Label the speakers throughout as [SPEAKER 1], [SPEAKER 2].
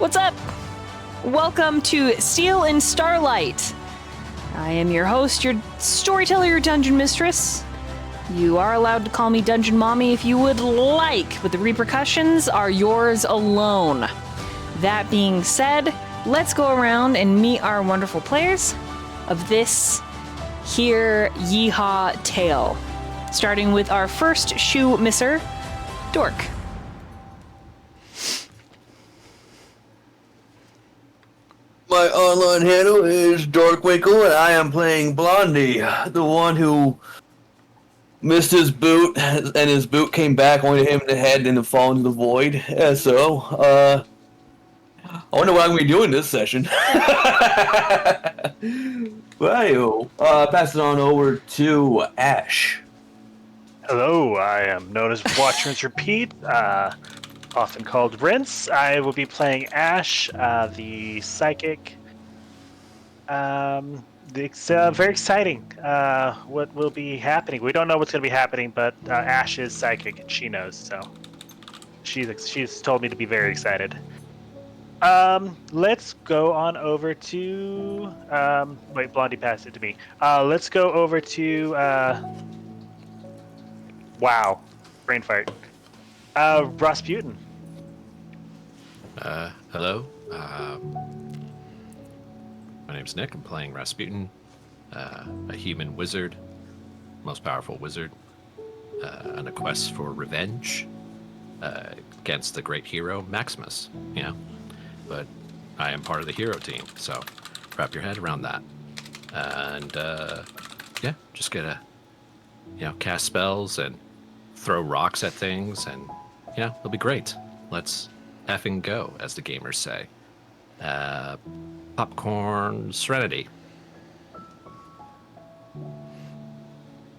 [SPEAKER 1] What's up? Welcome to Steel and Starlight. I am your host, your storyteller, your dungeon mistress. You are allowed to call me Dungeon Mommy if you would like, but the repercussions are yours alone. That being said, let's go around and meet our wonderful players of this here yeehaw tale. Starting with our first shoe misser, Dork.
[SPEAKER 2] My online handle is ℙ𝕒𝕒𝕚𝕒𝕙𝕚, and I am playing Blondie, the one who missed his boot, and his boot came back only to hit him in the head and to fall into the void. I wonder what I'm going to be doing this session. Well, pass it on over to Ash.
[SPEAKER 3] Hello, I am known as Watch, Rinse, Repeat, often called Rinse. I will be playing Ash, the psychic. It's very exciting what will be happening. We don't know what's going to be happening, but Ash is psychic and she knows, so she's told me to be very excited. Let's go on over to wait, Blondie passed it to me. Let's go over to wow, brain fart. Rasputin.
[SPEAKER 4] Hello. My name's Nick. I'm playing Rasputin, a human wizard, most powerful wizard, on a quest for revenge against the great hero Maximus. You know, but I am part of the hero team, so wrap your head around that. And yeah, just gonna cast spells and throw rocks at things, and it'll be great. Let's effing go, as the gamers say. Popcorn Serenity.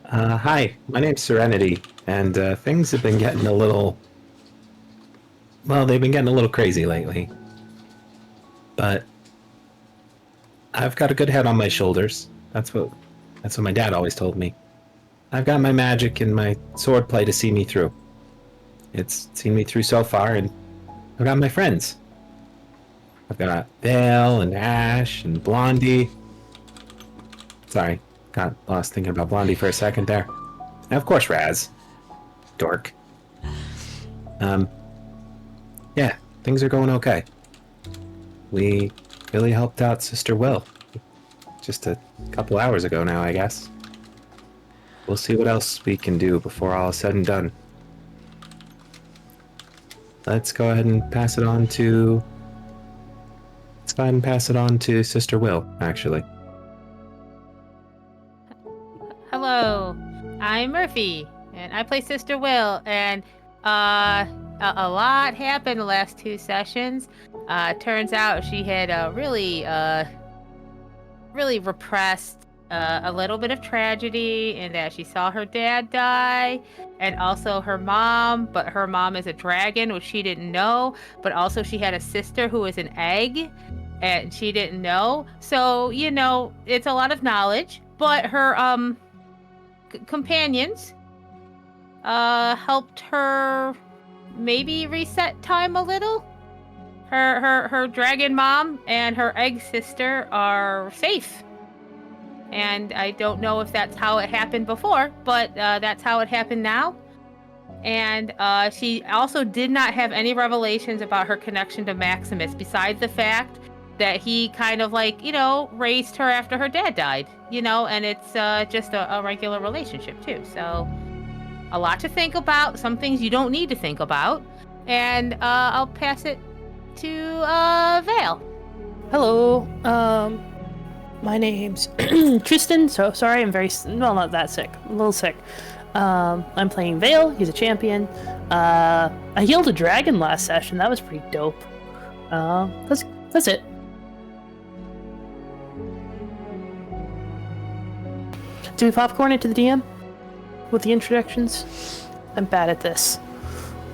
[SPEAKER 5] Hi, my name's Serenity, and things have been getting they've been getting a little crazy lately. But I've got a good head on my shoulders. That's what my dad always told me. I've got my magic and my swordplay to see me through. It's seen me through so far, and I've got my friends. I've got Vale and Ash and Blondie. Sorry, got lost thinking about Blondie for a second there. And of course, Raz. Dork. Yeah, things are going okay. We really helped out Sister Will. Just a couple hours ago now, I guess. We'll see what else we can do before all is said and done. Let's go ahead and pass it on to Sister Will, actually.
[SPEAKER 6] Hello, I'm Murphy, and I play Sister Will, and a lot happened the last 2 sessions. Turns out she had really repressed a little bit of tragedy in that she saw her dad die, and also her mom, but her mom is a dragon, which she didn't know, but also she had a sister who is an egg, and she didn't know. So, it's a lot of knowledge, but her companions helped her maybe reset time a little. Her dragon mom and her egg sister are safe. And I don't know if that's how it happened before, but that's how it happened now. And she also did not have any revelations about her connection to Maximus, besides the fact that he kind of raised her after her dad died, and it's just a regular relationship too. So a lot to think about, some things you don't need to think about. And I'll pass it to Vale.
[SPEAKER 1] Hello. My name's Tristan. So sorry, I'm not that sick. I'm a little sick. I'm playing Vale. He's a champion. I healed a dragon last session. That was pretty dope. That's it. Do we popcorn it to the DM with the introductions? I'm bad at this.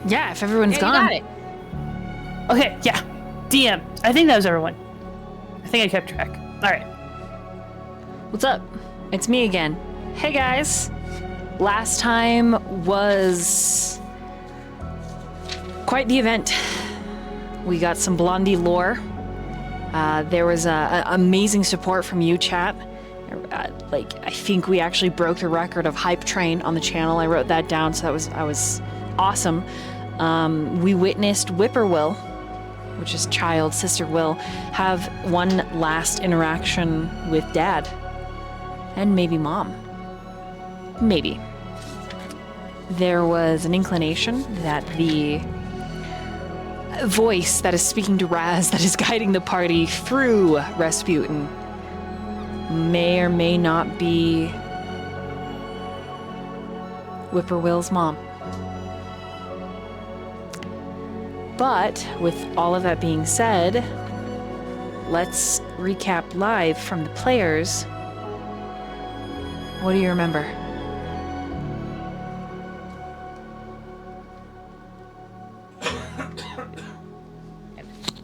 [SPEAKER 7] Yeah, if everyone's
[SPEAKER 6] You
[SPEAKER 7] gone.
[SPEAKER 6] got it.
[SPEAKER 1] Okay, yeah. DM. I think that was everyone. I think I kept track. All right.
[SPEAKER 7] What's up? It's me again. Hey guys. Last time was quite the event.
[SPEAKER 1] We got some Blondie lore. There was amazing support from you, chat. I think we actually broke the record of hype train on the channel. I wrote that down, so that was awesome. We witnessed Whippoorwill, which is child, Sister Will, have one last interaction with Dad. And maybe Mom. Maybe. There was an inclination that the voice that is speaking to Raz, that is guiding the party through Rasputin, may or may not be Whippoorwill's mom. But with all of that being said, let's recap live from the players. What do you remember?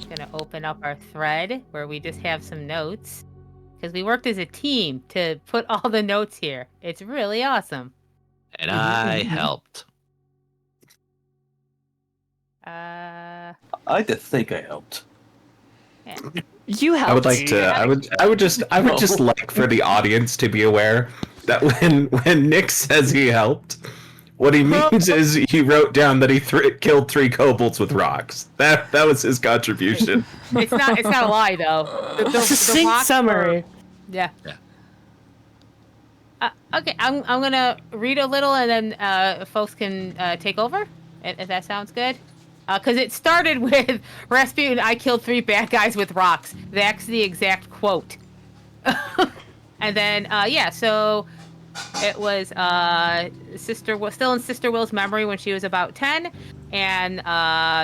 [SPEAKER 6] Gonna open up our thread where we just have some notes. Because we worked as a team to put all the notes here. It's really awesome.
[SPEAKER 4] And I helped.
[SPEAKER 2] I like to think I helped.
[SPEAKER 6] Yeah.
[SPEAKER 1] You helped.
[SPEAKER 5] I would like to. I would just like for the audience to be aware that when Nick says he helped, what he means is he wrote down that he killed 3 kobolds with rocks. That was his contribution.
[SPEAKER 6] It's not a lie though. The
[SPEAKER 1] Succinct
[SPEAKER 6] rocks
[SPEAKER 1] summary.
[SPEAKER 6] Yeah.
[SPEAKER 4] Yeah.
[SPEAKER 6] Okay, I'm gonna read a little and then folks can take over if that sounds good. Because it started with Rasputin, I killed 3 bad guys with rocks. That's the exact quote. And then, so it was still in Sister Will's memory when she was about 10. And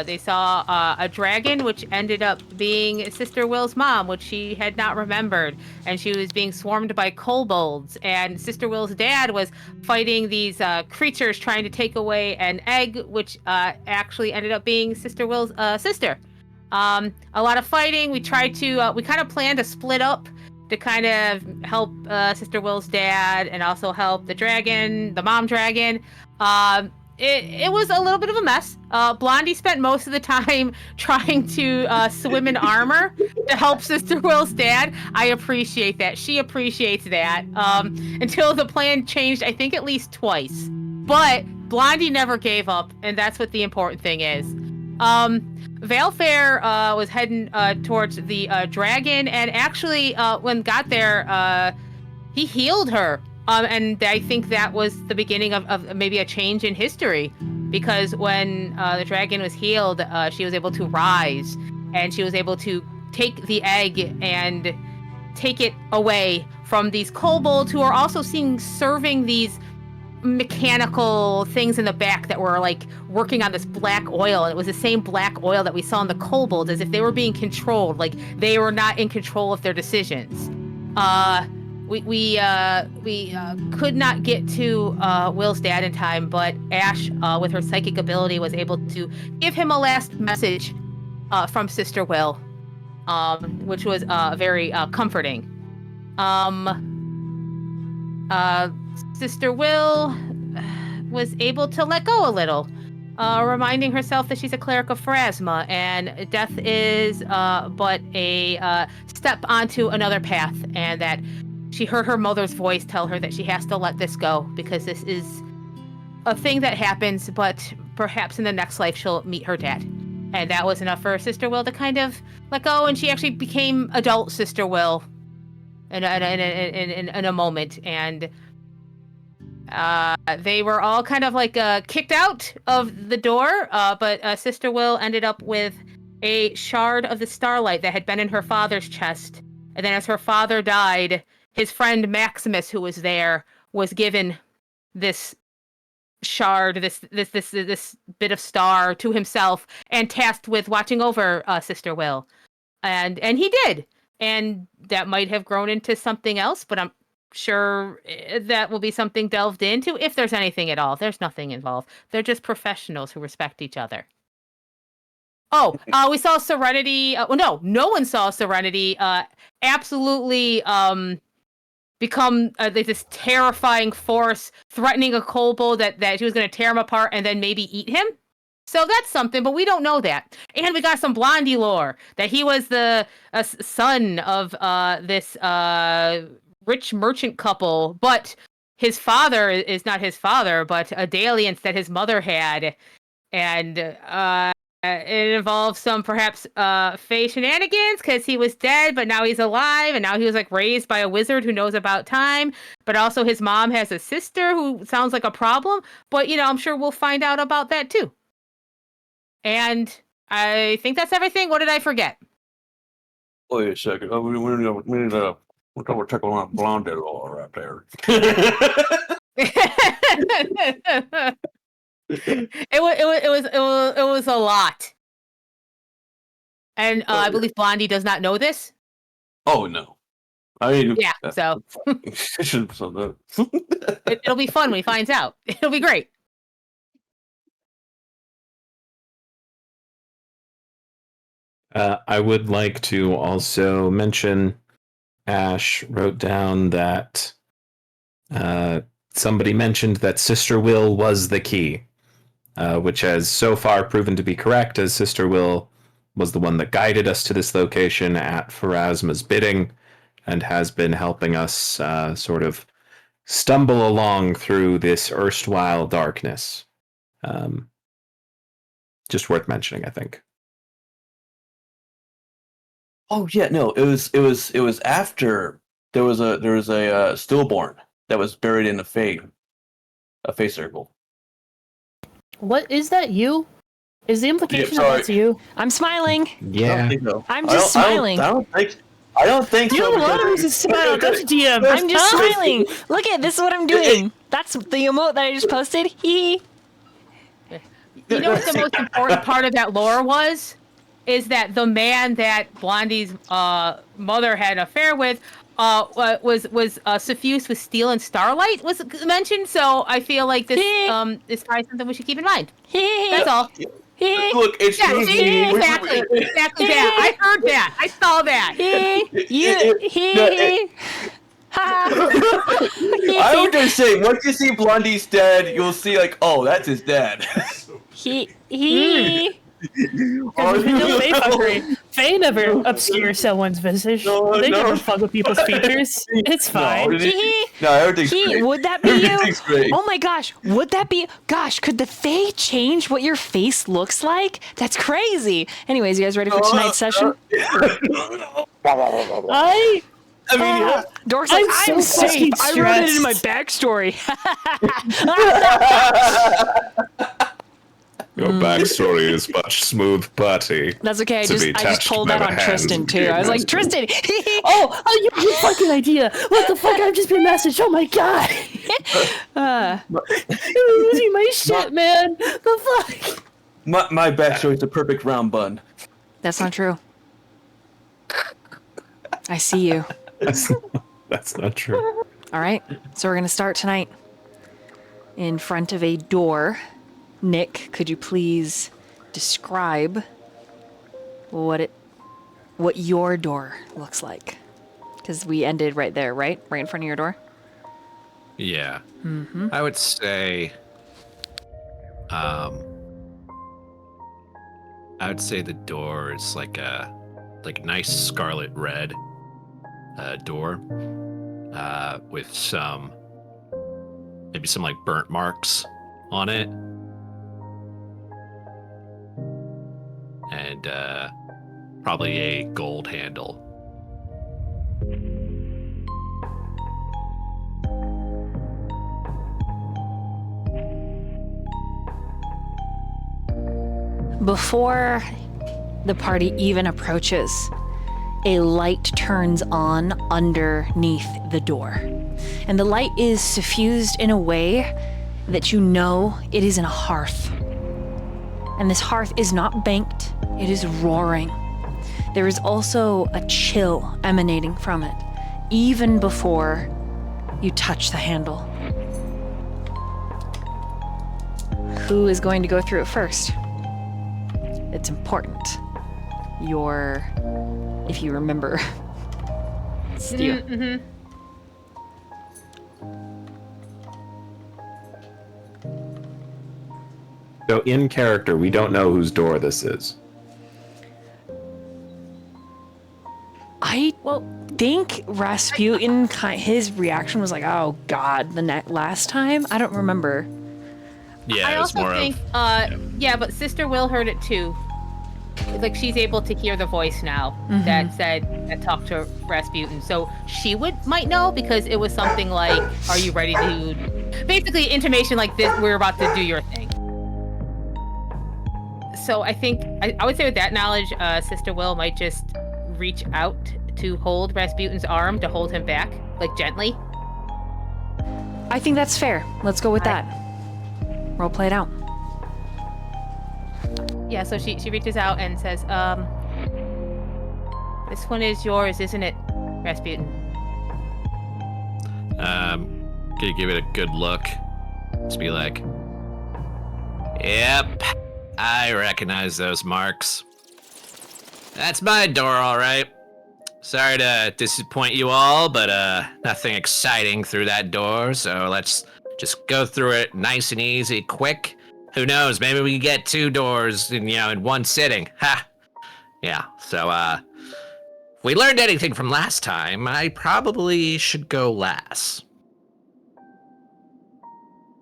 [SPEAKER 6] they saw a dragon, which ended up being Sister Will's mom, which she had not remembered. And she was being swarmed by kobolds. And Sister Will's dad was fighting these creatures trying to take away an egg, which actually ended up being Sister Will's sister. A lot of fighting. We kind of planned to split up to kind of help Sister Will's dad and also help the mom dragon. It was a little bit of a mess. Blondie spent most of the time trying to swim in armor to help Sister Will's dad. I appreciate that. She appreciates that. Until the plan changed, I think at least twice. But Blondie never gave up, and that's what the important thing is. Vale was heading towards the dragon, and actually, when got there, he healed her. And I think that was the beginning of maybe a change in history, because when the dragon was healed, she was able to rise, and she was able to take the egg and take it away from these kobolds who are also serving these mechanical things in the back that were like working on this black oil. It was the same black oil that we saw in the kobolds, as if they were being controlled, like they were not in control of their decisions. We could not get to Will's dad in time, but Ash, with her psychic ability, was able to give him a last message from Sister Will, which was very comforting. Sister Will was able to let go a little, reminding herself that she's a cleric of Pharasma, and death is but a step onto another path, and that she heard her mother's voice tell her that she has to let this go, because this is a thing that happens, but perhaps in the next life she'll meet her dad. And that was enough for Sister Will to kind of let go, and she actually became adult Sister Will in a moment. And they were all kind of like kicked out of the door, but Sister Will ended up with a shard of the Starlight that had been in her father's chest. And then as her father died, his friend Maximus, who was there, was given this shard, this bit of star to himself, and tasked with watching over Sister Will. And he did. And that might have grown into something else, but I'm sure that will be something delved into, if there's anything at all. There's nothing involved. They're just professionals who respect each other. Oh, we saw Serenity. No one saw Serenity absolutely become this terrifying force, threatening a kobold that she was going to tear him apart and then maybe eat him. So that's something, but we don't know that. And we got some Blondie lore that he was the son of this rich merchant couple, but his father is not his father, but a dalliance that his mother had. And it involves some perhaps Fae shenanigans because he was dead, but now he's alive, and now he was like raised by a wizard who knows about time. But also his mom has a sister who sounds like a problem. But I'm sure we'll find out about that too. And I think that's everything. What did I forget?
[SPEAKER 2] Wait a second. We need to double check on that Blondie law right there.
[SPEAKER 6] It was a lot. And I believe Blondie does not know this.
[SPEAKER 2] Oh no. I mean,
[SPEAKER 6] yeah, so it'll be fun when he finds out. It'll be great.
[SPEAKER 5] I would like to also mention Ash wrote down that somebody mentioned that Sister Will was the key, which has so far proven to be correct, as Sister Will was the one that guided us to this location at Pharasma's bidding and has been helping us sort of stumble along through this erstwhile darkness. Just worth mentioning, I think.
[SPEAKER 2] Oh yeah, no, it was after there was a stillborn that was buried in a Fae circle.
[SPEAKER 8] What is that? You? Is the implication that that's you?
[SPEAKER 1] I'm smiling.
[SPEAKER 5] Yeah,
[SPEAKER 1] I'm just smiling.
[SPEAKER 2] I don't think
[SPEAKER 8] You
[SPEAKER 2] so.
[SPEAKER 8] have a lot of reasons to smile. That's DM.
[SPEAKER 1] I'm just smiling. Look at this is what I'm doing. That's the emote that I just posted. Hee.
[SPEAKER 6] You know what the most important part of that lore was? Is that the man that Blondie's mother had an affair with was suffused with steel and Starlight was mentioned. So I feel like this is probably something we should keep in mind. That's all.
[SPEAKER 2] Look, it's
[SPEAKER 6] exactly that. I heard that. I saw that.
[SPEAKER 2] I would just say, once you see Blondie's dad, you'll see like, oh, that's his dad.
[SPEAKER 8] Fae never obscure someone's visage. They never fuck with people's features. It's fine.
[SPEAKER 2] No, everything's great.
[SPEAKER 1] Would that be you?
[SPEAKER 2] Everything's great.
[SPEAKER 1] Oh my gosh, would that be? Gosh, could the Fae change what your face looks like? That's crazy. Anyways, you guys ready for tonight's session?
[SPEAKER 2] I mean, yeah.
[SPEAKER 1] Dork's like, I'm
[SPEAKER 8] so
[SPEAKER 1] safe. I wrote it in my backstory.
[SPEAKER 5] Your backstory is much smooth putty.
[SPEAKER 1] That's okay. I just told that on Tristan too. I was like, Tristan.
[SPEAKER 8] You fucking idea. What the fuck? I've just been messaged. Oh my god. You're losing my shit, man. The fuck.
[SPEAKER 2] My backstory is the perfect round bun.
[SPEAKER 1] That's not true. I see you.
[SPEAKER 5] That's not true.
[SPEAKER 1] All right. So we're gonna start tonight in front of a door. Nick, could you please describe what your door looks like? Because we ended right there, right? Right in front of your door?
[SPEAKER 4] Yeah.
[SPEAKER 1] Mm-hmm.
[SPEAKER 4] I would say the door is like a nice scarlet red door with maybe some like burnt marks on it. And probably a gold handle.
[SPEAKER 1] Before the party even approaches, a light turns on underneath the door. And the light is suffused in a way that you know it is in a hearth. And this hearth is not banked, it is roaring. There is also a chill emanating from it, even before you touch the handle. Who is going to go through it first? It's important. If you remember. Steal.
[SPEAKER 6] Mm-hmm.
[SPEAKER 5] So in character, we don't know whose door this is.
[SPEAKER 1] I think Rasputin, his reaction was like, "Oh God!" Last time, I don't remember.
[SPEAKER 4] Yeah,
[SPEAKER 6] I
[SPEAKER 4] it was
[SPEAKER 6] also
[SPEAKER 4] more
[SPEAKER 6] think, yeah, but Sister Will heard it too. It's like she's able to hear the voice now that talked to Rasputin, so she might know because it was something like, "Are you ready to?" Basically, intimation like this, we're about to do your thing. So I think I would say with that knowledge, Sister Will might just reach out to hold Rasputin's arm to hold him back, like gently.
[SPEAKER 1] I think that's fair. Let's go with that. Role play it out.
[SPEAKER 6] Yeah, so she reaches out and says, "This one is yours, isn't it, Rasputin?"
[SPEAKER 4] Could you give it a good look? Just be like, "Yep, I recognize those marks. That's my door, all right. Sorry to disappoint you all, but nothing exciting through that door, so let's just go through it nice and easy, quick. Who knows, maybe we can get 2 doors in one sitting. Ha! Yeah, so if we learned anything from last time, I probably should go last."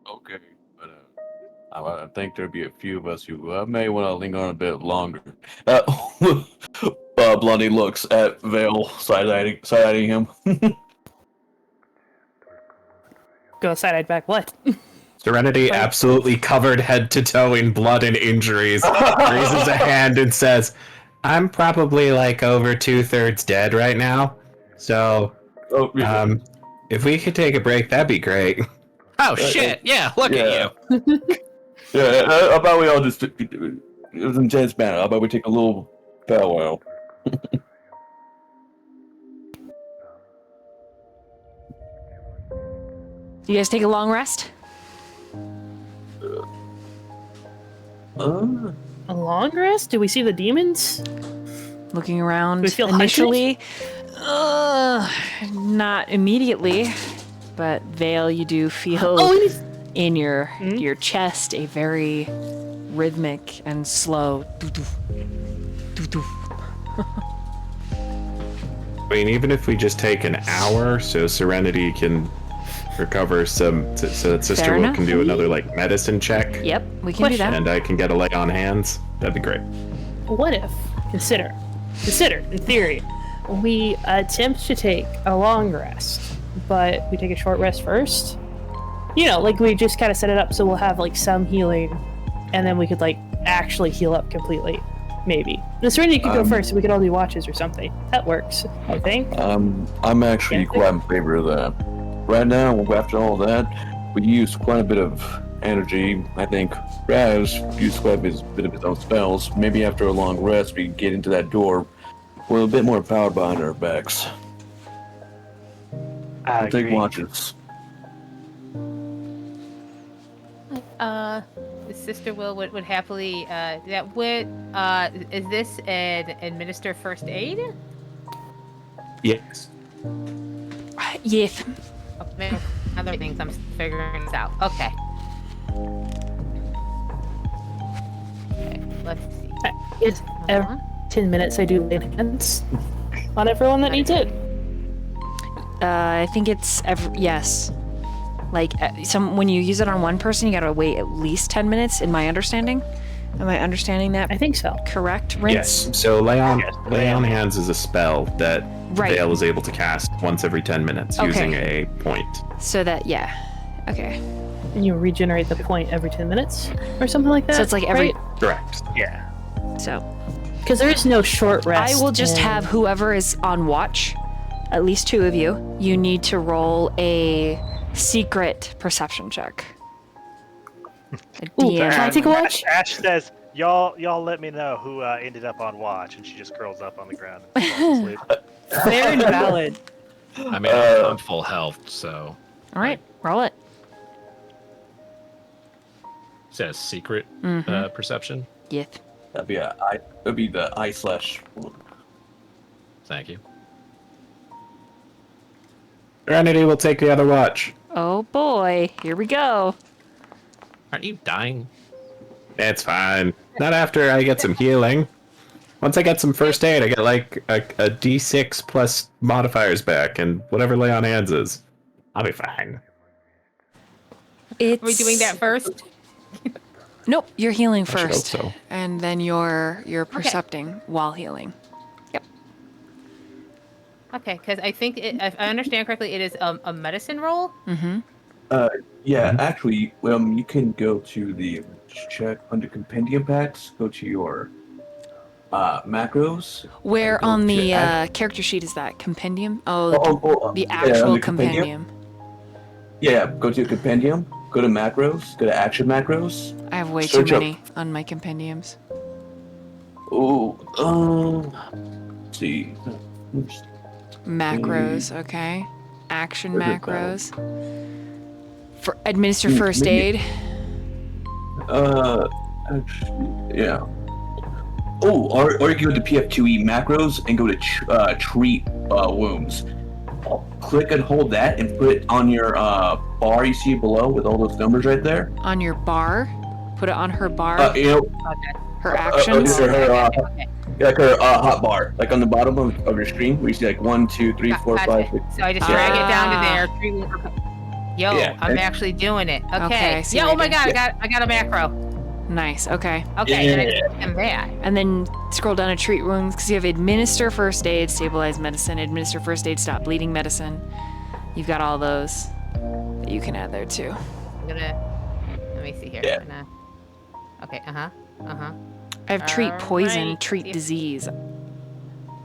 [SPEAKER 2] Okay, but I think there'll be a few of us who may want to linger on a bit longer. Blondie looks at Vale, side-eyeing him.
[SPEAKER 8] Go side-eyed back. What?
[SPEAKER 5] Serenity, absolutely covered head to toe in blood and injuries, raises a hand and says, "I'm probably like over 2/3 dead right now. So, if we could take a break, that'd be great."
[SPEAKER 4] Oh shit! Yeah, look at you.
[SPEAKER 2] Yeah, how about we all just... It was intense, man. How about we take a little powwow?
[SPEAKER 1] You guys take a long rest?
[SPEAKER 8] A long rest? Do we see the demons?
[SPEAKER 1] Looking around
[SPEAKER 8] Do we feel
[SPEAKER 1] initially, not immediately, but Vale, you do feel in your chest a very rhythmic and slow doo-doo, doo-doo.
[SPEAKER 5] I mean, even if we just take an hour, so Serenity can recover some, so that Sister Will can do another medicine check.
[SPEAKER 1] Yep, we can do that.
[SPEAKER 5] And I can get a lay on hands. That'd be great.
[SPEAKER 8] What if, consider, in theory, we attempt to take a long rest, but we take a short rest first? We just kind of set it up so we'll have some healing, and then we could actually heal up completely. Maybe. The Serenity could go first, so we could all do watches or something. That works, I think.
[SPEAKER 2] I'm actually quite in favor of that. Right now, after all that, we used quite a bit of energy. I think Raz used quite a bit of his own spells. Maybe after a long rest, we get into that door with a bit more power behind our backs.
[SPEAKER 3] I
[SPEAKER 2] Take
[SPEAKER 3] agree.
[SPEAKER 2] watches.
[SPEAKER 6] Sister Will would happily do that. Is this an administer first aid?
[SPEAKER 5] Yes.
[SPEAKER 1] Yes.
[SPEAKER 6] Other things I'm figuring this out. Okay. Let's see.
[SPEAKER 8] It's every 10 minutes I do lay hands on everyone that needs it.
[SPEAKER 1] I think it's yes. When you use it on one person, you gotta wait at least 10 minutes, in my understanding. Am I understanding that
[SPEAKER 8] I think so.
[SPEAKER 1] correct, Rince?
[SPEAKER 5] Yes. So lay on hands is a spell that
[SPEAKER 1] Right.
[SPEAKER 5] Vale is able to cast once every 10 minutes using a point.
[SPEAKER 1] So that, yeah. Okay.
[SPEAKER 8] And you regenerate the point every 10 minutes or something like that.
[SPEAKER 1] So it's every...
[SPEAKER 8] right?
[SPEAKER 5] Correct.
[SPEAKER 3] Yeah.
[SPEAKER 1] So...
[SPEAKER 8] Because there is no short rest.
[SPEAKER 1] I will just have whoever is on watch, at least 2 of you, you need to roll a secret perception check.
[SPEAKER 8] Ooh, can I take a watch?
[SPEAKER 3] Ash says, "Y'all let me know who ended up on watch," and she just curls up on the ground and falls asleep.
[SPEAKER 8] Fair and valid.
[SPEAKER 4] I mean, I'm full health, so.
[SPEAKER 1] All right, roll it.
[SPEAKER 4] Says secret perception.
[SPEAKER 1] Yes.
[SPEAKER 2] That'd be the I/.
[SPEAKER 4] Thank you.
[SPEAKER 5] Serenity will take the other watch.
[SPEAKER 1] Oh boy, here we go.
[SPEAKER 4] Aren't you dying?
[SPEAKER 5] It's fine. Not after I get some healing. Once I get some first aid, I get like a D6 plus modifiers back, and whatever lay on hands is. I'll be fine.
[SPEAKER 6] Are we doing that first?
[SPEAKER 1] Nope, you're healing
[SPEAKER 5] I should hope
[SPEAKER 1] first,
[SPEAKER 5] so.
[SPEAKER 1] and then you're percepting while healing. Yep.
[SPEAKER 6] Okay, because I think, if I understand correctly, it is a medicine roll?
[SPEAKER 1] Mm-hmm.
[SPEAKER 2] Yeah, actually, you can go to the check under compendium packs. Go to your macros.
[SPEAKER 1] Where
[SPEAKER 2] go
[SPEAKER 1] on
[SPEAKER 2] to
[SPEAKER 1] the
[SPEAKER 2] act-
[SPEAKER 1] character sheet is that? Compendium? Oh, the
[SPEAKER 2] yeah,
[SPEAKER 1] actual
[SPEAKER 2] under
[SPEAKER 1] compendium.
[SPEAKER 2] Yeah, go to compendium. Go to macros. Go to action macros.
[SPEAKER 1] I have way
[SPEAKER 2] Search
[SPEAKER 1] too
[SPEAKER 2] up-
[SPEAKER 1] many on my compendiums.
[SPEAKER 2] Oh, let's see.
[SPEAKER 1] Macros, okay. Action
[SPEAKER 2] Where's it
[SPEAKER 1] macros. For administer first
[SPEAKER 2] maybe-
[SPEAKER 1] aid.
[SPEAKER 2] Actually, yeah. Oh, or you can go to PF2E macros and go to treat wounds. Click and hold that and put it on your bar you see below with all those numbers right there.
[SPEAKER 1] On your bar. Put it on her bar.
[SPEAKER 2] You know,
[SPEAKER 6] Okay.
[SPEAKER 1] her actions.
[SPEAKER 6] Okay.
[SPEAKER 2] like her hot bar, like on the bottom of your screen where you see like 1, 2, 3, 4, 5, 6.
[SPEAKER 6] So I just drag it down to
[SPEAKER 1] Ah.
[SPEAKER 6] there. Yo,
[SPEAKER 2] Yeah.
[SPEAKER 6] I'm actually doing it. Okay.
[SPEAKER 1] Okay, I see
[SPEAKER 6] Yeah.
[SPEAKER 1] what
[SPEAKER 6] Oh my
[SPEAKER 1] you
[SPEAKER 6] god,
[SPEAKER 1] did.
[SPEAKER 6] I got a macro.
[SPEAKER 1] Nice, okay.
[SPEAKER 6] Okay.
[SPEAKER 2] Yeah.
[SPEAKER 6] And I just click that.
[SPEAKER 1] And then scroll down to treat wounds because you have administer first aid, stabilize medicine, administer first aid, stop bleeding medicine. You've got all those that you can add there too.
[SPEAKER 6] I'm gonna. Let me see here.
[SPEAKER 2] Yeah.
[SPEAKER 6] I'm gonna, okay.
[SPEAKER 1] I have treat poison,
[SPEAKER 6] Alright.
[SPEAKER 1] treat disease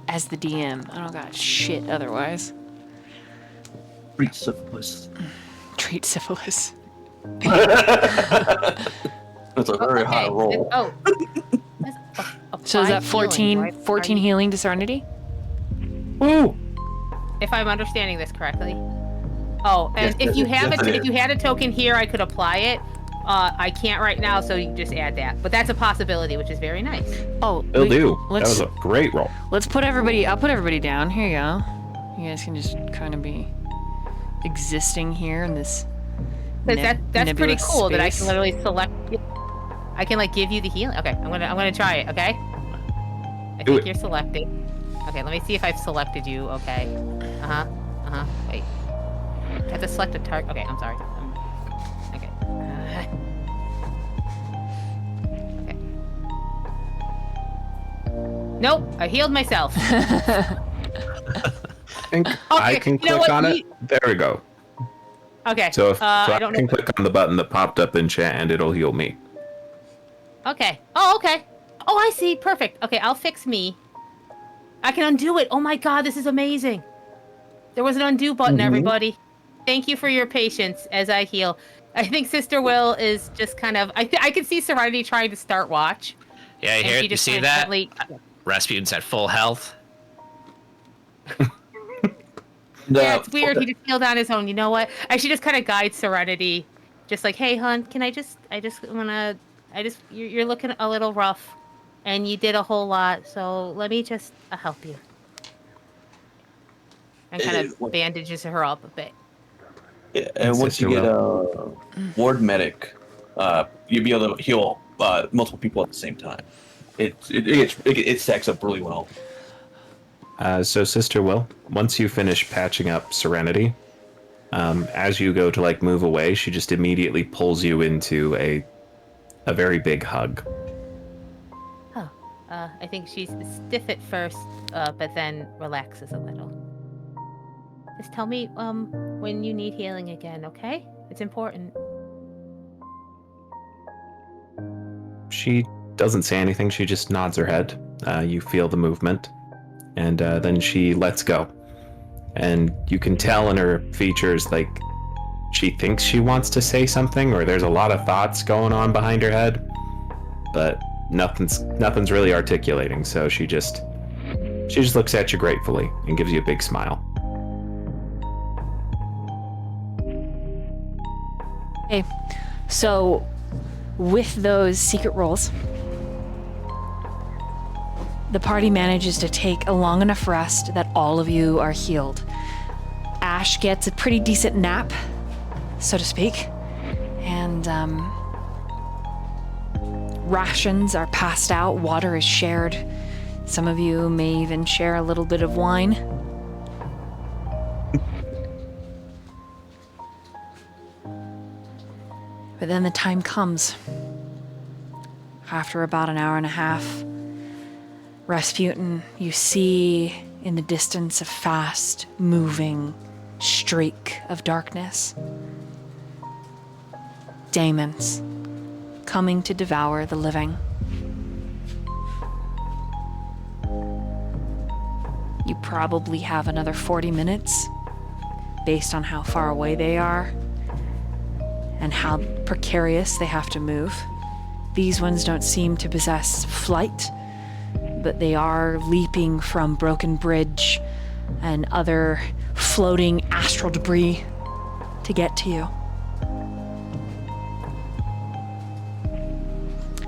[SPEAKER 1] as the DM. I don't got shit otherwise.
[SPEAKER 2] Treat syphilis.
[SPEAKER 1] Treat syphilis.
[SPEAKER 2] That's a very high roll.
[SPEAKER 6] Oh.
[SPEAKER 1] So is that
[SPEAKER 6] Apply
[SPEAKER 1] 14,
[SPEAKER 6] healing, right?
[SPEAKER 1] 14 healing to Serenity?
[SPEAKER 5] Woo!
[SPEAKER 6] If I'm understanding this correctly. Oh, and
[SPEAKER 2] Yes,
[SPEAKER 6] if you
[SPEAKER 2] yes,
[SPEAKER 6] have
[SPEAKER 2] yes,
[SPEAKER 6] it,
[SPEAKER 2] it
[SPEAKER 6] if
[SPEAKER 2] is.
[SPEAKER 6] you had a token here, I could apply it. I can't right now, so you just add that. But that's a possibility, which is very nice.
[SPEAKER 1] Oh,
[SPEAKER 5] It'll do. That
[SPEAKER 1] Let's
[SPEAKER 5] was a great roll.
[SPEAKER 1] let's put everybody. I'll put everybody down. Here you go. You guys can just kind of be existing here in this.
[SPEAKER 6] Because that's pretty
[SPEAKER 1] nebulous
[SPEAKER 6] cool that I
[SPEAKER 1] space.
[SPEAKER 6] can literally select. I can like give you the healing. Okay, I'm gonna try it. Okay. I
[SPEAKER 5] Do
[SPEAKER 6] think
[SPEAKER 5] it.
[SPEAKER 6] you're selected. Okay, let me see if I've selected you. Okay. Wait. I have to select a target. Okay, I'm sorry. Okay. Okay. Nope, I healed myself.
[SPEAKER 5] I think I
[SPEAKER 6] Okay,
[SPEAKER 5] can
[SPEAKER 6] you know
[SPEAKER 5] click
[SPEAKER 6] what,
[SPEAKER 5] on
[SPEAKER 6] we-
[SPEAKER 5] it. There we go.
[SPEAKER 6] Okay.
[SPEAKER 5] So if
[SPEAKER 6] I
[SPEAKER 5] I
[SPEAKER 6] don't
[SPEAKER 5] can
[SPEAKER 6] know.
[SPEAKER 5] click on the button that popped up in chat and it'll heal me.
[SPEAKER 6] Okay. Oh, okay. Oh, I see. Perfect. Okay, I'll fix me. I can undo it. Oh my god, this is amazing. There was an undo button, everybody. Thank you for your patience as I heal. I think Sister Will is just kind of... I can see Serenity trying to start watch.
[SPEAKER 4] Yeah,
[SPEAKER 6] and
[SPEAKER 4] here,
[SPEAKER 6] she
[SPEAKER 4] you
[SPEAKER 6] just
[SPEAKER 4] see
[SPEAKER 6] kinda
[SPEAKER 4] that?
[SPEAKER 6] gently-
[SPEAKER 4] Rasputin's at full health.
[SPEAKER 6] Yeah, it's weird. He just healed on his own. You know what? I should just kind of guide Serenity. Just like, hey, hon, can I just wanna... You're looking a little rough. And you did a whole lot, so let me just help you. And kind of bandages her up a bit.
[SPEAKER 2] Yeah, and once you
[SPEAKER 5] Sister
[SPEAKER 2] get a ward medic, you'll be able to heal multiple people at the same time. It stacks up really well.
[SPEAKER 5] So Sister Will, once you finish patching up Serenity, as you go to like move away, she just immediately pulls you into a very big hug.
[SPEAKER 6] I think she's stiff at first, but then relaxes a little. Just tell me when you need healing again, okay? It's important.
[SPEAKER 5] She doesn't say anything. She just nods her head. You feel the movement, and then she lets go. And you can tell in her features, like, she thinks she wants to say something, or there's a lot of thoughts going on behind her head, but nothing's really articulating. So she just looks at you gratefully and gives you a big smile.
[SPEAKER 1] Okay, so with those secret rolls, the party manages to take a long enough rest that all of you are healed. Ash gets a pretty decent nap, so to speak, and Rations are passed out, water is shared. Some of you may even share a little bit of wine. But then the time comes. After about an hour and a half, Rasputin, you see in the distance a fast moving streak of darkness. Demons coming to devour the living. You probably have another 40 minutes based on how far away they are and how precarious they have to move. These ones don't seem to possess flight, but they are leaping from broken bridge and other floating astral debris to get to you.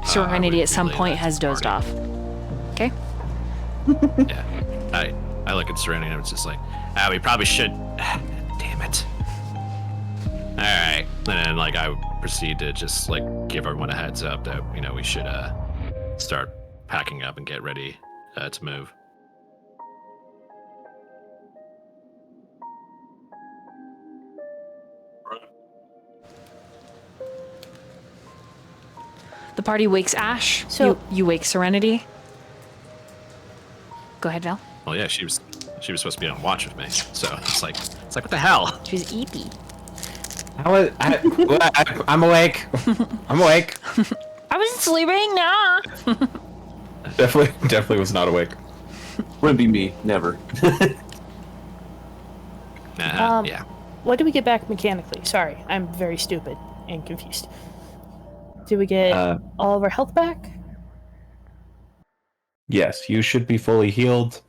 [SPEAKER 1] Serenity at some point has dozed off. Okay?
[SPEAKER 4] Yeah. I look at Serenity and I'm just like, we probably should. Damn it. Alright. And then, like, I proceed to just, like, give everyone a heads up that, you know, we should, start packing up and get ready, to move.
[SPEAKER 1] The party wakes Ash.
[SPEAKER 8] So-
[SPEAKER 1] you wake Serenity. Go ahead, Val.
[SPEAKER 4] Well, yeah, she was supposed to be on watch with me, so it's like what the hell?
[SPEAKER 1] She was eepy.
[SPEAKER 5] I'm awake. I'm awake.
[SPEAKER 1] I wasn't sleeping, nah.
[SPEAKER 5] Definitely was not awake.
[SPEAKER 2] Wouldn't be me, never.
[SPEAKER 4] Yeah.
[SPEAKER 8] When do we get back mechanically? Sorry, I'm very stupid and confused. Do we get all of our health back?
[SPEAKER 5] Yes, you should be fully healed.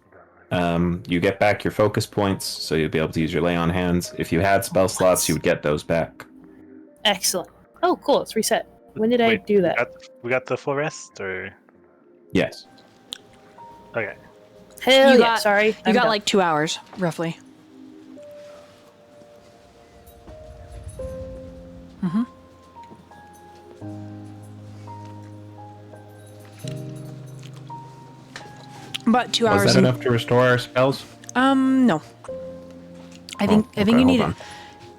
[SPEAKER 5] You get back your focus points, so you'll be able to use your lay on hands. If you had spell slots, you would get those back.
[SPEAKER 8] Excellent. Oh, cool. It's reset. When did I
[SPEAKER 3] Wait,
[SPEAKER 8] do that?
[SPEAKER 3] We got the full rest, or
[SPEAKER 5] Yes.
[SPEAKER 3] okay?
[SPEAKER 8] Hell
[SPEAKER 1] You
[SPEAKER 8] yeah.
[SPEAKER 1] got-
[SPEAKER 8] Sorry.
[SPEAKER 1] You
[SPEAKER 8] I'm
[SPEAKER 1] got
[SPEAKER 8] done.
[SPEAKER 1] like 2 hours, roughly. About 2 hours.
[SPEAKER 5] Was that enough to restore our spells?
[SPEAKER 1] No. I think
[SPEAKER 5] okay,
[SPEAKER 1] you need
[SPEAKER 5] hold
[SPEAKER 1] it.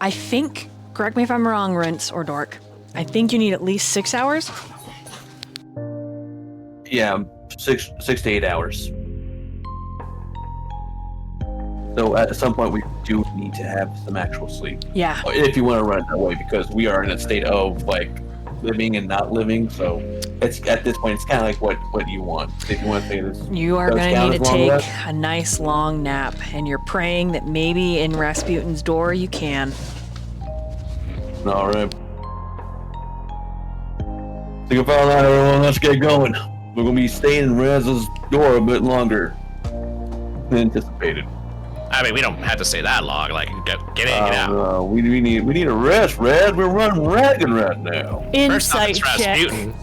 [SPEAKER 1] I think, correct me if I'm wrong, Rince or Dork. I think you need at least 6 hours.
[SPEAKER 2] Yeah, 6 to 8 hours. So at some point we do need to have some actual sleep.
[SPEAKER 1] Yeah.
[SPEAKER 2] If you want to run it that way, because we are in a state of like living and not living, so it's at this point it's kind of like what you want. If you want to say this,
[SPEAKER 1] You are
[SPEAKER 2] goes
[SPEAKER 1] going to
[SPEAKER 2] down
[SPEAKER 1] need
[SPEAKER 2] as
[SPEAKER 1] to
[SPEAKER 2] long
[SPEAKER 1] take
[SPEAKER 2] rest.
[SPEAKER 1] a nice long nap, and you're praying that maybe in Rasputin's door you can.
[SPEAKER 2] All right. Think about that, everyone. Let's get going. We're gonna be staying in Raz's door a bit longer than anticipated.
[SPEAKER 4] I mean, we don't have to stay that long. Like, get in, get out.
[SPEAKER 2] We need a rest, Raz. We're running ragged right now.
[SPEAKER 4] First off,
[SPEAKER 8] Insight
[SPEAKER 4] it's
[SPEAKER 8] check.
[SPEAKER 4] Rasputin.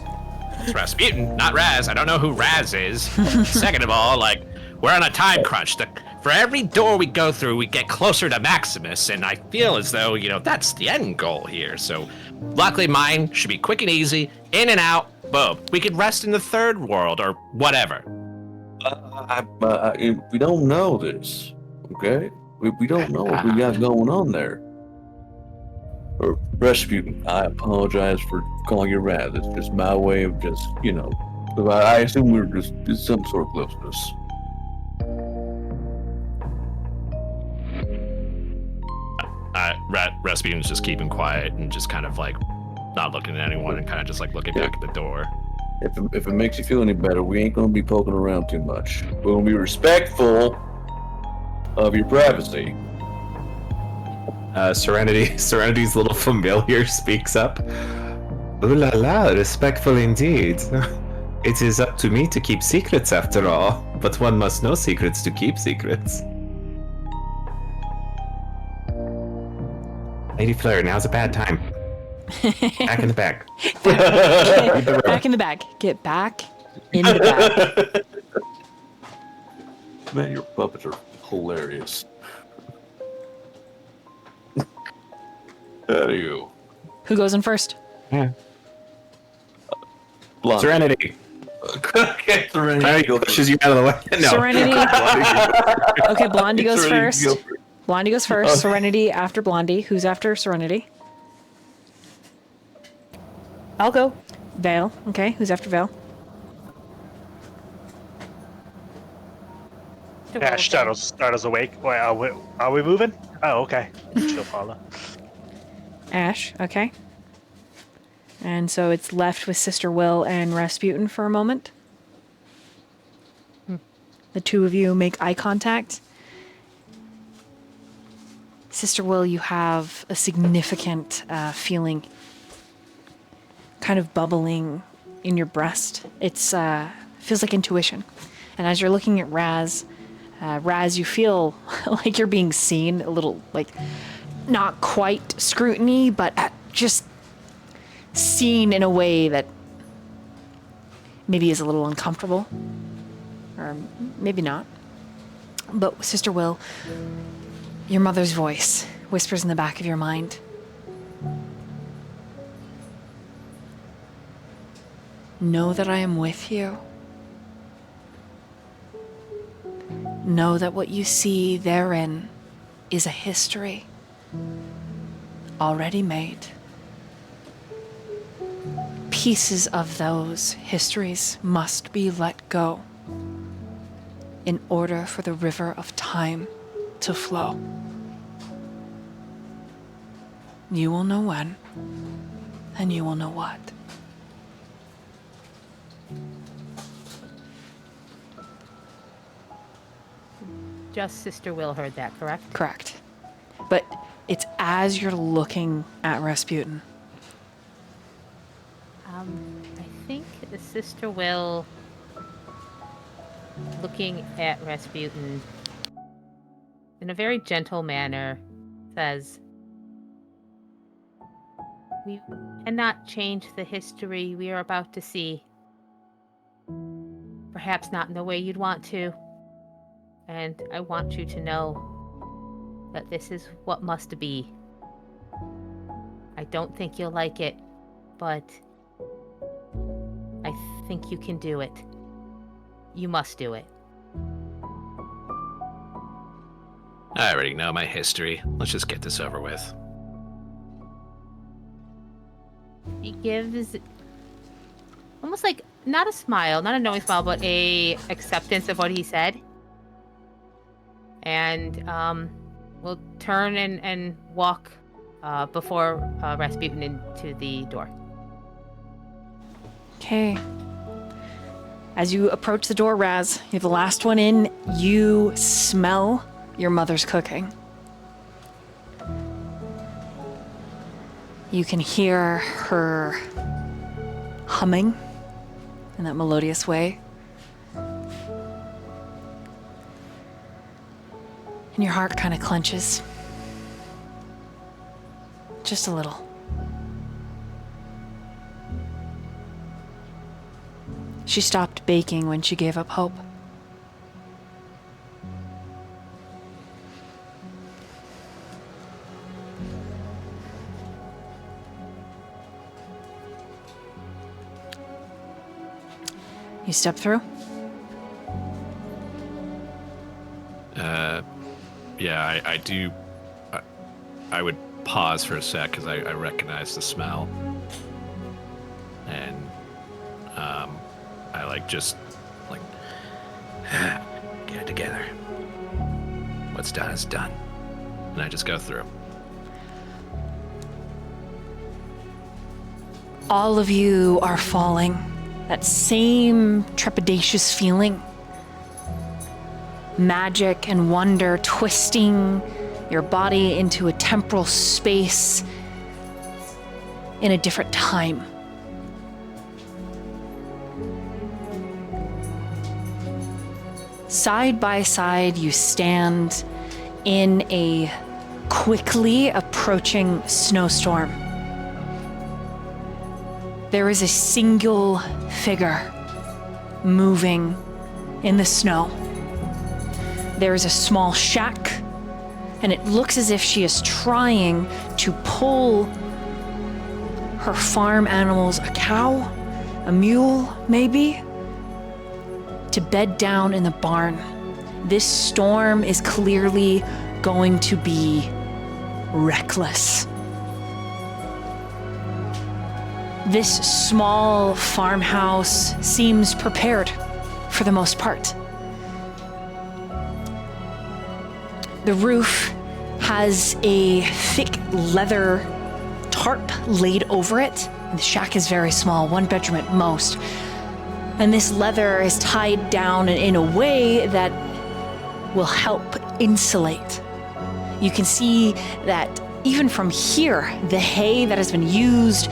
[SPEAKER 4] It's Rasputin, not Raz. I don't know who Raz is. Second of all, like, we're on a time crunch. For every door we go through, we get closer to Maximus, and I feel as though, you know, that's the end goal here. So, luckily mine should be quick and easy, in and out, boom. We could rest in the third world, or whatever.
[SPEAKER 2] We don't know this, okay? We don't know what we got going on there. Or Rasputin, I apologize for calling you Raz. It's just my way of just, you know, I assume we're just some sort of closeness.
[SPEAKER 4] Rasputin's just keeping quiet and just kind of like not looking at anyone and kind of just like looking back at the door.
[SPEAKER 2] If it makes you feel any better, we ain't gonna be poking around too much. We're gonna be respectful of your privacy.
[SPEAKER 5] Serenity's little familiar speaks up. Ooh la la, respectful indeed. It is up to me to keep secrets after all, but one must know secrets to keep secrets. Lady Fleur, now's a bad time. Back in the bag.
[SPEAKER 1] Back in the bag. Get back in the bag.
[SPEAKER 2] Man, your puppets are hilarious. How do you?
[SPEAKER 1] Who goes in first?
[SPEAKER 5] Yeah.
[SPEAKER 2] Blondie.
[SPEAKER 5] Serenity.
[SPEAKER 2] Okay, Serenity.
[SPEAKER 5] He pushes you out of the way. No.
[SPEAKER 1] Serenity. Okay, Blondie goes
[SPEAKER 2] Serenity,
[SPEAKER 1] first.
[SPEAKER 2] go first.
[SPEAKER 1] Blondie goes first.
[SPEAKER 2] Okay.
[SPEAKER 1] Serenity after Blondie. Who's after Serenity?
[SPEAKER 8] I'll go.
[SPEAKER 1] Vale. Okay, who's after Vale?
[SPEAKER 3] Ash startles awake. Wait, are we moving? Oh, okay. She'll follow.
[SPEAKER 1] Ash. Okay. And so it's left with Sister Will and Rasputin for a moment. The two of you make eye contact. Sister Will, you have a significant feeling kind of bubbling in your breast. It's feels like intuition. And as you're looking at Raz, you feel like you're being seen a little, like, not quite scrutiny, but just seen in a way that maybe is a little uncomfortable. Or maybe not. But Sister Will, your mother's voice whispers in the back of your mind. Know that I am with you. Know that what you see therein is a history already made. Pieces of those histories must be let go in order for the river of time to flow. You will know when, and you will know what.
[SPEAKER 6] Just Sister Will heard that, correct?
[SPEAKER 1] Correct. But it's as you're looking at Rasputin.
[SPEAKER 6] I think the Sister Will, looking at Rasputin in a very gentle manner, says, "We cannot change the history we are about to see. Perhaps not in the way you'd want to. And I want you to know that this is what must be. I don't think you'll like it, but I think you can do it. You must do it."
[SPEAKER 4] I already know my history. Let's just get this over with.
[SPEAKER 6] He gives almost like not a smile, not a knowing smile, but a acceptance of what he said. And we'll turn and walk before Rasputin into the door.
[SPEAKER 1] Okay. As you approach the door, Raz, you're the last one in. You smell your mother's cooking. You can hear her humming in that melodious way. And your heart kind of clenches. Just a little. She stopped baking when she gave up hope. You step through?
[SPEAKER 4] Yeah, I do. I would pause for a sec because I recognize the smell. And I just get it together. What's done is done. And I just go through.
[SPEAKER 1] All of you are falling. That same trepidatious feeling. Magic and wonder twisting your body into a temporal space in a different time. Side by side, you stand in a quickly approaching snowstorm. There is a single figure moving in the snow. There is a small shack, and it looks as if she is trying to pull her farm animals, a cow a mule, maybe, to bed down in the barn. This storm is clearly going to be reckless. This small farmhouse seems prepared for the most part. The roof has a thick leather tarp laid over it. The shack is very small, 1 bedroom at most. And this leather is tied down in a way that will help insulate. You can see that even from here, the hay that has been used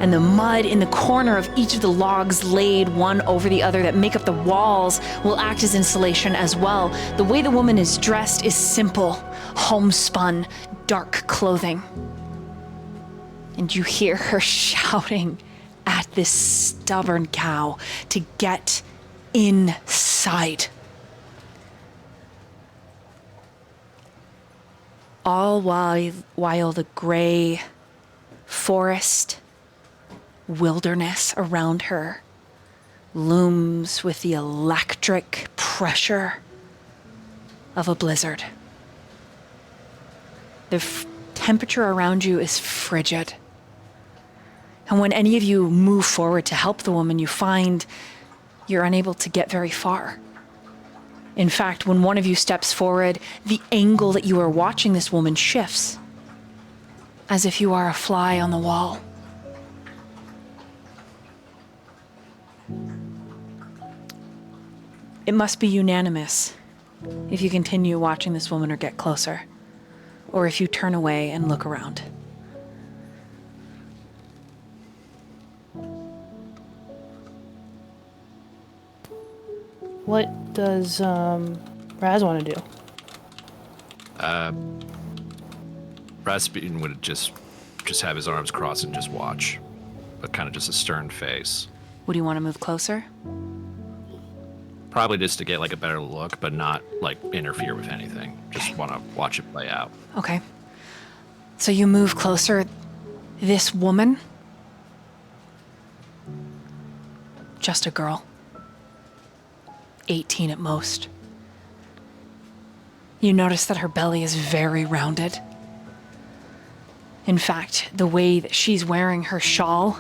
[SPEAKER 1] and the mud in the corner of each of the logs laid one over the other that make up the walls will act as insulation as well. The way the woman is dressed is simple, homespun, dark clothing. And you hear her shouting at this stubborn cow to get inside. All while the gray forest wilderness around her looms with the electric pressure of a blizzard. The temperature around you is frigid. And when any of you move forward to help the woman, you find you're unable to get very far. In fact, when one of you steps forward, the angle that you are watching this woman shifts, as if you are a fly on the wall. It must be unanimous if you continue watching this woman or get closer, or if you turn away and look around.
[SPEAKER 8] What does Raz want to do?
[SPEAKER 4] Rasputin would just have his arms crossed and just watch, but kind of just a stern face.
[SPEAKER 1] Would you want to move closer?
[SPEAKER 4] Probably just to get like a better look, but not like interfere with anything. Just want to watch it play out.
[SPEAKER 1] Okay. So you move closer. This woman, just a girl. 18 at most. You notice that her belly is very rounded. In fact, the way that she's wearing her shawl,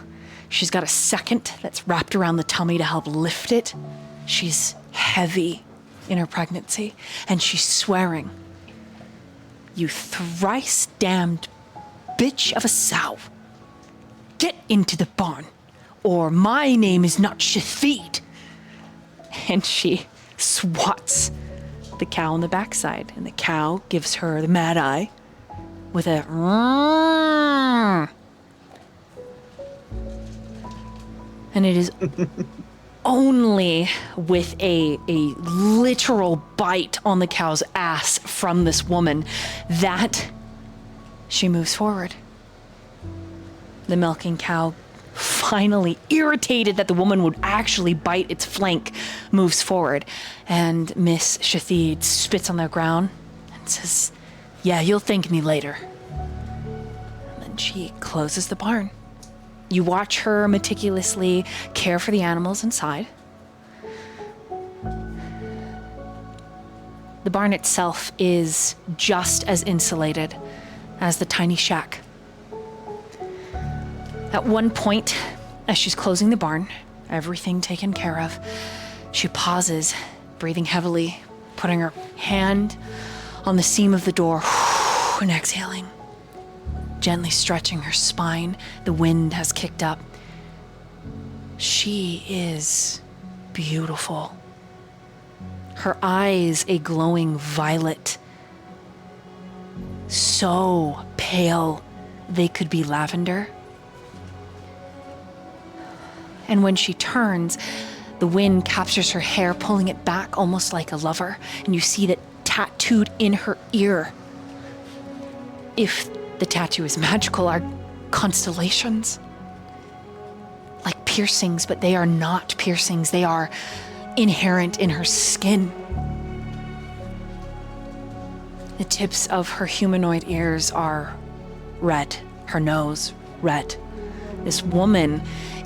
[SPEAKER 1] she's got a second that's wrapped around the tummy to help lift it. She's heavy in her pregnancy, and she's swearing, "You thrice damned bitch of a sow. Get into the barn, or my name is not Shathid." And she swats the cow on the backside, and the cow gives her the mad eye with a and it is only with a literal bite on the cow's ass from this woman that she moves forward. The milking cow, finally irritated that the woman would actually bite its flank, moves forward, and Miss Shathid spits on the ground and says, "Yeah, you'll thank me later." And then she closes the barn. You watch her meticulously care for the animals inside. The barn itself is just as insulated as the tiny shack. At one point, as she's closing the barn, everything taken care of, she pauses, breathing heavily, putting her hand on the seam of the door and exhaling, gently stretching her spine. The wind has kicked up. She is beautiful. Her eyes a glowing violet, so pale they could be lavender. And when she turns, the wind captures her hair, pulling it back almost like a lover. And you see that tattooed in her ear, if the tattoo is magical, are constellations. Like piercings, but they are not piercings. They are inherent in her skin. The tips of her humanoid ears are red. Her nose, red. This woman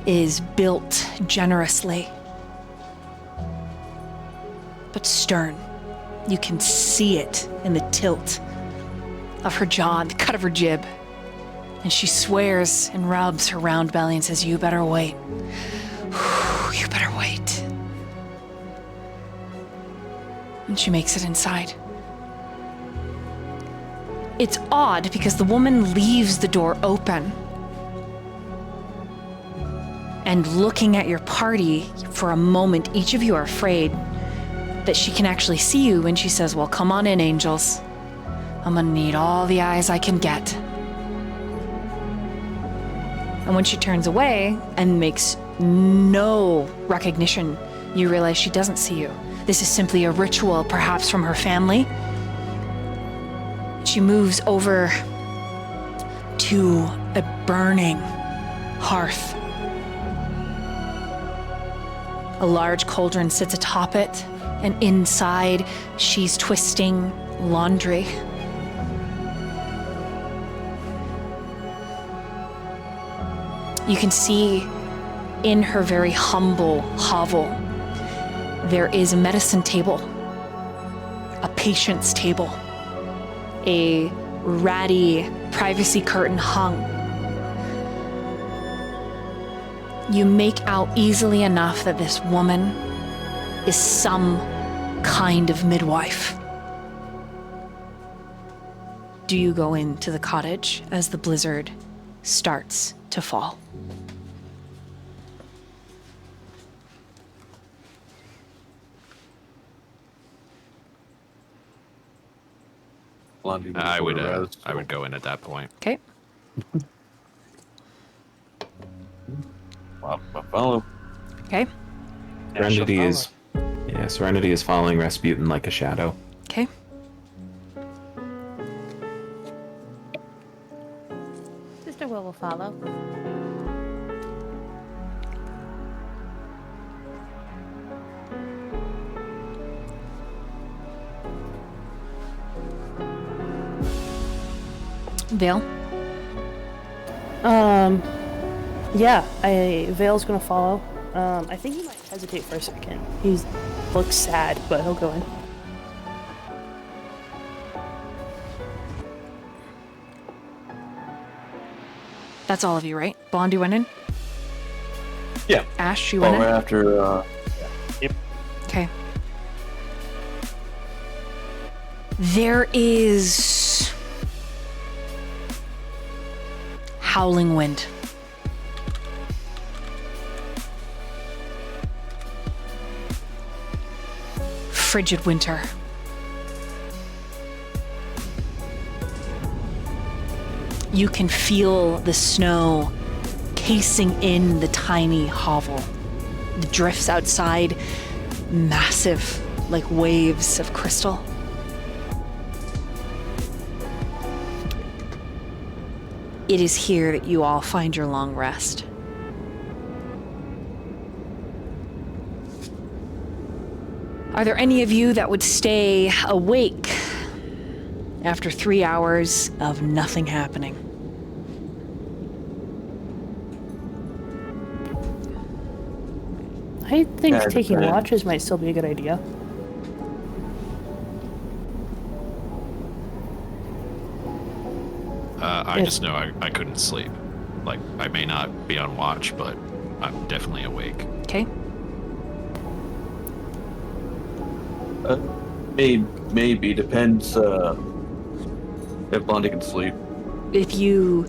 [SPEAKER 1] is built generously, but stern. You can see it in the tilt of her jaw, the cut of her jib. And she swears and rubs her round belly and says, "You better wait. You better wait." And she makes it inside. It's odd because the woman leaves the door open. And looking at your party, for a moment, each of you are afraid that she can actually see you. And she says, "Well, come on in, angels. I'm gonna need all the eyes I can get." And when she turns away and makes no recognition, you realize she doesn't see you. This is simply a ritual, perhaps from her family. She moves over to a burning hearth. A large cauldron sits atop it, and inside she's twisting laundry. You can see in her very humble hovel, there is a medicine table, a patient's table, a ratty privacy curtain hung. You make out easily enough that this woman is some kind of midwife. Do you go into the cottage as the blizzard starts to fall?
[SPEAKER 2] Blondie
[SPEAKER 4] I would go in at that point.
[SPEAKER 1] Okay.
[SPEAKER 2] Well, follow.
[SPEAKER 1] Okay.
[SPEAKER 5] Serenity is following Rasputin like a shadow.
[SPEAKER 1] Okay.
[SPEAKER 6] Sister will follow.
[SPEAKER 1] Vale?
[SPEAKER 8] Yeah, Vale's gonna follow. I think he might hesitate for a second. He looks sad, but he'll go in.
[SPEAKER 1] That's all of you, right? Blondie went in?
[SPEAKER 2] Yeah.
[SPEAKER 1] Ash, you
[SPEAKER 2] Well,
[SPEAKER 1] went
[SPEAKER 2] right
[SPEAKER 1] in?
[SPEAKER 2] after.
[SPEAKER 1] Okay. There is howling wind. Frigid winter. You can feel the snow casing in the tiny hovel. The drifts outside, massive, like waves of crystal. It is here that you all find your long rest. Are there any of you that would stay awake after 3 hours of nothing happening?
[SPEAKER 8] I think
[SPEAKER 2] Yeah,
[SPEAKER 8] taking
[SPEAKER 2] depends.
[SPEAKER 8] watches might still be a good idea.
[SPEAKER 4] I
[SPEAKER 8] Yes.
[SPEAKER 4] just know I couldn't sleep. Like, I may not be on watch, but I'm definitely awake.
[SPEAKER 1] Okay.
[SPEAKER 2] Maybe depends. If Blondie can sleep.
[SPEAKER 1] If you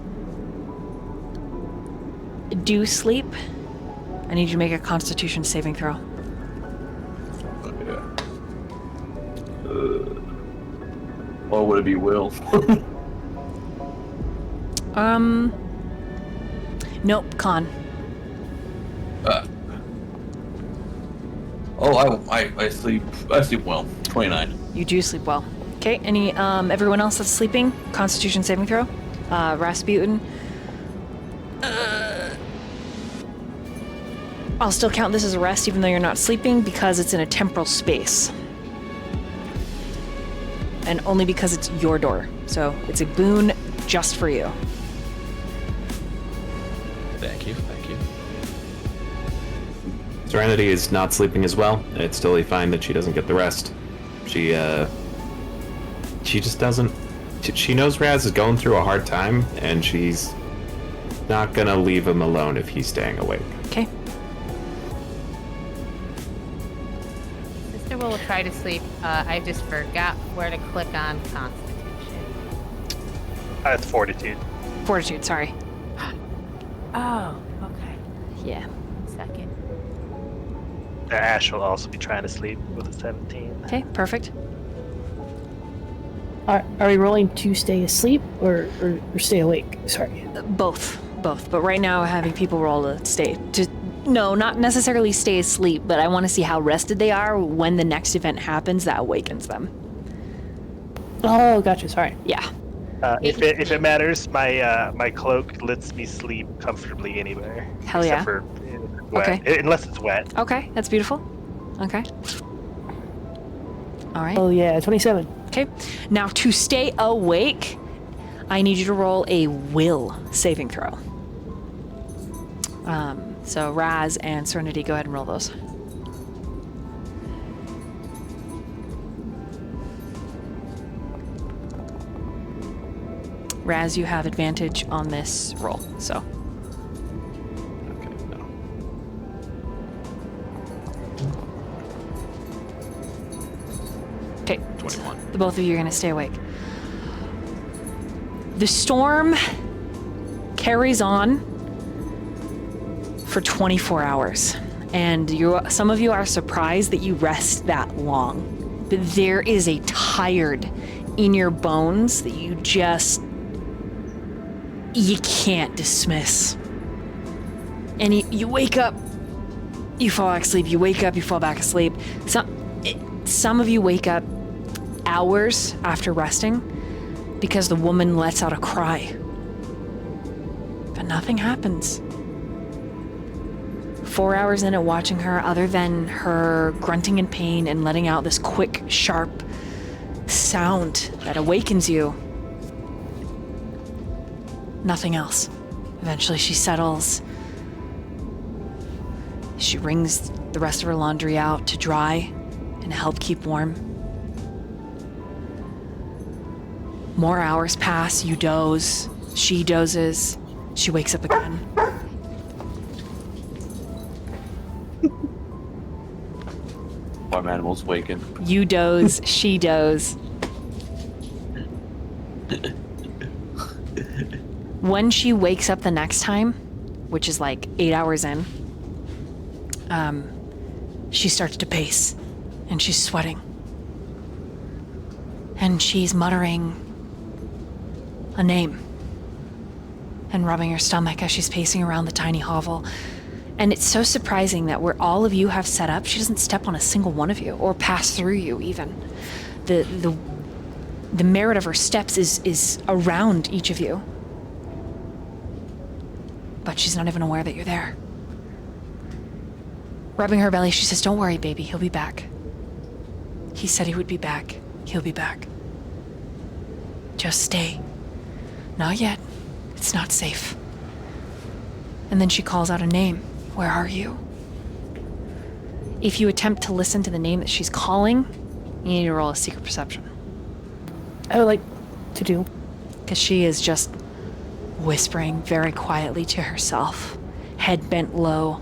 [SPEAKER 1] do sleep, I need you to make a Constitution saving throw.
[SPEAKER 2] Yeah. Or would it be Will?
[SPEAKER 1] Nope, Con.
[SPEAKER 2] I sleep. I sleep well. 29.
[SPEAKER 1] You do sleep well. Okay, any, everyone else that's sleeping? Constitution saving throw? Rasputin? I'll still count this as a rest even though you're not sleeping because it's in a temporal space. And only because it's your door. So it's a boon just for you.
[SPEAKER 4] Thank you.
[SPEAKER 5] Serenity is not sleeping as well. It's totally fine that she doesn't get the rest. She just doesn't. She knows Raz is going through a hard time, and she's not gonna leave him alone if he's staying awake.
[SPEAKER 1] Okay.
[SPEAKER 6] Sister will try to sleep. I just forgot where to click on Constitution.
[SPEAKER 3] It's Fortitude.
[SPEAKER 1] Fortitude, sorry.
[SPEAKER 6] Oh, okay.
[SPEAKER 1] Yeah.
[SPEAKER 6] 1 second.
[SPEAKER 3] Ash will also be trying to sleep with a 17.
[SPEAKER 1] Okay, perfect.
[SPEAKER 8] Are we rolling to stay asleep or stay awake? Sorry.
[SPEAKER 1] Both. But right now, having people roll to stay. No, not necessarily stay asleep, but I want to see how rested they are when the next event happens that awakens them.
[SPEAKER 8] Oh, gotcha. Sorry.
[SPEAKER 1] Yeah.
[SPEAKER 3] If it matters, my cloak lets me sleep comfortably anywhere.
[SPEAKER 1] Hell yeah.
[SPEAKER 3] Except for wet.
[SPEAKER 1] Okay.
[SPEAKER 3] Unless it's wet.
[SPEAKER 1] Okay, that's beautiful. Okay. All right.
[SPEAKER 8] Oh yeah, 27.
[SPEAKER 1] Okay. Now, to stay awake, I need you to roll a will saving throw. So Raz and Serenity, go ahead and roll those. Raz, you have advantage on this roll, so.
[SPEAKER 5] Okay, no.
[SPEAKER 1] Okay.
[SPEAKER 4] 21.
[SPEAKER 1] The both of you are going to stay awake. The storm carries on for 24 hours. And some of you are surprised that you rest that long. But there is a tired in your bones that you can't dismiss. And you wake up, you fall back asleep, you wake up, you fall back asleep. Some of you wake up hours after resting because the woman lets out a cry. But nothing happens. 4 hours in at watching her, other than her grunting in pain and letting out this quick, sharp sound that awakens you. Nothing else. Eventually she settles. She wrings the rest of her laundry out to dry and to help keep warm. More hours pass, you doze. She dozes. She wakes up again.
[SPEAKER 2] Farm animals waking.
[SPEAKER 1] You doze, she doze. When she wakes up the next time, which is like 8 hours in, she starts to pace, and she's sweating. And she's muttering a name and rubbing her stomach as she's pacing around the tiny hovel. And it's so surprising that where all of you have set up, she doesn't step on a single one of you or pass through you even. The merit of her steps is around each of you. But she's not even aware that you're there. Rubbing her belly, she says, "Don't worry, baby, he'll be back. He said he would be back. He'll be back. Just stay. Not yet. It's not safe." And then she calls out a name. "Where are you?" If you attempt to listen to the name that she's calling, you need to roll a secret perception.
[SPEAKER 8] I would like to do.
[SPEAKER 1] Because she is just whispering very quietly to herself, head bent low.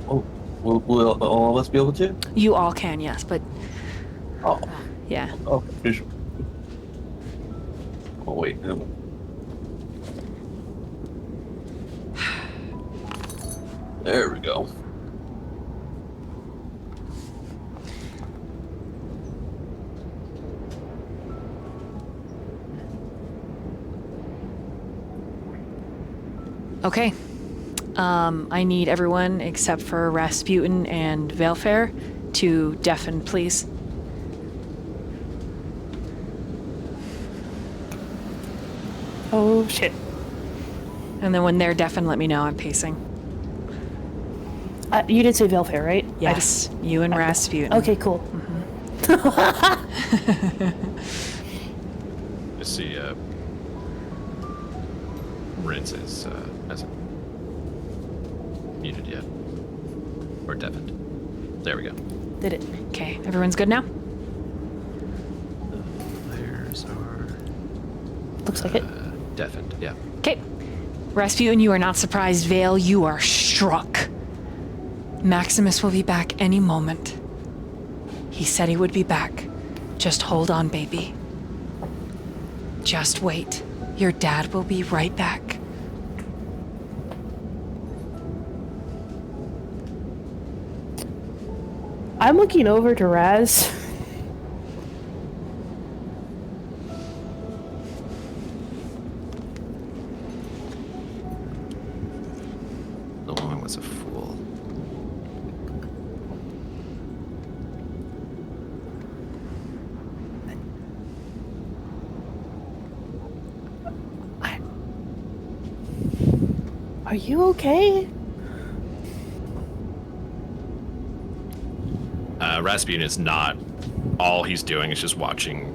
[SPEAKER 2] Oh, will all of us be able to?
[SPEAKER 1] You all can, yes, but
[SPEAKER 2] Oh,
[SPEAKER 1] yeah.
[SPEAKER 2] okay. Sure. Oh wait. No. There we go.
[SPEAKER 1] Okay. I need everyone except for Rasputin and Valefair to deafen, please.
[SPEAKER 8] Oh shit.
[SPEAKER 1] And then when they're deafened, let me know. I'm pacing.
[SPEAKER 8] You did say Valefair, right?
[SPEAKER 1] Yes, you and Rasputin.
[SPEAKER 8] Okay, cool.
[SPEAKER 4] You see, Rinse hasn't muted yet. Or deafened. There we go.
[SPEAKER 1] Did it. Okay, everyone's good now?
[SPEAKER 4] Players are
[SPEAKER 8] Looks like it.
[SPEAKER 4] deafened, yeah.
[SPEAKER 1] Okay. Rasputin, you are not surprised. Vale, you are struck. Maximus will be back any moment. He said he would be back. Just hold on, baby. Just wait. Your dad will be right back.
[SPEAKER 8] I'm looking over to Raz.
[SPEAKER 4] The woman was a fool.
[SPEAKER 8] Are you okay?
[SPEAKER 4] Rasputin is not. All he's doing is just watching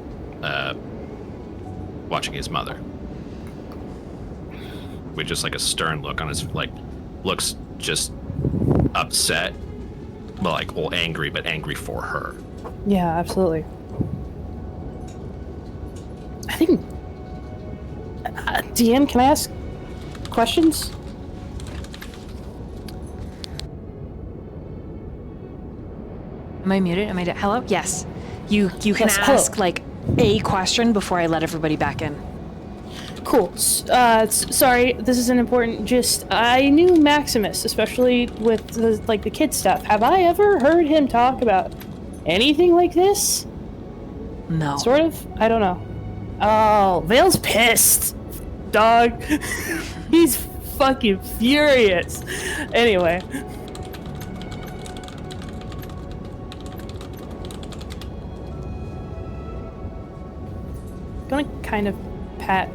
[SPEAKER 4] his mother. With just like a stern look on his, like, looks just upset, but like, well, angry, but angry for her.
[SPEAKER 8] Yeah, absolutely. I think... DM, can I ask questions?
[SPEAKER 1] Am I muted? Am I hello? Yes. You can
[SPEAKER 8] Yes, hello.
[SPEAKER 1] ask like a question before I let everybody back in.
[SPEAKER 8] Cool. Sorry, this isn't important. Just, I knew Maximus, especially with the kid stuff. Have I ever heard him talk about anything like this?
[SPEAKER 1] No.
[SPEAKER 8] Sort of? I don't know. Oh, Vale's pissed. Dog. He's fucking furious. Anyway. Gonna kind of pat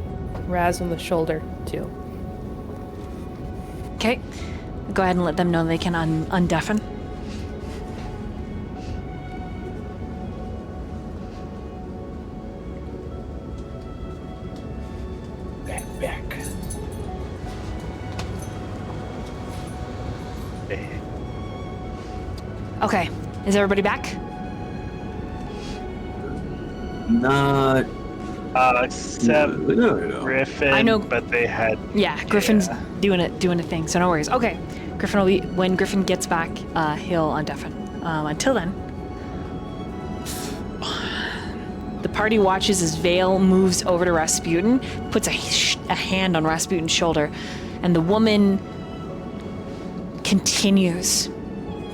[SPEAKER 8] Raz on the shoulder, too.
[SPEAKER 1] Okay. Go ahead and let them know they can undeafen.
[SPEAKER 5] Back.
[SPEAKER 1] Okay. Is everybody back?
[SPEAKER 2] Not.
[SPEAKER 3] Except
[SPEAKER 2] No.
[SPEAKER 3] Griffin.
[SPEAKER 1] I know-
[SPEAKER 3] But they had.
[SPEAKER 1] Yeah, Griffin's
[SPEAKER 3] Yeah.
[SPEAKER 1] doing a thing, so no worries. Okay. Griffin will be when Griffin gets back, he'll undeafen. Until then. The party watches as Vale moves over to Rasputin, puts a hand on Rasputin's shoulder, and the woman continues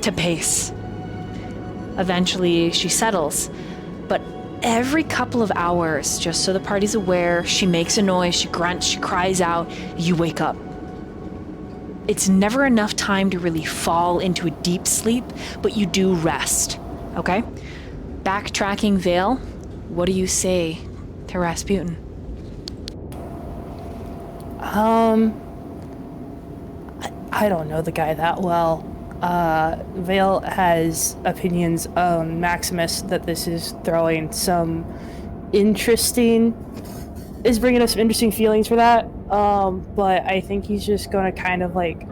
[SPEAKER 1] to pace. Eventually, she settles, but every couple of hours, just so the party's aware, she makes a noise, she grunts, she cries out, you wake up. It's never enough time to really fall into a deep sleep, but you do rest, okay? Backtracking Vale, what do you say to Rasputin?
[SPEAKER 8] I don't know the guy that well. Vale has opinions on Maximus that this is throwing some interesting... is bringing us some interesting feelings for that. But I think he's just going to kind of, like,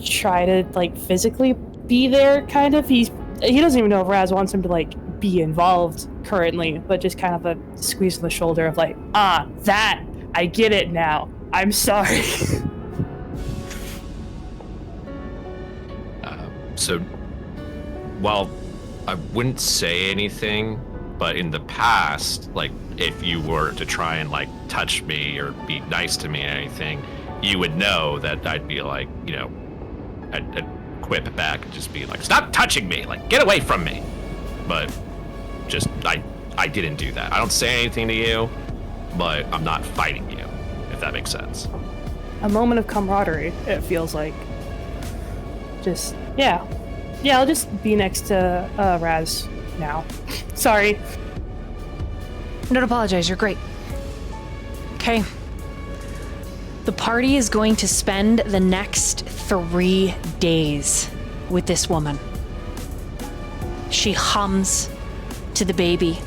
[SPEAKER 8] try to, like, physically be there, kind of. He doesn't even know if Raz wants him to, like, be involved currently, but just kind of a squeeze on the shoulder of, like, that! I get it now. I'm sorry.
[SPEAKER 4] So, while I wouldn't say anything, but in the past, like, if you were to try and, like, touch me or be nice to me or anything, you would know that I'd be like, you know, I'd quip back and just be like, stop touching me! Like, get away from me! But, just, I didn't do that. I don't say anything to you, but I'm not fighting you, if that makes sense.
[SPEAKER 8] A moment of camaraderie, it feels like. Just, yeah, I'll just be next to Raz now. Sorry.
[SPEAKER 1] Don't apologize, you're great. Okay. The party is going to spend the next 3 days with this woman. She hums to the baby.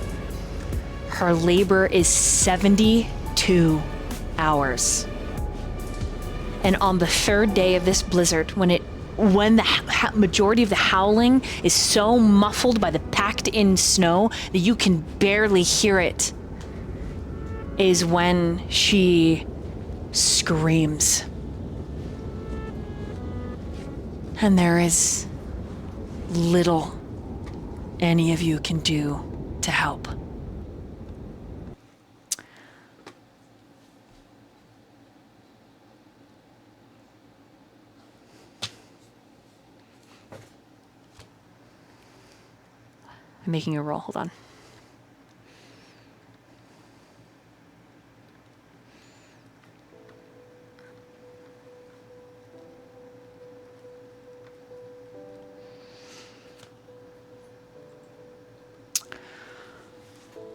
[SPEAKER 1] Her labor is 72 hours. And on the third day of this blizzard, when the majority of the howling is so muffled by the packed in snow that you can barely hear it, is when she screams. And there is little any of you can do to help. I'm making a roll, hold on.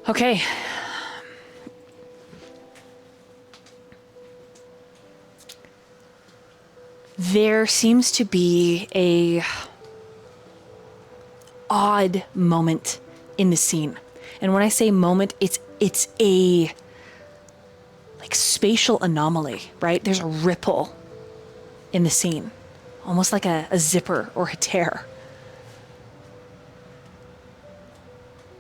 [SPEAKER 1] Okay. There seems to be a odd moment in the scene. And when I say moment, it's a like spatial anomaly, right? There's a ripple in the scene, almost like a zipper or a tear.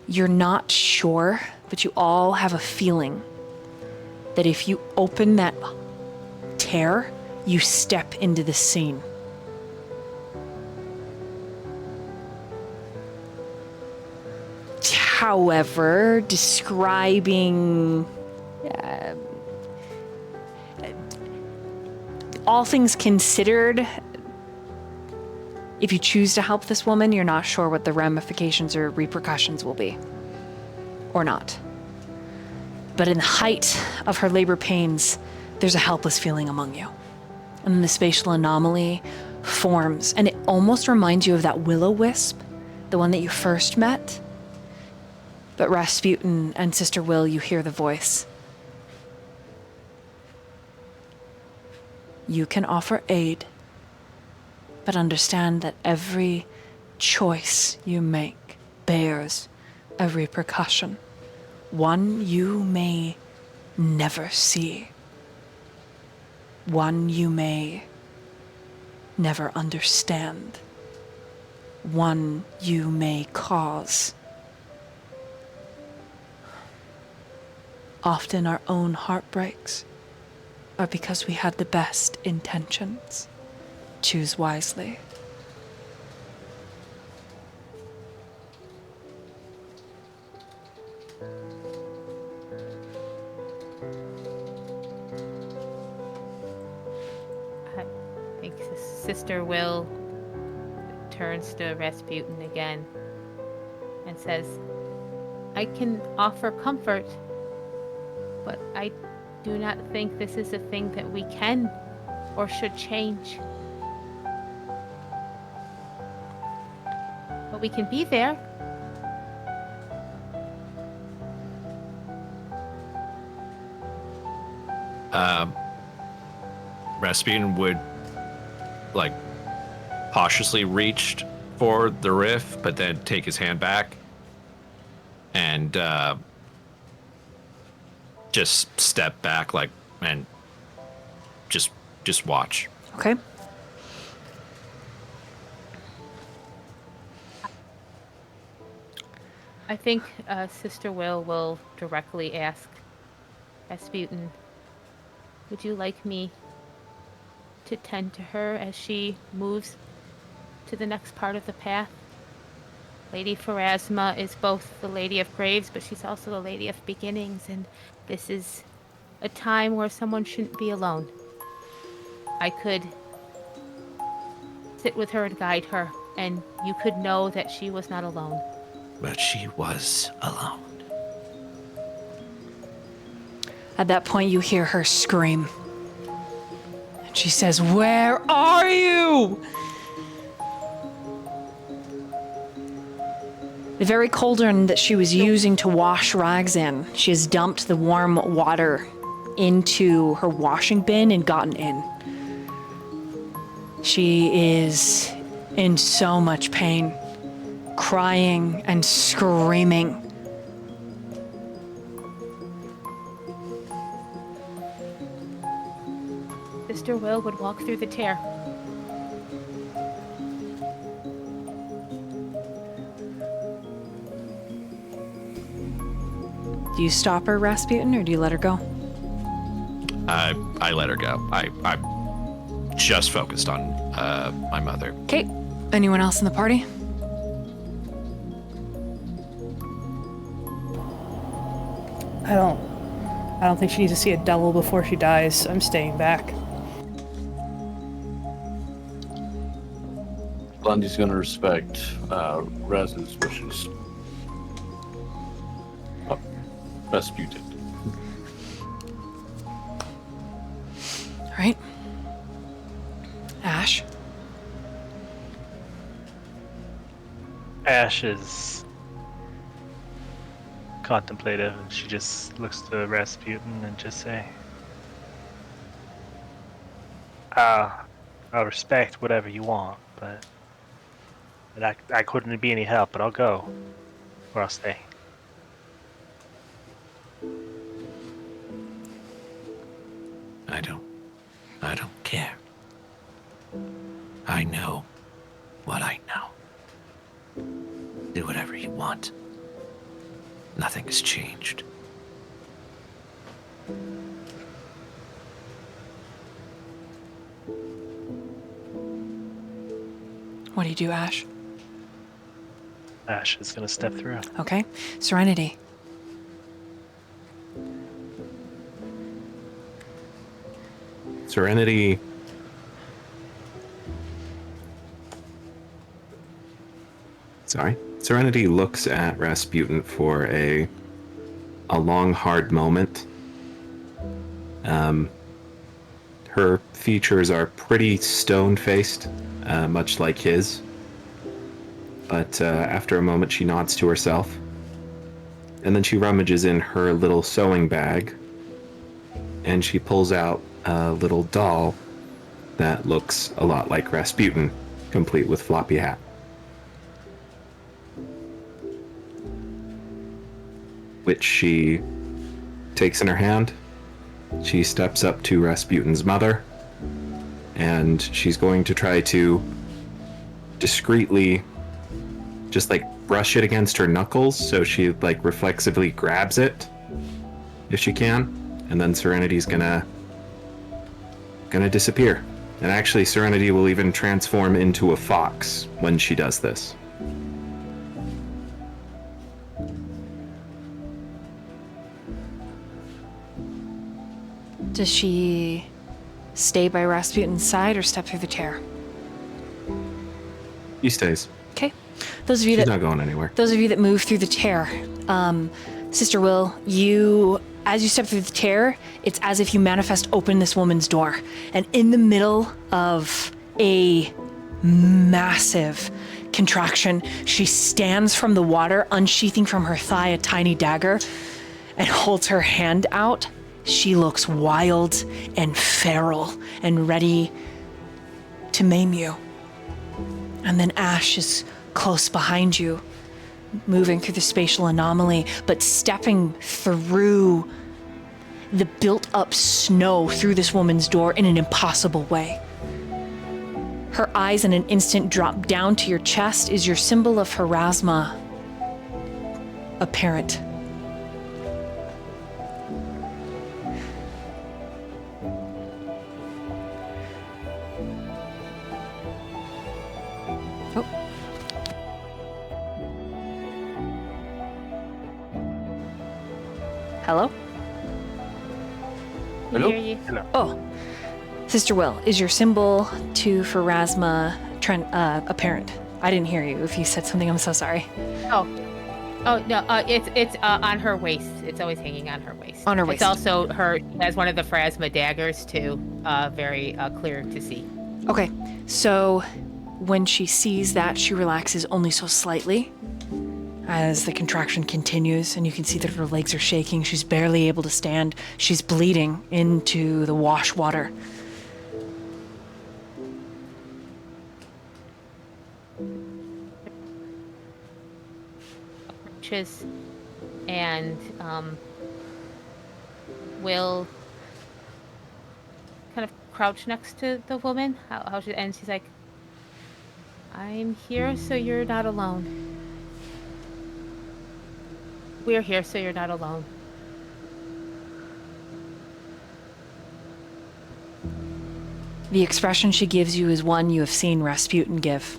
[SPEAKER 1] You're not sure, but you all have a feeling that if you open that tear, you step into the scene. However, describing all things considered, if you choose to help this woman, you're not sure what the ramifications or repercussions will be, or not. But in the height of her labor pains, there's a helpless feeling among you. And then the spatial anomaly forms, and it almost reminds you of that will-o-wisp, the one that you first met. But Rasputin and Sister Will, you hear the voice. You can offer aid, but understand that every choice you make bears a repercussion, one you may never see, one you may never understand, one you may cause. Often our own heartbreaks are because we had the best intentions. Choose wisely.
[SPEAKER 6] I think Sister Will turns to Rasputin again and says, I can offer comfort, but I do not think this is a thing that we can or should change. But we can be there.
[SPEAKER 4] Rasputin would, like, cautiously reach for the riff, but then take his hand back and just step back, like, and just watch.
[SPEAKER 1] Okay.
[SPEAKER 6] I think Sister Will directly ask Rasputin, would you like me to tend to her as she moves to the next part of the path? Lady Pharasma is both the Lady of Graves, but she's also the Lady of Beginnings, and this is a time where someone shouldn't be alone. I could sit with her and guide her, and you could know that she was not alone.
[SPEAKER 4] But she was alone.
[SPEAKER 1] At that point, you hear her scream. And she says, "Where are you?" The very cauldron that she was using to wash rags in, she has dumped the warm water into her washing bin and gotten in. She is in so much pain. crying and screaming.
[SPEAKER 6] Sister Will would walk through the tear.
[SPEAKER 1] Do you stop her, Rasputin, or do you let her go?
[SPEAKER 4] I let her go. I'm just focused on my mother.
[SPEAKER 1] Okay. Anyone else in the party?
[SPEAKER 8] I don't think she needs to see a devil before she dies. I'm staying back.
[SPEAKER 9] Blondie's gonna respect Raz's wishes. Rasputin.
[SPEAKER 1] All right. Ash?
[SPEAKER 3] Ash is contemplative, and she just looks to Rasputin and just say, I'll respect whatever you want, but I couldn't be any help, but I'll go, or I'll stay.
[SPEAKER 4] I don't care. I know what I know. Do whatever you want. Nothing has changed.
[SPEAKER 1] What do you do, Ash?
[SPEAKER 3] Ash is gonna step through.
[SPEAKER 1] Okay. Serenity.
[SPEAKER 5] Serenity. Sorry. Serenity looks at Rasputin for a long, hard moment. Her features are pretty stone-faced, much like his. But after a moment, she nods to herself. And then she rummages in her little sewing bag, and she pulls out a little doll that looks a lot like Rasputin, complete with floppy hat. Which she takes in her hand. She steps up to Rasputin's mother, and she's going to try to discreetly just like brush it against her knuckles, so she like reflexively grabs it if she can, and then Serenity's gonna disappear. And actually, Serenity will even transform into a fox when she does this.
[SPEAKER 1] Does she stay by Rasputin's side or step through the tear?
[SPEAKER 5] He stays.
[SPEAKER 1] Okay. Those of you
[SPEAKER 5] She's
[SPEAKER 1] that
[SPEAKER 5] not going anywhere.
[SPEAKER 1] Those of you that move through the tear, Sister Will, as you step through the tear, it's as if you manifest open this woman's door. And in the middle of a massive contraction, she stands from the water, unsheathing from her thigh a tiny dagger, and holds her hand out. She looks wild and feral and ready to maim you. And then Ash is close behind you, moving through the spatial anomaly, but stepping through the built-up snow through this woman's door in an impossible way. Her eyes in an instant drop down to your chest. Is your symbol of ℙ𝕒𝕒𝕦 apparent? Oh. Hello?
[SPEAKER 6] We
[SPEAKER 2] Hello?
[SPEAKER 6] hear you.
[SPEAKER 1] Oh. Sister Will, is your symbol to ℙ𝕒𝕒𝕦 apparent? I didn't hear you. If you said something, I'm so sorry.
[SPEAKER 6] Oh no, it's on her waist. It's always hanging on her waist.
[SPEAKER 1] On her waist.
[SPEAKER 6] It's also she has one of the ℙ𝕒𝕒𝕦 daggers too. Very clear to see.
[SPEAKER 1] Okay, so when she sees that, she relaxes only so slightly as the contraction continues, and you can see that her legs are shaking. She's barely able to stand. She's bleeding into the wash water.
[SPEAKER 6] bushes and will kind of crouch next to the woman. And she's like, I'm here so you're not alone. We're here so you're not alone.
[SPEAKER 1] The expression she gives you is one you have seen Rasputin give.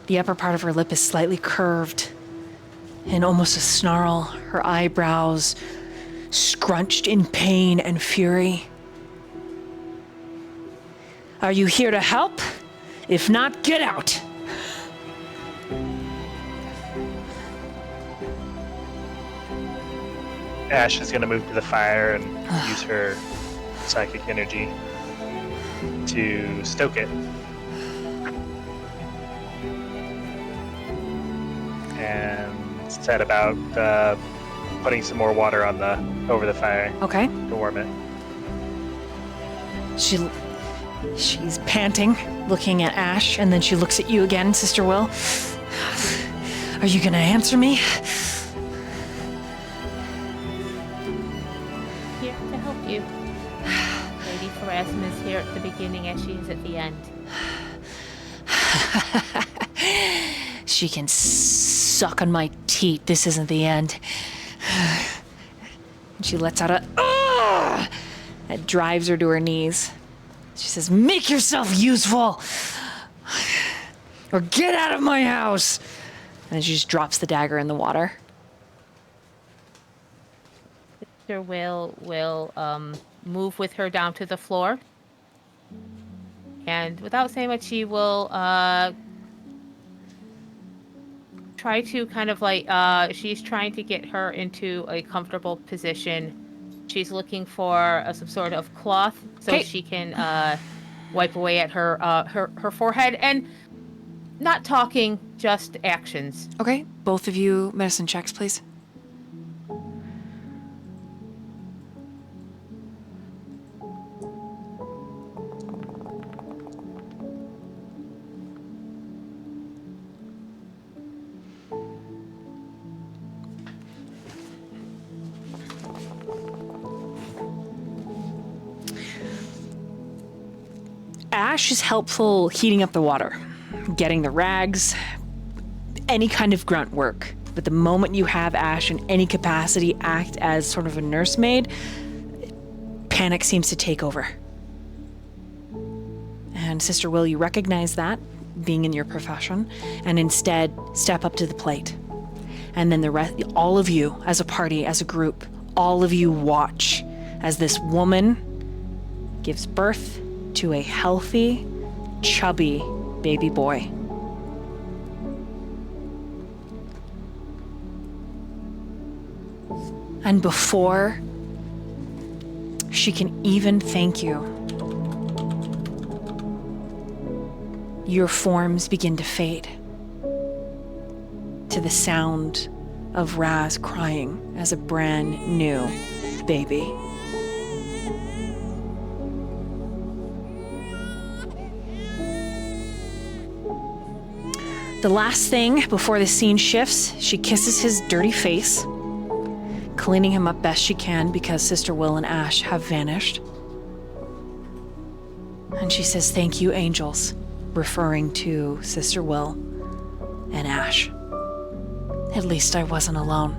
[SPEAKER 1] The upper part of her lip is slightly curved in almost a snarl, her eyebrows scrunched in pain and fury. Are you here to help? If not, get out!
[SPEAKER 3] Ash is going to move to the fire and use her psychic energy to stoke it. And set about putting some more water on over the fire
[SPEAKER 1] Okay.
[SPEAKER 3] to warm it.
[SPEAKER 1] She's panting, looking at Ash, and then she looks at you again, Sister Will. Are you gonna answer me?
[SPEAKER 6] Here to help you. Lady Pharasma is here at the beginning as she is at the end.
[SPEAKER 1] She can suck on my teat. This isn't the end. And she lets out a "Ugh!" that drives her to her knees. She says, make yourself useful! Or get out of my house! And she just drops the dagger in the water.
[SPEAKER 6] Sister will move with her down to the floor. And without saying much, she will try to kind of like, she's trying to get her into a comfortable position. She's looking for some sort of cloth so she can wipe away at her forehead, and not talking, just actions.
[SPEAKER 1] Okay, both of you medicine checks, please. Ash is helpful heating up the water, getting the rags, any kind of grunt work. But the moment you have Ash in any capacity act as sort of a nursemaid, panic seems to take over. And Sister Will, you recognize that, being in your profession, and instead step up to the plate. And then the rest, all of you as a party, as a group, all of you watch as this woman gives birth to a healthy, chubby baby boy. And before she can even thank you, your forms begin to fade to the sound of Raz crying as a brand new baby. The last thing before the scene shifts, she kisses his dirty face, cleaning him up best she can because Sister Will and Ash have vanished. And she says, thank you, angels, referring to Sister Will and Ash. At least I wasn't alone.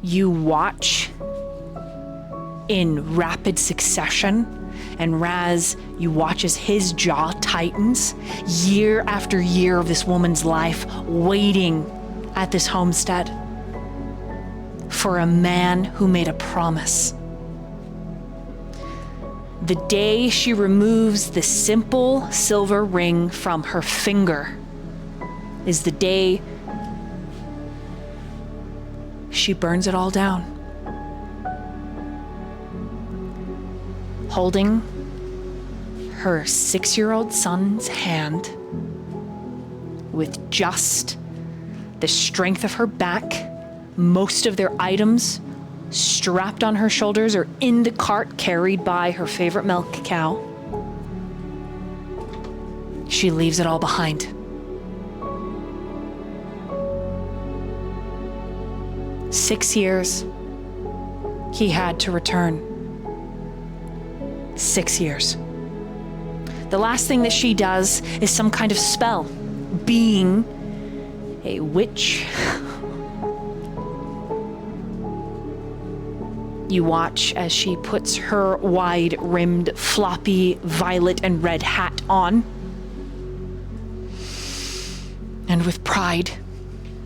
[SPEAKER 1] You watch in rapid succession, and Raz, you watch as his jaw tightens, year after year of this woman's life waiting at this homestead for a man who made a promise. The day she removes the simple silver ring from her finger is the day she burns it all down. Holding her 6-year-old son's hand with just the strength of her back, most of their items strapped on her shoulders or in the cart carried by her favorite milk cow. She leaves it all behind. Six years he had to return. 6 years. The last thing that she does is some kind of spell. Being a witch. You watch as she puts her wide-rimmed, floppy violet and red hat on. And with pride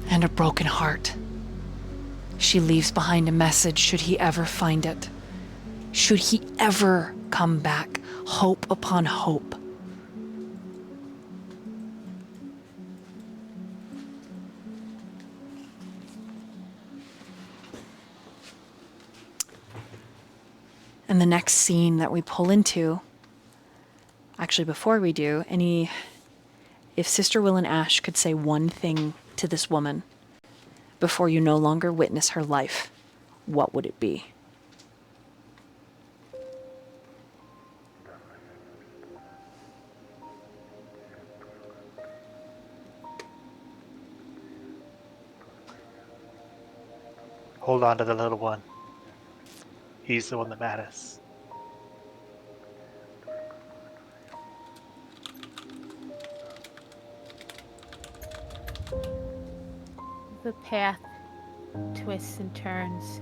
[SPEAKER 1] and a broken heart, she leaves behind a message should he ever find it. Should he ever come back, hope upon hope. And the next scene that we pull into, actually before we do, if Sister Will and Ash could say one thing to this woman before you no longer witness her life, what would it be?
[SPEAKER 3] Hold on to the little one. He's the one that matters.
[SPEAKER 6] The path twists and turns,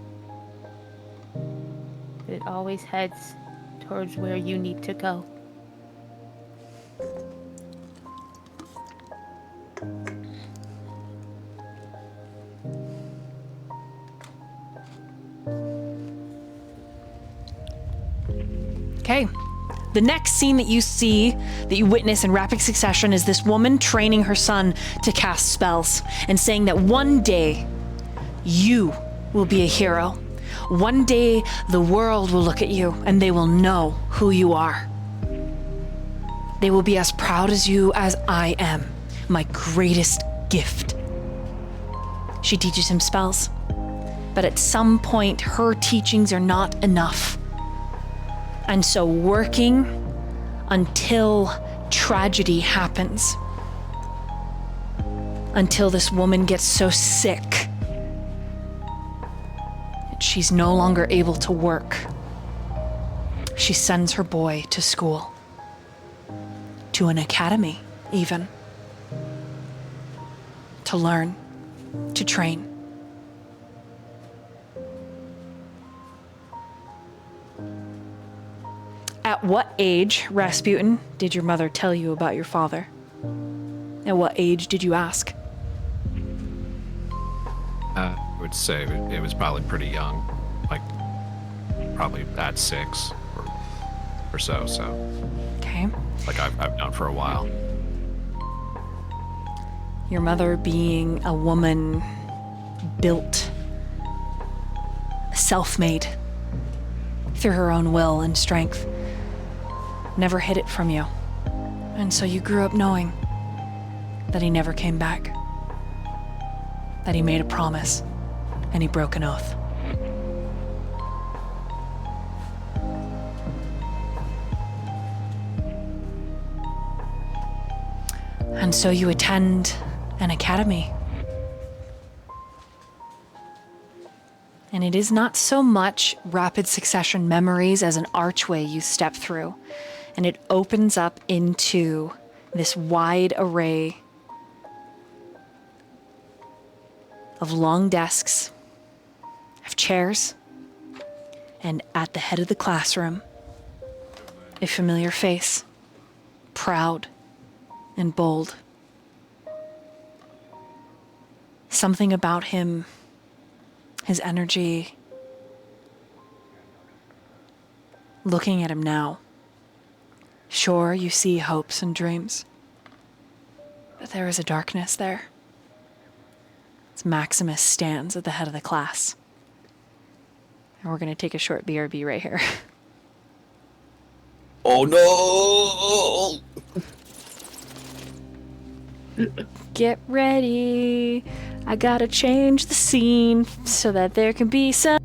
[SPEAKER 6] but it always heads towards where you need to go.
[SPEAKER 1] Okay. The next scene that you see, that you witness in rapid succession, is this woman training her son to cast spells and saying that one day you will be a hero. One day the world will look at you and they will know who you are. They will be as proud as you as I am, my greatest gift. She teaches him spells, but at some point her teachings are not enough. And so working until tragedy happens. Until this woman gets so sick that she's no longer able to work. She sends her boy to school. To an academy, even. To learn. To train. At what age, Rasputin, did your mother tell you about your father? At what age did you ask?
[SPEAKER 4] I would say it was probably pretty young, like probably at 6 or so.
[SPEAKER 1] Okay.
[SPEAKER 4] Like I've known for a while.
[SPEAKER 1] Your mother being a woman built, self-made, through her own will and strength, never hid it from you. And so you grew up knowing that he never came back. That he made a promise and he broke an oath. And so you attend an academy. And it is not so much rapid succession memories as an archway you step through. And it opens up into this wide array of long desks, of chairs, and at the head of the classroom, a familiar face, proud and bold. Something about him, his energy, looking at him now. Sure, you see hopes and dreams, but there is a darkness there. As Maximus stands at the head of the class. And we're going to take a short BRB right here.
[SPEAKER 2] Oh no!
[SPEAKER 1] Get ready. I gotta change the scene so that there can be some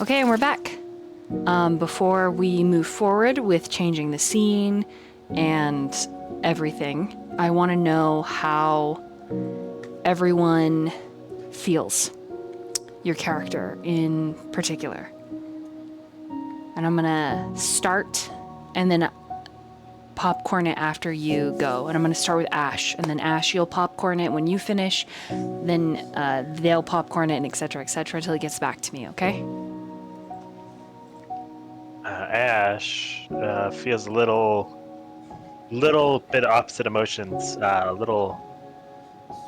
[SPEAKER 1] Okay, and we're back. Before we move forward with changing the scene and everything, I want to know how everyone feels. Your character in particular. And I'm gonna start and then popcorn it after you go. And I'm gonna start with Ash, and then Ash, you'll popcorn it when you finish, then they'll popcorn it, and etc., until it gets back to me, okay?
[SPEAKER 3] Ash feels a little bit opposite emotions. A little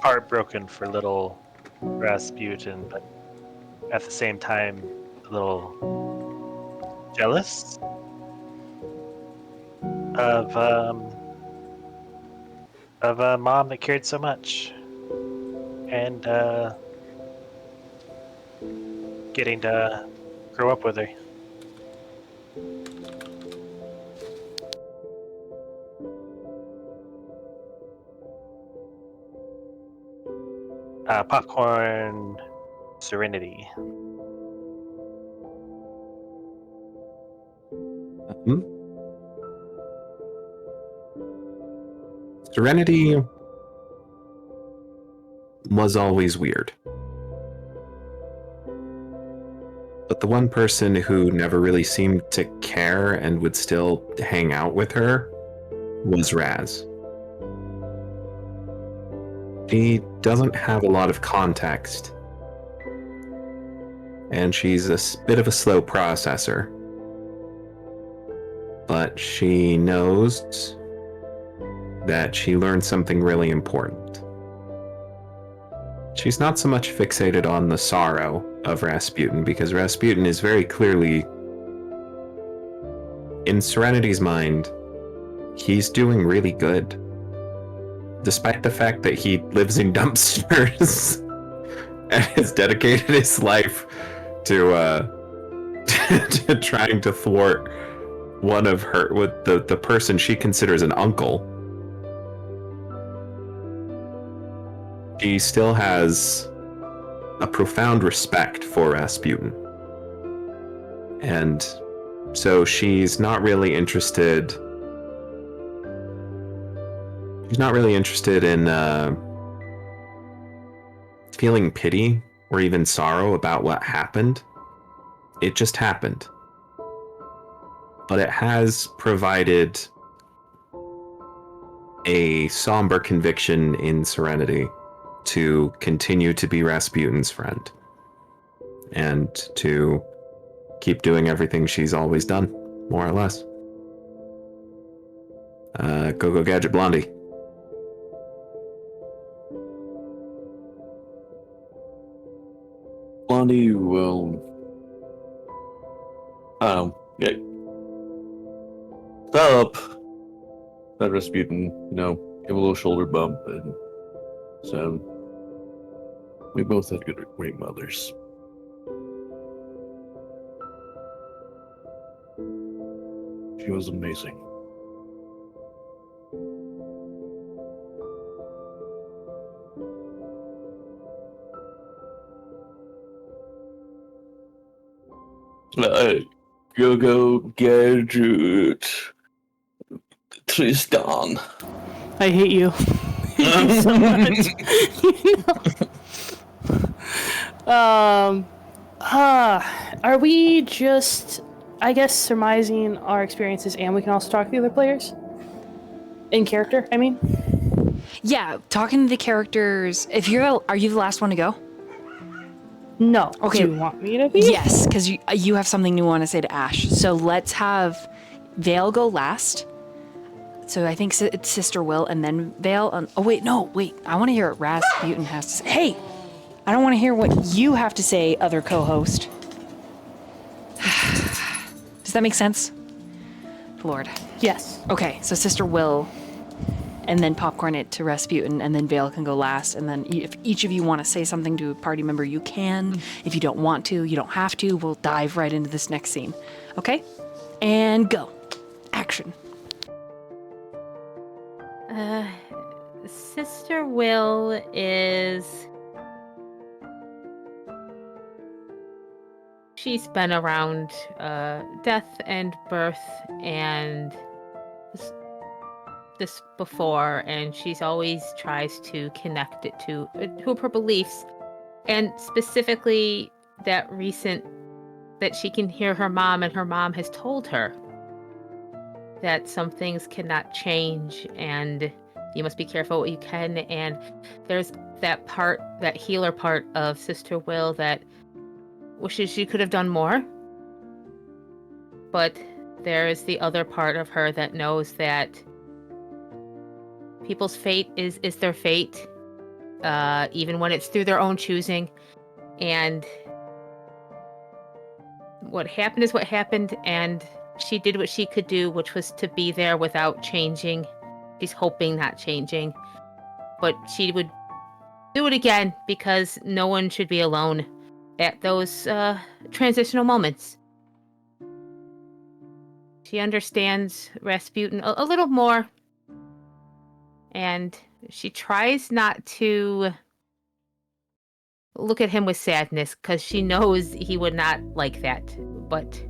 [SPEAKER 3] heartbroken for little Rasputin, but at the same time, a little jealous of a mom that cared so much, and getting to grow up with her. Popcorn Serenity.
[SPEAKER 5] Serenity was always weird. But the one person who never really seemed to care and would still hang out with her was Raz. She doesn't have a lot of context, and she's a bit of a slow processor. But she knows that she learned something really important. She's not so much fixated on the sorrow of Rasputin, because Rasputin is very clearly, in Serenity's mind, he's doing really good. Despite the fact that he lives in dumpsters and has dedicated his life to to trying to thwart one of her, with the person she considers an uncle, she still has a profound respect for Rasputin. And so she's not really interested in feeling pity or even sorrow about what happened. It just happened. But it has provided a somber conviction in Serenity to continue to be Rasputin's friend and to keep doing everything she's always done, more or less. Go Gadget Blondie.
[SPEAKER 9] Blondie will, yeah, stop that Rasputin, give a little shoulder bump, and so we both had great mothers. She was amazing. Go Gadget. Tristan.
[SPEAKER 8] I hate you. I hate you so much. Are we just, I guess, surmising our experiences, and we can also talk to the other players? In character, I mean?
[SPEAKER 1] Yeah, talking to the characters. Are you the last one to go?
[SPEAKER 8] No.
[SPEAKER 1] Okay.
[SPEAKER 8] Do you want me to be?
[SPEAKER 1] Yes, because you have something you want to say to Ash. So let's have Vale go last. So I think it's Sister Will and then Vale. Oh, wait. I want to hear what Rasputin has to say. Hey, I don't want to hear what you have to say, other co-host. Does that make sense? Lord.
[SPEAKER 8] Yes.
[SPEAKER 1] Okay, so Sister Will, and then popcorn it to Rasputin, and then Vale can go last. And then if each of you want to say something to a party member, you can. If you don't want to, you don't have to. We'll dive right into this next scene. Okay? And go. Action.
[SPEAKER 6] Sister Will is... she's been around death and birth and this before, and she's always tries to connect it to her beliefs, and specifically that she can hear her mom, and her mom has told her that some things cannot change and you must be careful what you can. And there's that healer part of Sister Will that wishes she could have done more, but there is the other part of her that knows that people's fate is their fate, even when it's through their own choosing. And what happened is what happened, and she did what she could do, which was to be there without changing. She's hoping not changing, but she would do it again because no one should be alone at those transitional moments. She understands Rasputin a little more, and she tries not to look at him with sadness because she knows he would not like that, but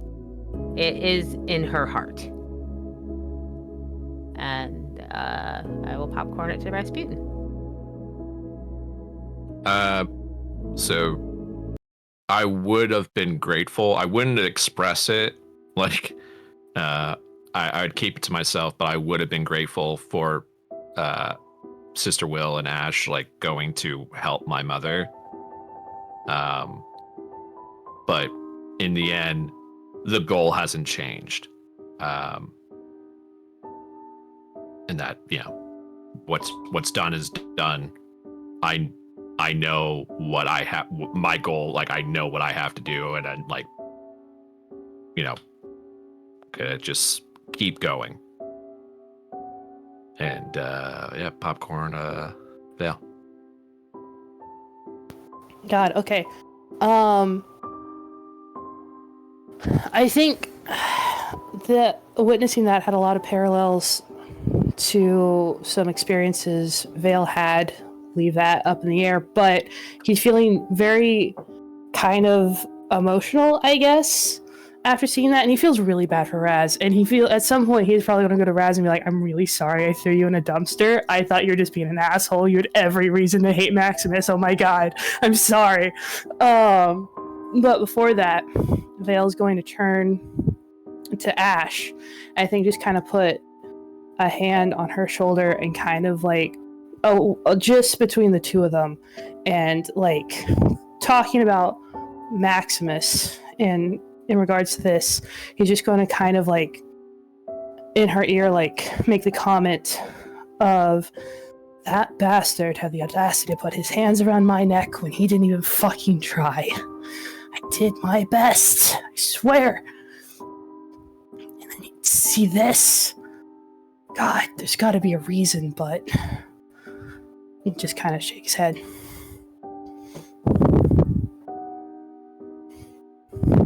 [SPEAKER 6] it is in her heart. And I will popcorn it to Rasputin.
[SPEAKER 4] So I would have been grateful. I wouldn't express it like I'd keep it to myself, but I would have been grateful for Sister Will and Ash like going to help my mother. But in the end, the goal hasn't changed. And that, you know, what's done is done. I know what I have, my goal, like I know what I have to do, and I'm like, you know, gonna just keep going. And yeah, popcorn, Vale.
[SPEAKER 8] God, okay. I think that witnessing that had a lot of parallels to some experiences Vale had. Leave that up in the air, but he's feeling very kind of emotional, I guess, after seeing that, and he feels really bad for Raz, and at some point he's probably going to go to Raz and be like, I'm really sorry I threw you in a dumpster. I thought you were just being an asshole. You had every reason to hate Maximus. Oh my god, I'm sorry. But before that, Vale's going to turn to Ash. I think just kind of put a hand on her shoulder and kind of like, just between the two of them, and like talking about Maximus. And in regards to this, he's just going to kind of like in her ear, like make the comment of, that bastard had the audacity to put his hands around my neck when he didn't even fucking try. I did my best, I swear. And then you see this? God, there's got to be a reason, but he just kind of shake his head.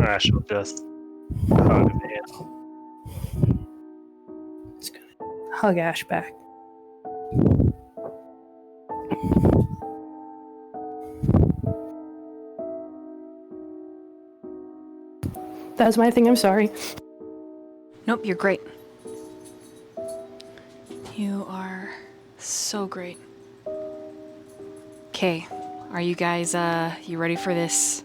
[SPEAKER 3] Ash will just hug him.
[SPEAKER 8] Just gonna hug Ash back. That's my thing, I'm sorry.
[SPEAKER 1] Nope, you're great. You are so great. Okay, are you guys, you ready for this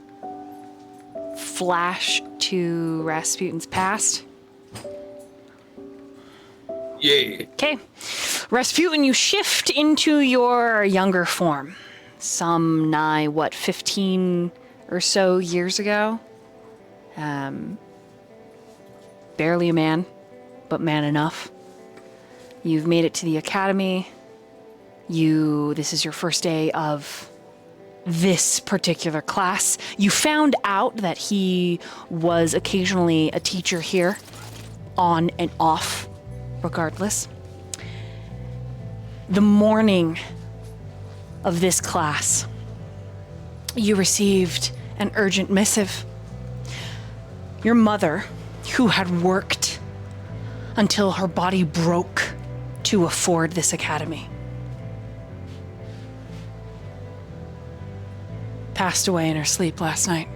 [SPEAKER 1] flash to Rasputin's past?
[SPEAKER 2] Yeah.
[SPEAKER 1] Okay. Rasputin, you shift into your younger form. Some nigh, 15 or so years ago? Barely a man, but man enough. You've made it to the academy. This is your first day of this particular class. You found out that he was occasionally a teacher here, on and off, regardless. The morning of this class, you received an urgent missive. Your mother, who had worked until her body broke to afford this academy, passed away in her sleep last night.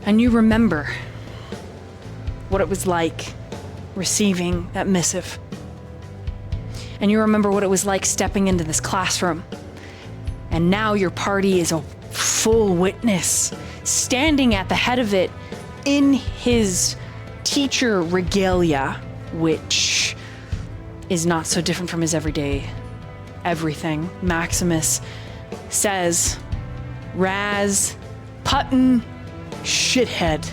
[SPEAKER 1] And you remember what it was like receiving that missive. And you remember what it was like stepping into this classroom. And now your party is a full witness, standing at the head of it in his teacher regalia, which is not so different from his everyday everything. Maximus says, Raz, Putton, shithead,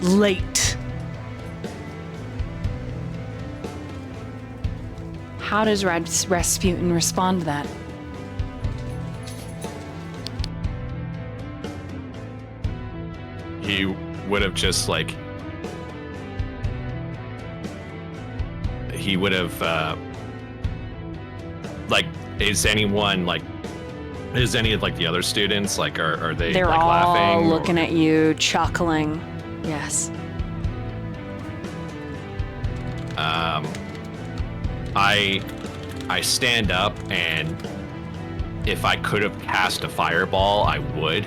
[SPEAKER 1] late. How does Rasputin respond to that?
[SPEAKER 4] He would have just like he would have like is any of like the other students like are they
[SPEAKER 1] They're
[SPEAKER 4] like
[SPEAKER 1] all
[SPEAKER 4] laughing
[SPEAKER 1] looking at you, chuckling. Yes.
[SPEAKER 4] I stand up, and if I could have cast a fireball, I would.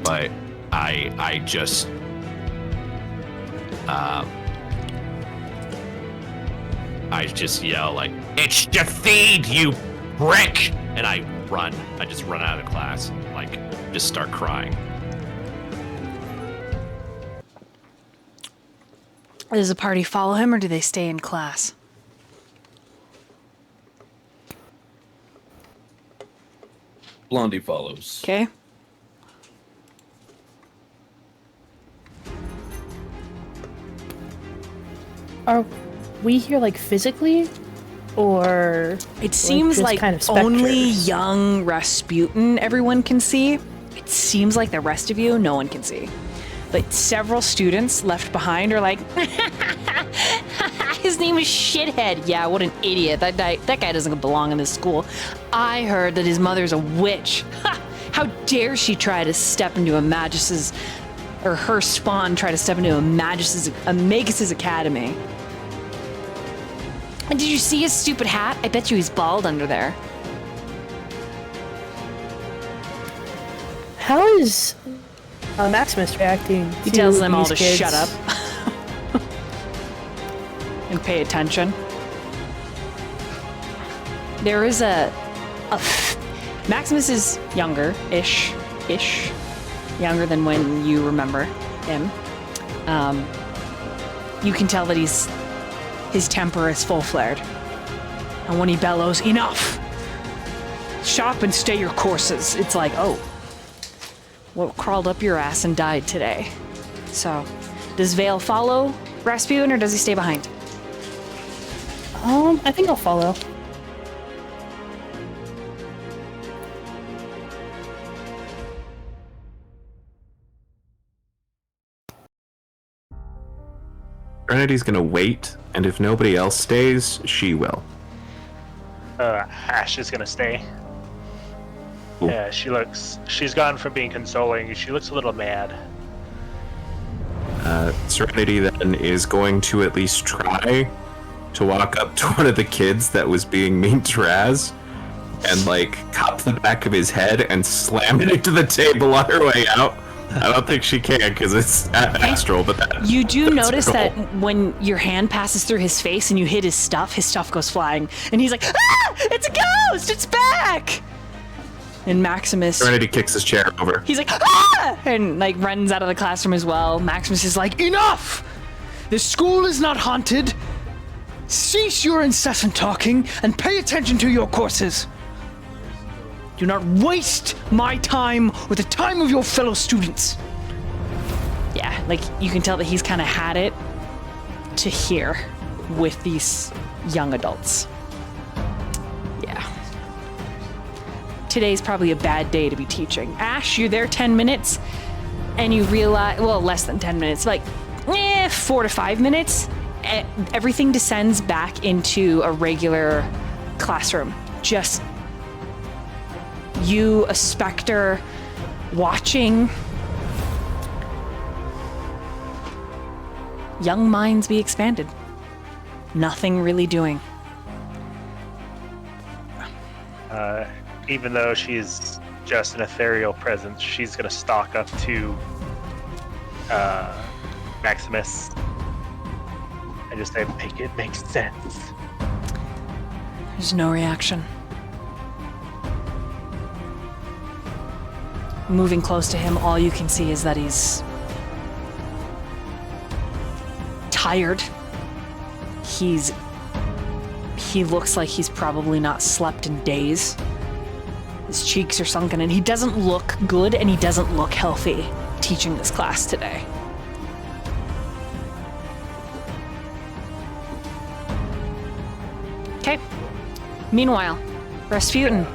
[SPEAKER 4] But I just yell like, "It's defeat, you prick!" And I run. I just run out of class and like just start crying.
[SPEAKER 1] Does the party follow him, or do they stay in class?
[SPEAKER 9] Blondie follows.
[SPEAKER 1] Okay.
[SPEAKER 8] Are we here like physically, or
[SPEAKER 1] It seems
[SPEAKER 8] just
[SPEAKER 1] like
[SPEAKER 8] kind of
[SPEAKER 1] only
[SPEAKER 8] specters?
[SPEAKER 1] young Rasputin everyone can see. It seems like the rest of you no one can see. But several students left behind are like, his name is Shithead. Yeah, what an idiot. That guy doesn't belong in this school. I heard that his mother's a witch. Ha! How dare she try to step into a Magus's, or her spawn try to step into a Magus's academy. And did you see his stupid hat? I bet you he's bald under there.
[SPEAKER 8] How is Maximus reacting?
[SPEAKER 1] He tells them all to
[SPEAKER 8] these kids?
[SPEAKER 1] shut up and pay attention. There is Maximus is younger-ish, younger than when you remember him. You can tell that his temper is full-flared. And when he bellows, "Enough! Shut up and stay your courses," it's like, oh, what crawled up your ass and died today? So, does Vale follow Rasputin, or does he stay behind?
[SPEAKER 8] I think I'll follow.
[SPEAKER 5] Trinity's gonna wait, and if nobody else stays, she will.
[SPEAKER 3] Ash is gonna stay.
[SPEAKER 5] Cool.
[SPEAKER 3] Yeah, she's gone from being consoling. She looks a little mad.
[SPEAKER 5] Serenity then is going to at least try to walk up to one of the kids that was being mean to Raz and like cup the back of his head and slam it into the table on her way out. I don't think she can because it's astral, but
[SPEAKER 1] You do
[SPEAKER 5] that's
[SPEAKER 1] notice
[SPEAKER 5] her
[SPEAKER 1] that
[SPEAKER 5] goal.
[SPEAKER 1] when your hand passes through his face and you hit his stuff goes flying. And he's like, "Ah! It's a ghost! It's back!" And Maximus,
[SPEAKER 5] Serenity kicks his chair over.
[SPEAKER 1] he's like, "Ah!" And like runs out of the classroom as well. Maximus is like, "Enough! The school is not haunted. Cease your incessant talking and pay attention to your courses. Do not waste my time with the time of your fellow students." Yeah, like you can tell that he's kind of had it to here with these young adults. Yeah. Today's probably a bad day to be teaching. Ash, you're there 10 minutes and you realize, well, less than 10 minutes, like 4 to 5 minutes, everything descends back into a regular classroom. Just you, a specter, watching young minds be expanded. Nothing really doing.
[SPEAKER 3] Even though she's just an ethereal presence, she's gonna stalk up to Maximus and just say, "Make it make sense."
[SPEAKER 1] There's no reaction. Moving close to him, all you can see is that he's tired. He looks like he's probably not slept in days. His cheeks are sunken, and he doesn't look good, and he doesn't look healthy teaching this class today. Okay. Meanwhile, Rasputin,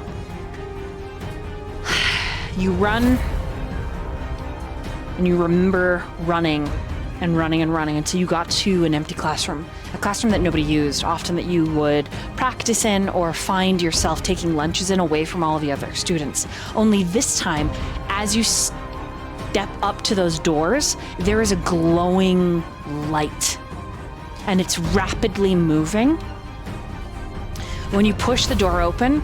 [SPEAKER 1] you run, and you remember running and running and running until you got to an empty classroom. A classroom that nobody used, often that you would practice in or find yourself taking lunches in away from all of the other students. Only this time, as you step up to those doors, there is a glowing light, and it's rapidly moving. When you push the door open,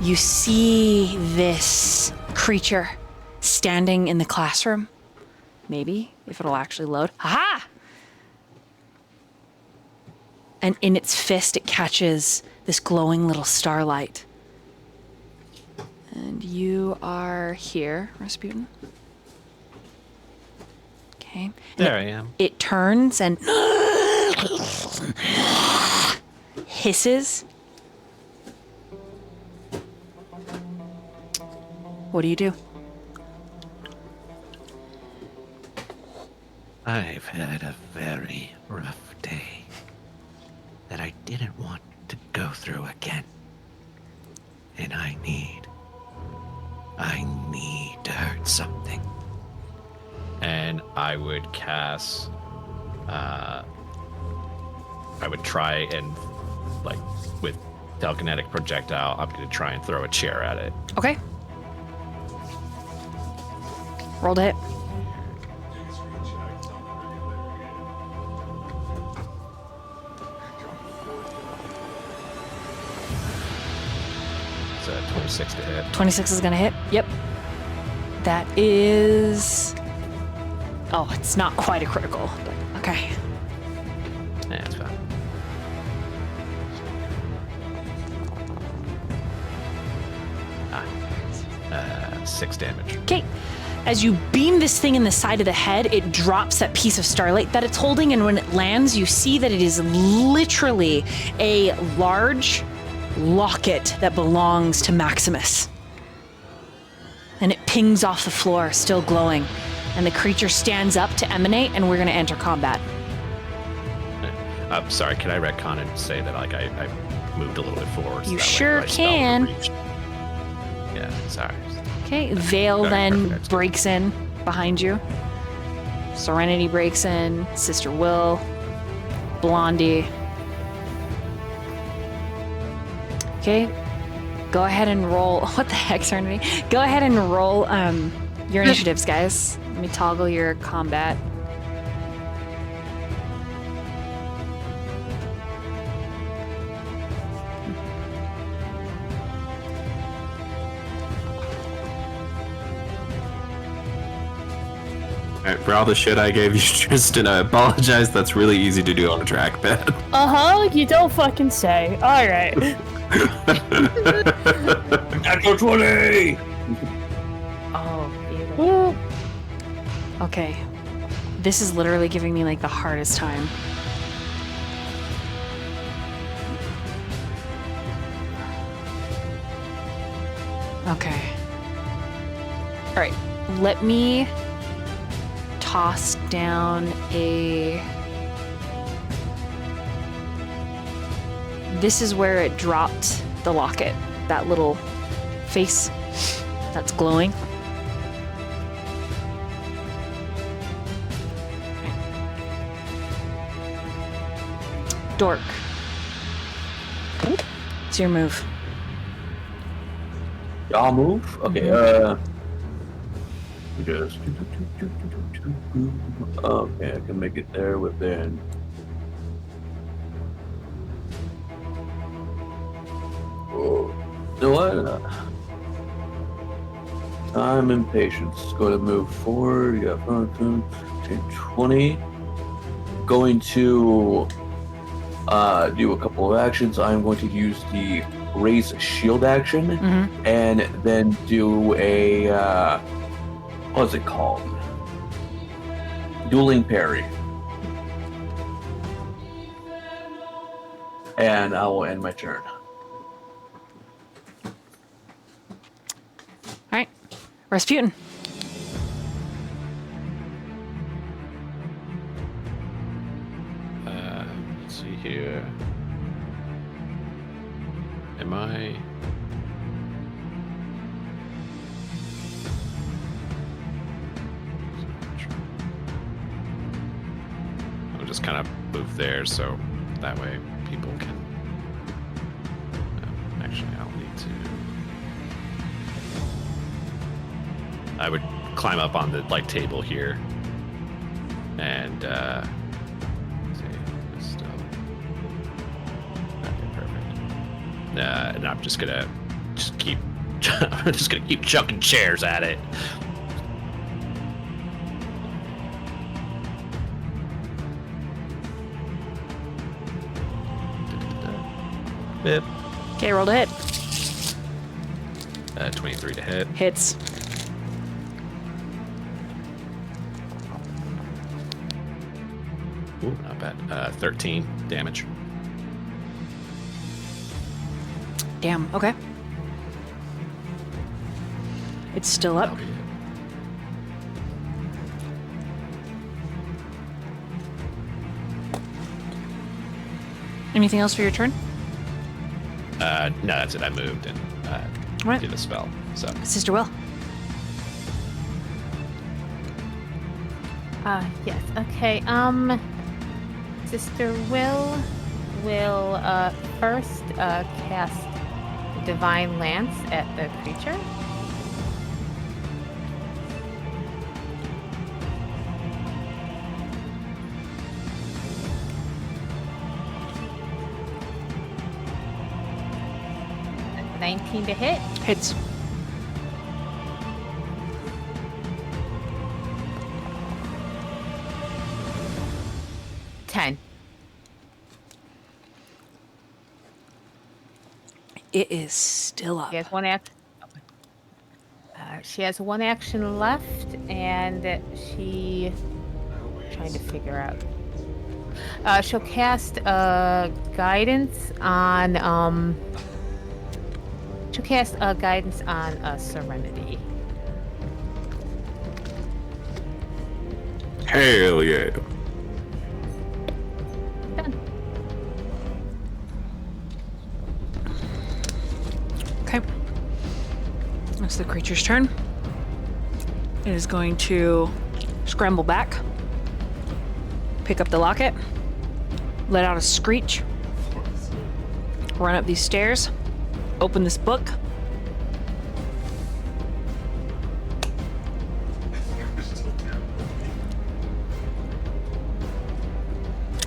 [SPEAKER 1] you see this creature standing in the classroom. Maybe, if it'll actually load. Aha! And in its fist, it catches this glowing little starlight. And you are here, Rasputin. Okay. And
[SPEAKER 4] There I am.
[SPEAKER 1] It turns and hisses. What do you do?
[SPEAKER 4] I've had a very rough day that I didn't want to go through again. And I need to hurt something. And I would cast, I would try and, like, with telekinetic projectile, I'm going to try and throw a chair at it.
[SPEAKER 1] Okay. Roll to hit.
[SPEAKER 4] It's a 26 to hit.
[SPEAKER 1] 26 is gonna hit. Yep. That is... Oh, it's not quite a critical, but okay.
[SPEAKER 4] Yeah, it's fine. Ah. 6 damage.
[SPEAKER 1] Okay. As you beam this thing in the side of the head, it drops that piece of starlight that it's holding, and when it lands, you see that it is literally a large locket that belongs to Maximus. And it pings off the floor, still glowing. And the creature stands up to emanate, and we're going to enter combat.
[SPEAKER 4] I'm sorry, can I retcon and say that like I moved a little bit forward? So
[SPEAKER 1] You
[SPEAKER 4] that way
[SPEAKER 1] sure
[SPEAKER 4] my spell would
[SPEAKER 1] can.
[SPEAKER 4] reach? Yeah, sorry.
[SPEAKER 1] Okay, Vale
[SPEAKER 4] Okay,
[SPEAKER 1] then
[SPEAKER 4] perfect.
[SPEAKER 1] breaks in behind you. Serenity breaks in, Sister Will, Blondie. Okay, go ahead and roll. What the heck, Serenity? Go ahead and roll your initiatives, guys. Let me toggle your combat.
[SPEAKER 5] Alright, for all the shit I gave you, Tristan, I apologize. That's really easy to do on a trackpad.
[SPEAKER 8] Uh-huh, you don't fucking say. Alright.
[SPEAKER 9] Natural 20!
[SPEAKER 6] Oh, beautiful.
[SPEAKER 1] Okay, this is literally giving me like the hardest time. Okay. All right, let me toss down a... This is where it dropped the locket, that little face that's glowing. Dork. It's your move.
[SPEAKER 9] Y'all move? Okay, just... Okay, I can make it there within... Oh. You know what?
[SPEAKER 2] I'm impatient. Go to move forward. Yeah, 20. Going to do a couple of actions. I'm going to use the raise shield action, and then do a what's it called? Dueling parry. And I will end my turn.
[SPEAKER 1] All right, Rasputin.
[SPEAKER 4] Let's see here. Am I? I'll just kind of move there so that way people can. Actually, I'll need to. I would climb up on the table here, and let's see, it's still okay, perfect. And I'm just gonna keep. I'm just gonna keep chucking chairs at it. Bip.
[SPEAKER 1] Okay, roll to hit.
[SPEAKER 4] 23 to hit.
[SPEAKER 1] Hits.
[SPEAKER 4] Ooh, not bad. 13 damage.
[SPEAKER 1] Damn. Okay. It's still up.
[SPEAKER 4] That'll be it.
[SPEAKER 1] Anything else for your turn?
[SPEAKER 4] No, that's it. I moved and
[SPEAKER 1] Right.
[SPEAKER 4] did a spell. So
[SPEAKER 1] Sister Will.
[SPEAKER 6] Yes. Okay. Sister will first cast Divine Lance at the creature. That's 19 to hit.
[SPEAKER 1] Hits. It is still up.
[SPEAKER 6] She has one action. She has one action left, and she trying to figure out. She'll cast guidance on. She'll cast guidance on Serenity.
[SPEAKER 9] Hell yeah.
[SPEAKER 6] Done.
[SPEAKER 1] Okay. It's the creature's turn. It is going to scramble back, pick up the locket, let out a screech, run up these stairs, open this book.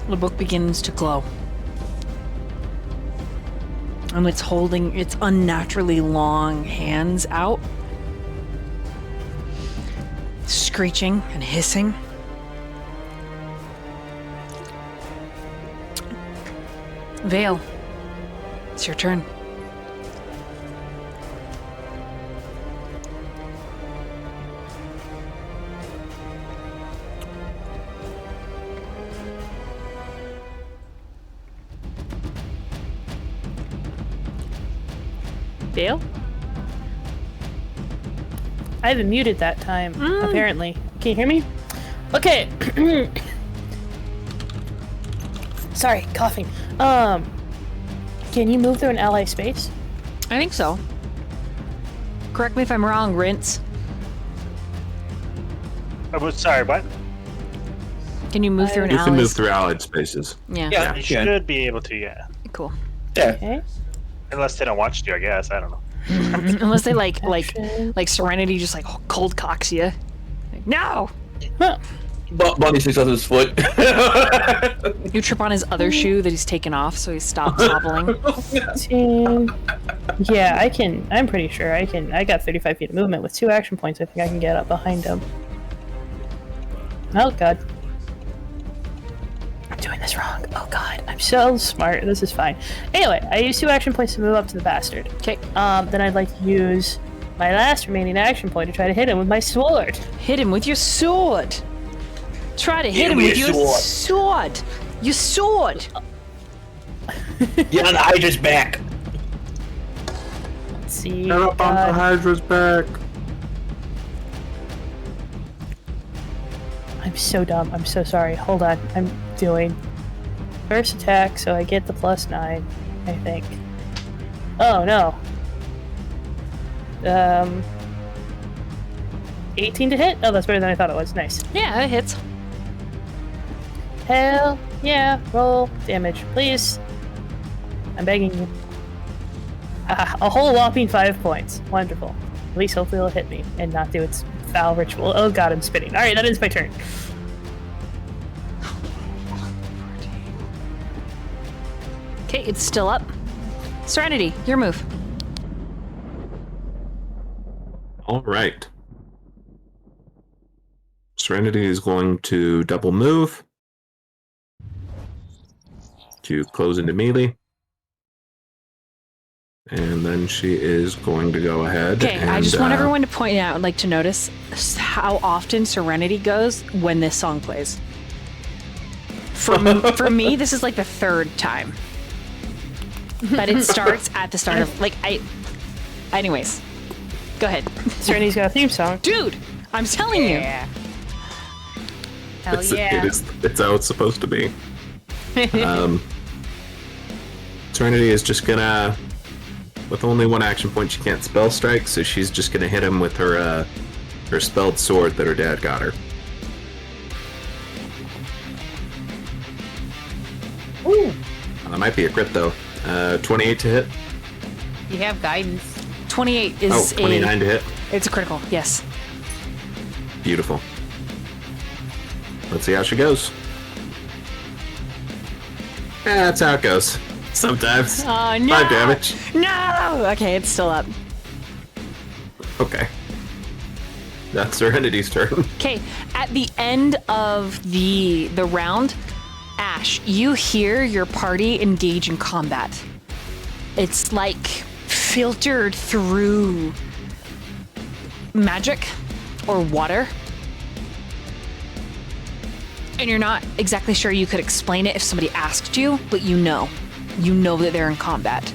[SPEAKER 1] The book begins to glow. And it's holding its unnaturally long hands out, screeching and hissing. Vale, it's your turn.
[SPEAKER 8] Vale? I haven't muted that time, apparently. Can you hear me? Okay. Sorry, coughing. Can you move through an ally space?
[SPEAKER 1] I think so. Correct me if I'm wrong, Rince.
[SPEAKER 3] Sorry, what?
[SPEAKER 1] Can you move through an
[SPEAKER 9] You
[SPEAKER 1] ally?
[SPEAKER 9] can move through allied spaces.
[SPEAKER 1] Yeah.
[SPEAKER 2] Yeah,
[SPEAKER 3] You
[SPEAKER 2] you can.
[SPEAKER 3] should be able to, yeah.
[SPEAKER 1] Cool.
[SPEAKER 2] Yeah.
[SPEAKER 8] Okay.
[SPEAKER 3] Unless they don't watch you, I guess. I don't know.
[SPEAKER 1] Unless they like
[SPEAKER 8] Action.
[SPEAKER 1] Serenity just like cold cocks you. Like, no.
[SPEAKER 8] Huh.
[SPEAKER 2] Blondie sticks out his foot.
[SPEAKER 1] You trip on his other shoe that he's taken off, so he stops hobbling.
[SPEAKER 8] 15. Yeah, I can. I'm pretty sure I can. I got 35 feet of movement with 2 action points. I think I can get up behind him. Oh god. I'm doing this wrong. Oh god. I'm so smart. This is fine. Anyway, I use 2 action points to move up to the bastard.
[SPEAKER 1] Okay.
[SPEAKER 8] Then I'd like to use my last remaining action point to try to hit him with my sword.
[SPEAKER 1] Hit him with your sword. Try to hit him with your sword. Your sword.
[SPEAKER 2] Get on Hydra's back.
[SPEAKER 8] Let's see.
[SPEAKER 5] Up on the Hydra's back.
[SPEAKER 8] I'm so dumb. I'm so sorry. Hold on. I'm doing first attack, so I get the +9, I think. Oh no. 18 to hit? Oh, that's better than I thought it was. Nice.
[SPEAKER 1] Yeah, that hits.
[SPEAKER 8] Hell yeah. Roll damage, please. I'm begging you. A whole whopping 5 points. Wonderful. At least hopefully it'll hit me and not do its foul ritual. Oh god, I'm spinning. Alright, that is my turn.
[SPEAKER 1] Okay, it's still up. Serenity, your move.
[SPEAKER 5] All right. Serenity is going to double move to close into melee. And then she is going to go ahead.
[SPEAKER 1] Okay,
[SPEAKER 5] and,
[SPEAKER 1] I just want everyone to point out and like to notice how often Serenity goes when this song plays. For me, this is like the 3rd time. But it starts at the start of anyways. Go ahead.
[SPEAKER 8] Serenity's got a theme song.
[SPEAKER 1] Dude, I'm telling you.
[SPEAKER 6] Hell yeah.
[SPEAKER 5] It's how it's supposed to be. Serenity is just gonna, with only 1 action point, she can't spell strike, so she's just gonna hit him with her her spelled sword that her dad got her.
[SPEAKER 8] Ooh.
[SPEAKER 5] That might be a crit though. 28 to hit.
[SPEAKER 6] You have guidance.
[SPEAKER 1] 28 is
[SPEAKER 5] 29 to hit.
[SPEAKER 1] It's a critical, yes.
[SPEAKER 5] Beautiful. Let's see how she goes. That's how it goes. Sometimes.
[SPEAKER 1] Oh, no!
[SPEAKER 5] 5 damage.
[SPEAKER 1] No! Okay, it's still up.
[SPEAKER 5] Okay. That's Serenity's turn.
[SPEAKER 1] Okay, at the end of the round, Ash, you hear your party engage in combat. It's like filtered through magic or water. And you're not exactly sure you could explain it if somebody asked you, but you know. You know that they're in combat.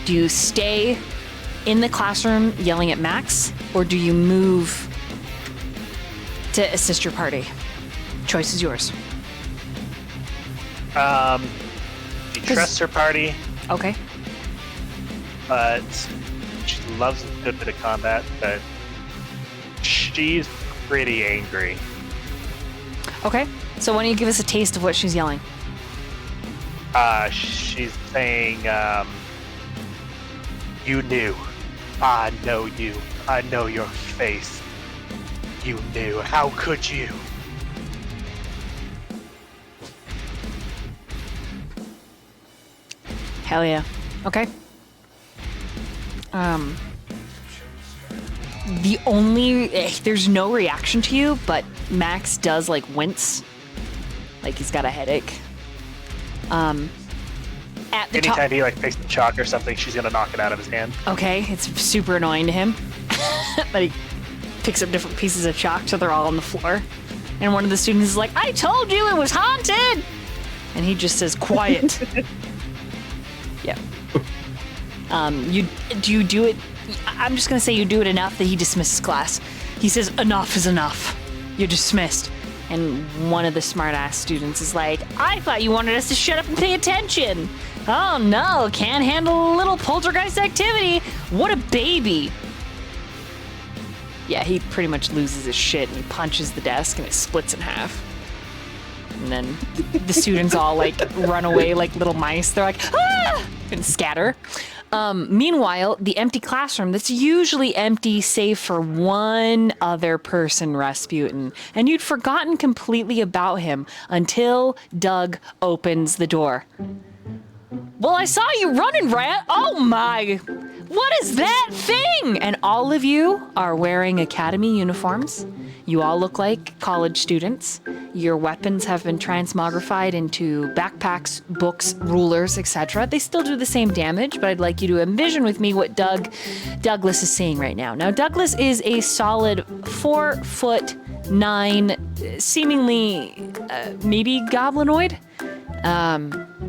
[SPEAKER 1] Do you stay in the classroom yelling at Max, or do you move to assist your party? Choice is yours.
[SPEAKER 3] She trusts her party,
[SPEAKER 1] Okay.
[SPEAKER 3] but she loves a good bit of combat, but she's pretty angry.
[SPEAKER 1] Okay. So why don't you give us a taste of what she's yelling?
[SPEAKER 3] She's saying, you knew. I know you. I know your face. You knew. How could you?
[SPEAKER 1] Hell yeah. Okay. There's no reaction to you, but Max does like wince. Like he's got a headache. At the top.
[SPEAKER 3] Anytime he like takes the chalk or something, she's gonna knock it out of his hand.
[SPEAKER 1] Okay, it's super annoying to him. But he picks up different pieces of chalk so they're all on the floor. And one of the students is like, I told you it was haunted! And he just says, quiet. Yeah. You do it. I'm just gonna say you do it enough that he dismisses class. He says, enough is enough. You're dismissed. And one of the smart-ass students is like, I thought you wanted us to shut up and pay attention. Oh no, can't handle a little poltergeist activity. What a baby. Yeah, he pretty much loses his shit and he punches the desk and it splits in half. And then the students all like run away like little mice. They're like, ah! and scatter. Meanwhile, the empty classroom that's usually empty save for one other person, Rasputin, and you'd forgotten completely about him until Doug opens the door. Well, I saw you running, Rat. Oh my, what is that thing? And all of you are wearing academy uniforms. You all look like college students. Your weapons have been transmogrified into backpacks, books, rulers, etc. They still do the same damage, but I'd like you to envision with me what Douglas is seeing right now. Now, Douglas is a solid 4'9", seemingly maybe goblinoid.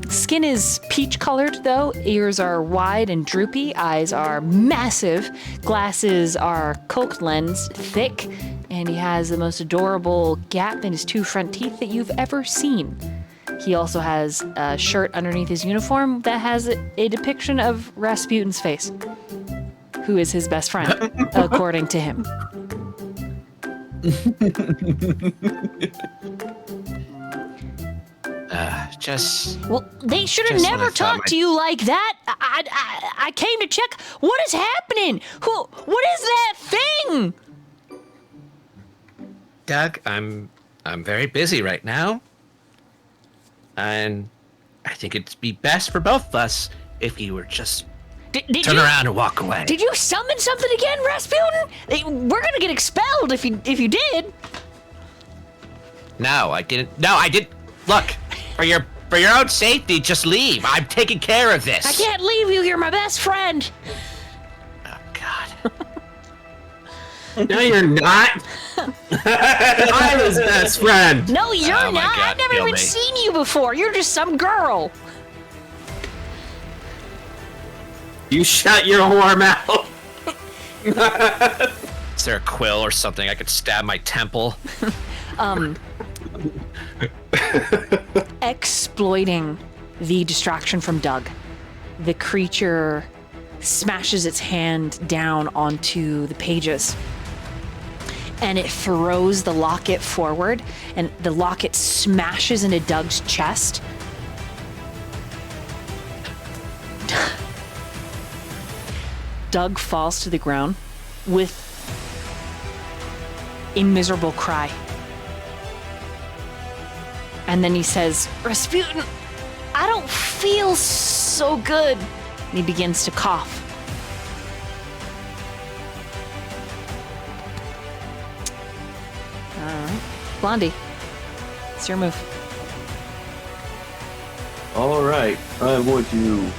[SPEAKER 1] Skin is peach colored though, ears are wide and droopy, eyes are massive, glasses are coked lens, thick, and he has the most adorable gap in his 2 front teeth that you've ever seen. He also has a shirt underneath his uniform that has a depiction of Rasputin's face, who is his best friend, according to him. Well, they should have never talked to you like that. I came to check. What is happening? What is that thing?
[SPEAKER 4] Doug, I'm very busy right now, and I think it'd be best for both of us if you were just turn around and walk away.
[SPEAKER 1] Did you summon something again, Rasputin? We're gonna get expelled if you did.
[SPEAKER 4] No, I didn't. No, I didn't. Look, for your own safety, just leave. I'm taking care of this.
[SPEAKER 1] I can't leave you. You're my best friend.
[SPEAKER 4] Oh God.
[SPEAKER 5] No, you're not. I'm his best friend.
[SPEAKER 1] No, you're
[SPEAKER 4] Oh my
[SPEAKER 1] not.
[SPEAKER 4] God,
[SPEAKER 1] I've never
[SPEAKER 4] kill
[SPEAKER 1] even
[SPEAKER 4] me.
[SPEAKER 1] seen you before. You're just some girl.
[SPEAKER 5] You shut your whore mouth.
[SPEAKER 4] Is there a quill or something I could stab my temple?
[SPEAKER 1] Exploiting the distraction from Doug, the creature smashes its hand down onto the pages and it throws the locket forward, and the locket smashes into Doug's chest. Doug falls to the ground with a miserable cry. And then he says, Rasputin, I don't feel so good. And he begins to cough. All right. Blondie, it's your move.
[SPEAKER 9] All right, I'm going to.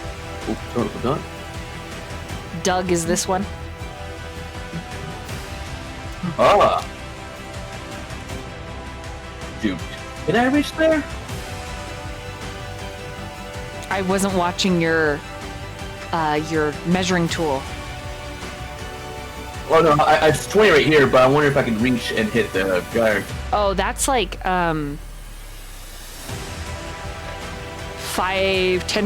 [SPEAKER 9] Oh, start with Doug.
[SPEAKER 1] Doug is this one.
[SPEAKER 9] Ah. Shoot. Can I reach there?
[SPEAKER 1] I wasn't watching your measuring tool.
[SPEAKER 9] Oh no, it's 20 right here, but I wonder if I can reach and hit the guy.
[SPEAKER 1] Oh, that's like 5-10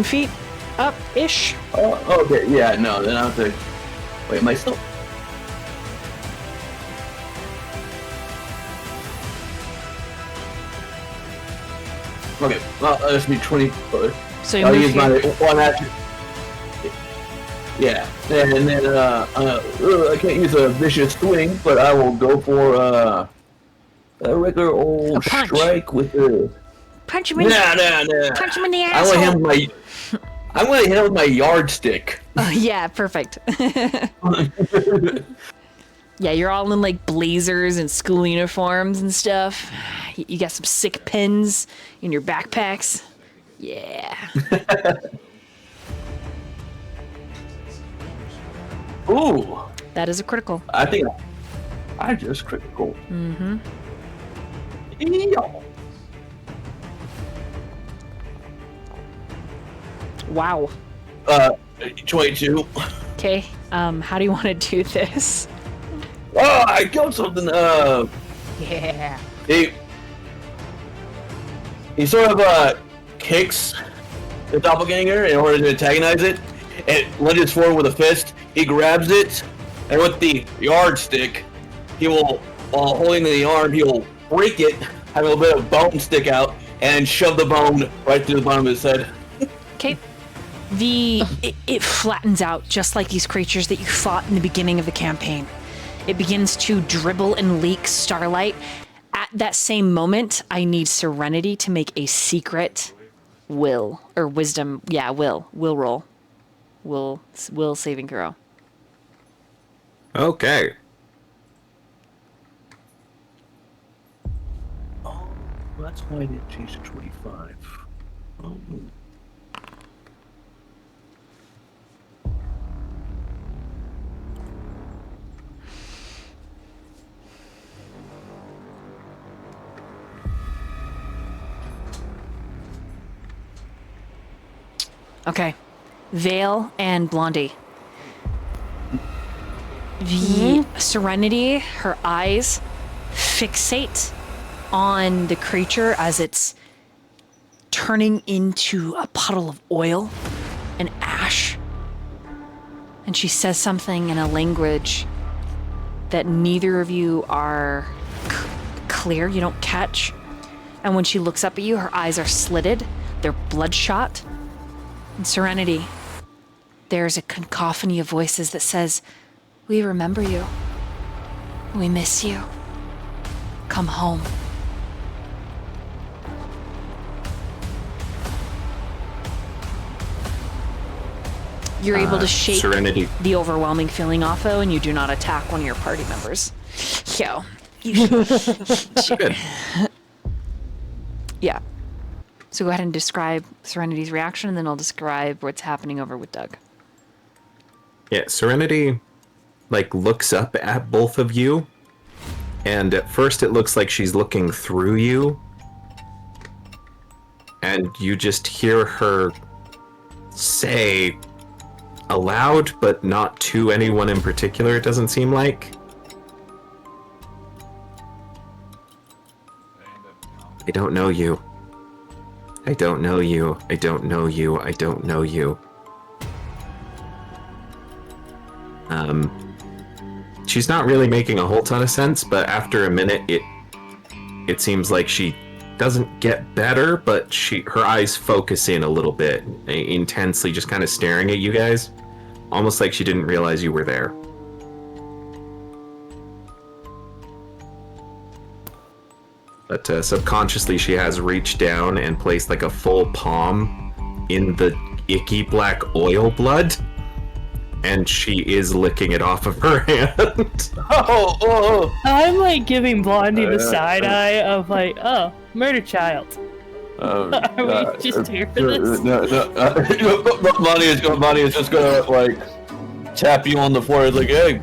[SPEAKER 1] feet up ish.
[SPEAKER 9] Oh, okay, yeah, no, then I'll have to. Wait, am I still? Okay, well, that'll just be 20 foot.
[SPEAKER 1] So you
[SPEAKER 9] I'll
[SPEAKER 1] move
[SPEAKER 9] use my
[SPEAKER 1] here.
[SPEAKER 9] one action. Yeah, and then I can't use a vicious swing, but I will go for a regular old
[SPEAKER 1] A punch.
[SPEAKER 9] strike with the.
[SPEAKER 1] Punch him in. Punch him in the
[SPEAKER 9] I'm
[SPEAKER 1] asshole.
[SPEAKER 9] gonna hit him with my yardstick.
[SPEAKER 1] Oh, yeah, perfect. Yeah, you're all in like blazers and school uniforms and stuff. You got some sick pins in your backpacks. Yeah.
[SPEAKER 9] Ooh,
[SPEAKER 1] That is a critical.
[SPEAKER 9] I think I just critical.
[SPEAKER 1] Mm-hmm.
[SPEAKER 9] Yeah.
[SPEAKER 1] Wow.
[SPEAKER 9] 22.
[SPEAKER 1] Okay. How do you want to do this?
[SPEAKER 9] Oh, I killed something.
[SPEAKER 1] Yeah.
[SPEAKER 9] He sort of kicks the doppelganger in order to antagonize it, and lunges forward with a fist. He grabs it, and with the yardstick, he will, while holding the arm, he will break it, having a little bit of bone stick out, and shove the bone right through the bottom of his head.
[SPEAKER 1] Okay. It flattens out just like these creatures that you fought in the beginning of the campaign. It begins to dribble and leak starlight. At that same moment, I need Serenity to make a secret will or wisdom. Yeah, will roll. Will saving throw.
[SPEAKER 5] Okay.
[SPEAKER 9] Oh, that's why I didn't change to 25. Oh.
[SPEAKER 1] Okay. Vale and Blondie. The Serenity, her eyes fixate on the creature as it's turning into a puddle of oil and ash. And she says something in a language that neither of you are clear, you don't catch. And when she looks up at you, her eyes are slitted, they're bloodshot. And Serenity, there's a cacophony of voices that says, "We remember you. We miss you. Come home." You're able to shake
[SPEAKER 5] Serenity.
[SPEAKER 1] the overwhelming feeling off, though, and you do not attack one of your party members. Yo.
[SPEAKER 5] Good.
[SPEAKER 1] Yeah. So go ahead and describe Serenity's reaction, and then I'll describe what's happening over with Doug.
[SPEAKER 5] Yeah, Serenity, looks up at both of you, and at first it looks like she's looking through you, and you just hear her say aloud, but not to anyone in particular, it doesn't seem like. I don't know you. I don't know you. I don't know you. I don't know you. She's not really making a whole ton of sense, but after a minute, it seems like she doesn't get better, but her eyes focus in a little bit, intensely, just kind of staring at you guys, almost like she didn't realize you were there. But subconsciously, she has reached down and placed a full palm in the icky black oil blood, and she is licking it off of her hand.
[SPEAKER 9] Oh.
[SPEAKER 8] I'm giving Blondie the side eye of oh, murder child. Are we just here for this?
[SPEAKER 9] Money is just gonna tap you on the forehead hey,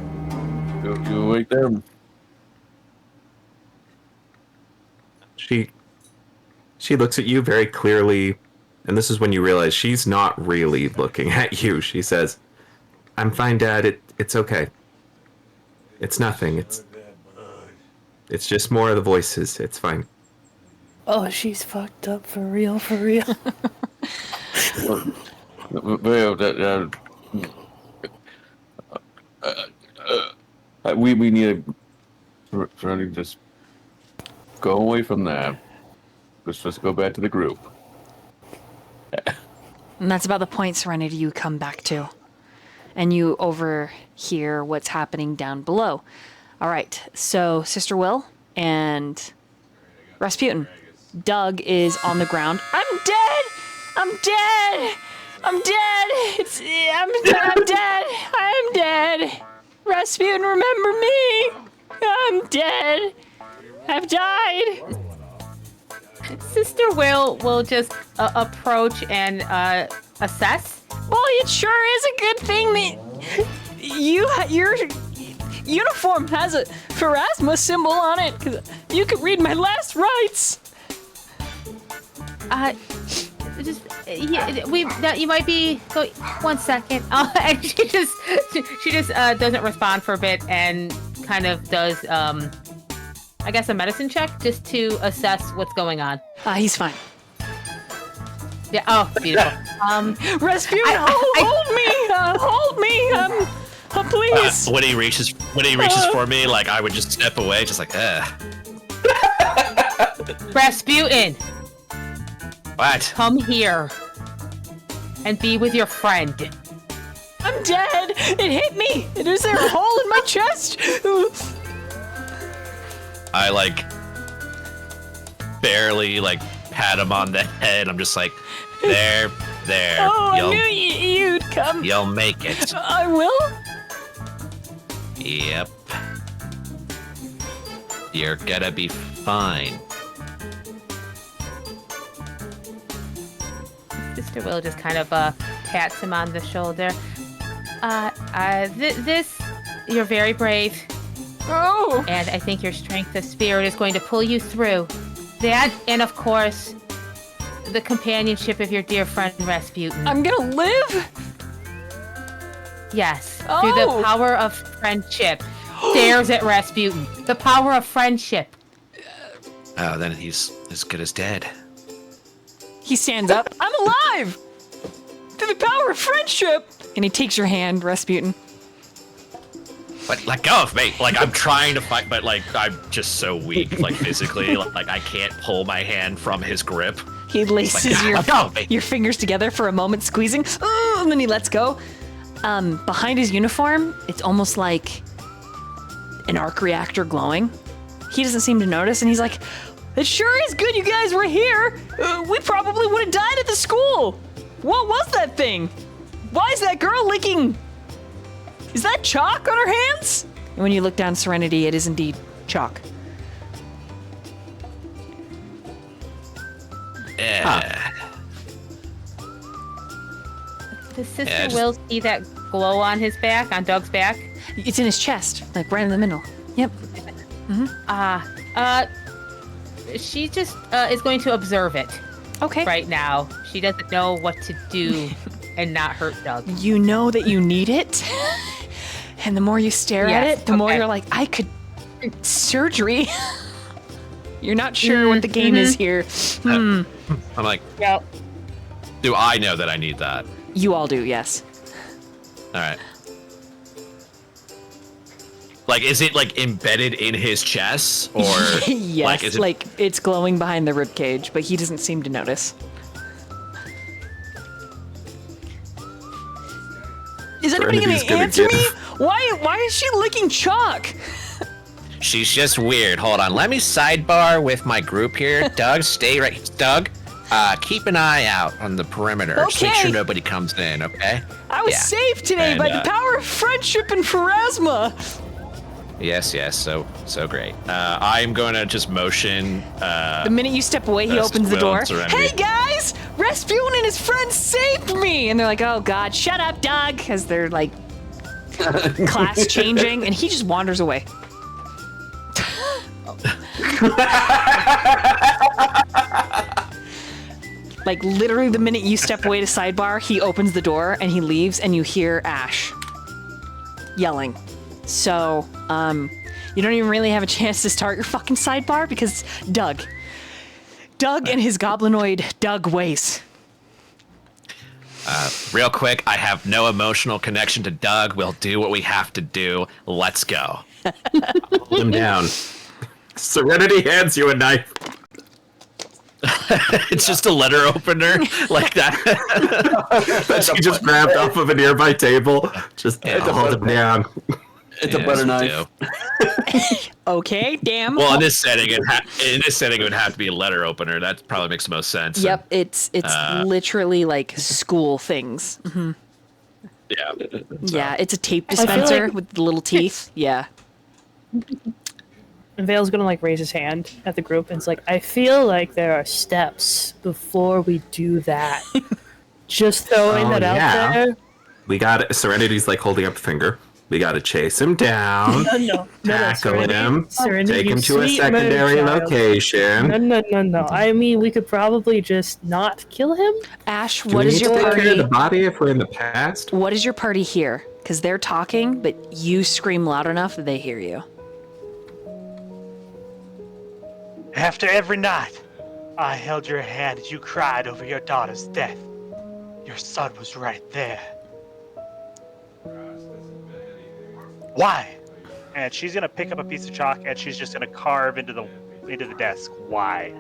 [SPEAKER 9] you awake there?
[SPEAKER 5] She looks at you very clearly, and this is when you realize she's not really looking at you. She says, "I'm fine, Dad. It's okay. It's nothing. It's just more of the voices. It's fine."
[SPEAKER 8] Oh, she's fucked up for real, for real.
[SPEAKER 9] We need to just go away from that. Let's just go back to the group.
[SPEAKER 1] And that's about the point, Serenity, you come back to. And you overhear what's happening down below. All right, so Sister Will and Rasputin. Doug is on the ground. I'm dead! I'm dead! I'm dead! I'm dead! I'm dead! Rasputin, remember me! I'm dead! I've died!
[SPEAKER 6] Sister will just approach and assess.
[SPEAKER 1] Well, it sure is a good thing that your uniform has a Pharasma symbol on it, because you can read my last rites.
[SPEAKER 6] You might be. Go 1 second. And she just doesn't respond for a bit and kind of does I guess a medicine check just to assess what's going on.
[SPEAKER 1] He's fine.
[SPEAKER 6] Yeah. Oh, beautiful.
[SPEAKER 1] Rasputin, hold me, please.
[SPEAKER 4] When he reaches for me, I would just step away, just
[SPEAKER 6] Rasputin,
[SPEAKER 4] What?
[SPEAKER 6] come here. and be with your friend.
[SPEAKER 1] I'm dead! It hit me! Is there a hole in my chest?
[SPEAKER 4] I like barely like pat him on the head. I'm just like, there.
[SPEAKER 1] Oh, I knew you'd come.
[SPEAKER 4] You'll make it.
[SPEAKER 1] I will?
[SPEAKER 4] Yep. You're gonna be fine.
[SPEAKER 6] Sister Will just kind of pats him on the shoulder. You're very brave.
[SPEAKER 1] Oh!
[SPEAKER 6] And I think your strength of spirit is going to pull you through. That, and of course, the companionship of your dear friend Rasputin.
[SPEAKER 1] I'm gonna live?
[SPEAKER 6] Yes, through the power of friendship. Stares at Rasputin. The power of friendship.
[SPEAKER 4] Oh, then he's as good as dead.
[SPEAKER 1] He stands up. I'm alive! Through the power of friendship! And he takes your hand, Rasputin.
[SPEAKER 4] But let go of me. Like, I'm trying to fight, but like, I'm just so weak, like physically. Like, I can't pull my hand from his grip.
[SPEAKER 1] He laces
[SPEAKER 4] let go of me.
[SPEAKER 1] your fingers together for a moment, squeezing, and then he lets go. Behind his uniform, it's almost like an arc reactor glowing. He doesn't seem to notice, and he's like, "It sure is good you guys were here. We probably would have died at the school. What was that thing? Why is that girl licking? Is that chalk on her hands?" And when you look down Serenity, it is indeed chalk.
[SPEAKER 4] Yeah.
[SPEAKER 6] Does Sister Will see that glow on his back, on Doug's back?
[SPEAKER 1] It's in his chest, like right in the middle. Yep.
[SPEAKER 6] She just is going to observe it
[SPEAKER 1] Okay.
[SPEAKER 6] right now. She doesn't know what to do and not hurt Doug.
[SPEAKER 1] You know that you need it. And the more you stare at
[SPEAKER 6] Yes,
[SPEAKER 1] it, the more
[SPEAKER 6] okay.
[SPEAKER 1] you're like, I could surgery. You're not sure what the game is here.
[SPEAKER 4] I'm like,
[SPEAKER 6] Yep.
[SPEAKER 4] do I know that I need that?
[SPEAKER 1] You all do, yes.
[SPEAKER 4] All right. Like, is it like embedded in his chest, or
[SPEAKER 1] Yes,
[SPEAKER 4] like, is it?
[SPEAKER 1] it's glowing behind the rib cage, but he doesn't seem to notice. Is anybody
[SPEAKER 10] Serenity's
[SPEAKER 1] gonna
[SPEAKER 10] gonna
[SPEAKER 1] answer
[SPEAKER 10] get-
[SPEAKER 1] me? Why is she licking chalk?
[SPEAKER 4] She's just weird. Hold on. Let me sidebar with my group here. Doug, stay right. Doug, keep an eye out on the perimeter. Just make
[SPEAKER 1] Okay.
[SPEAKER 4] sure nobody comes in. Okay.
[SPEAKER 1] I was
[SPEAKER 4] Yeah.
[SPEAKER 1] saved today
[SPEAKER 4] And,
[SPEAKER 1] by the power of friendship and pharasma.
[SPEAKER 4] Yes. So great. I'm going to just motion.
[SPEAKER 1] The minute you step away, he
[SPEAKER 4] Best
[SPEAKER 1] opens the
[SPEAKER 4] will
[SPEAKER 1] door.
[SPEAKER 4] and serenity.
[SPEAKER 1] Hey guys, Rasputin and his friends saved me, and they're like, "Oh God, shut up, Doug," because they're like class changing, and he just wanders away. Like literally, the minute you step away to sidebar, he opens the door and he leaves, and you hear Ash yelling. So, you don't even really have a chance to start your fucking sidebar because Doug and his goblinoid Doug ways.
[SPEAKER 4] Real quick, I have no emotional connection to Doug. We'll do what we have to do. Let's go.
[SPEAKER 5] Hold him down.
[SPEAKER 10] Serenity hands you a knife.
[SPEAKER 4] It's just a letter opener like that.
[SPEAKER 10] That she just grabbed off of a nearby table. Just hold him down.
[SPEAKER 2] It's a butter knife.
[SPEAKER 1] Okay, damn.
[SPEAKER 4] Well, in this setting, it would have to be a letter opener. That probably makes the most sense.
[SPEAKER 1] Yep, it's literally like school things.
[SPEAKER 4] Yeah.
[SPEAKER 1] Yeah, it's a tape
[SPEAKER 8] feel
[SPEAKER 1] dispenser
[SPEAKER 8] like-
[SPEAKER 1] with the little teeth. Yeah.
[SPEAKER 8] And Vale's gonna like raise his hand at the group and it's like, I feel like there are steps before we do that. Just throwing that out there.
[SPEAKER 10] We got Serenity's like holding up a finger. We gotta chase him down,
[SPEAKER 8] No,
[SPEAKER 10] tackle him,
[SPEAKER 8] Serenity,
[SPEAKER 10] take
[SPEAKER 8] you
[SPEAKER 10] him to a
[SPEAKER 8] sweet
[SPEAKER 10] secondary
[SPEAKER 8] moonchild.
[SPEAKER 10] location.
[SPEAKER 8] No. I mean, we could probably just not kill him.
[SPEAKER 1] Ash,
[SPEAKER 10] Do
[SPEAKER 1] what
[SPEAKER 10] we
[SPEAKER 1] is
[SPEAKER 10] need to
[SPEAKER 1] your
[SPEAKER 10] take care of the
[SPEAKER 1] party?
[SPEAKER 10] body if we're in the past?
[SPEAKER 1] What is your party here? Because they're talking, but you scream loud enough that they hear you.
[SPEAKER 3] After every night, I held your hand as you cried over your daughter's death. Your son was right there. Why? And she's gonna pick up a piece of chalk and she's just gonna carve into the desk. Why?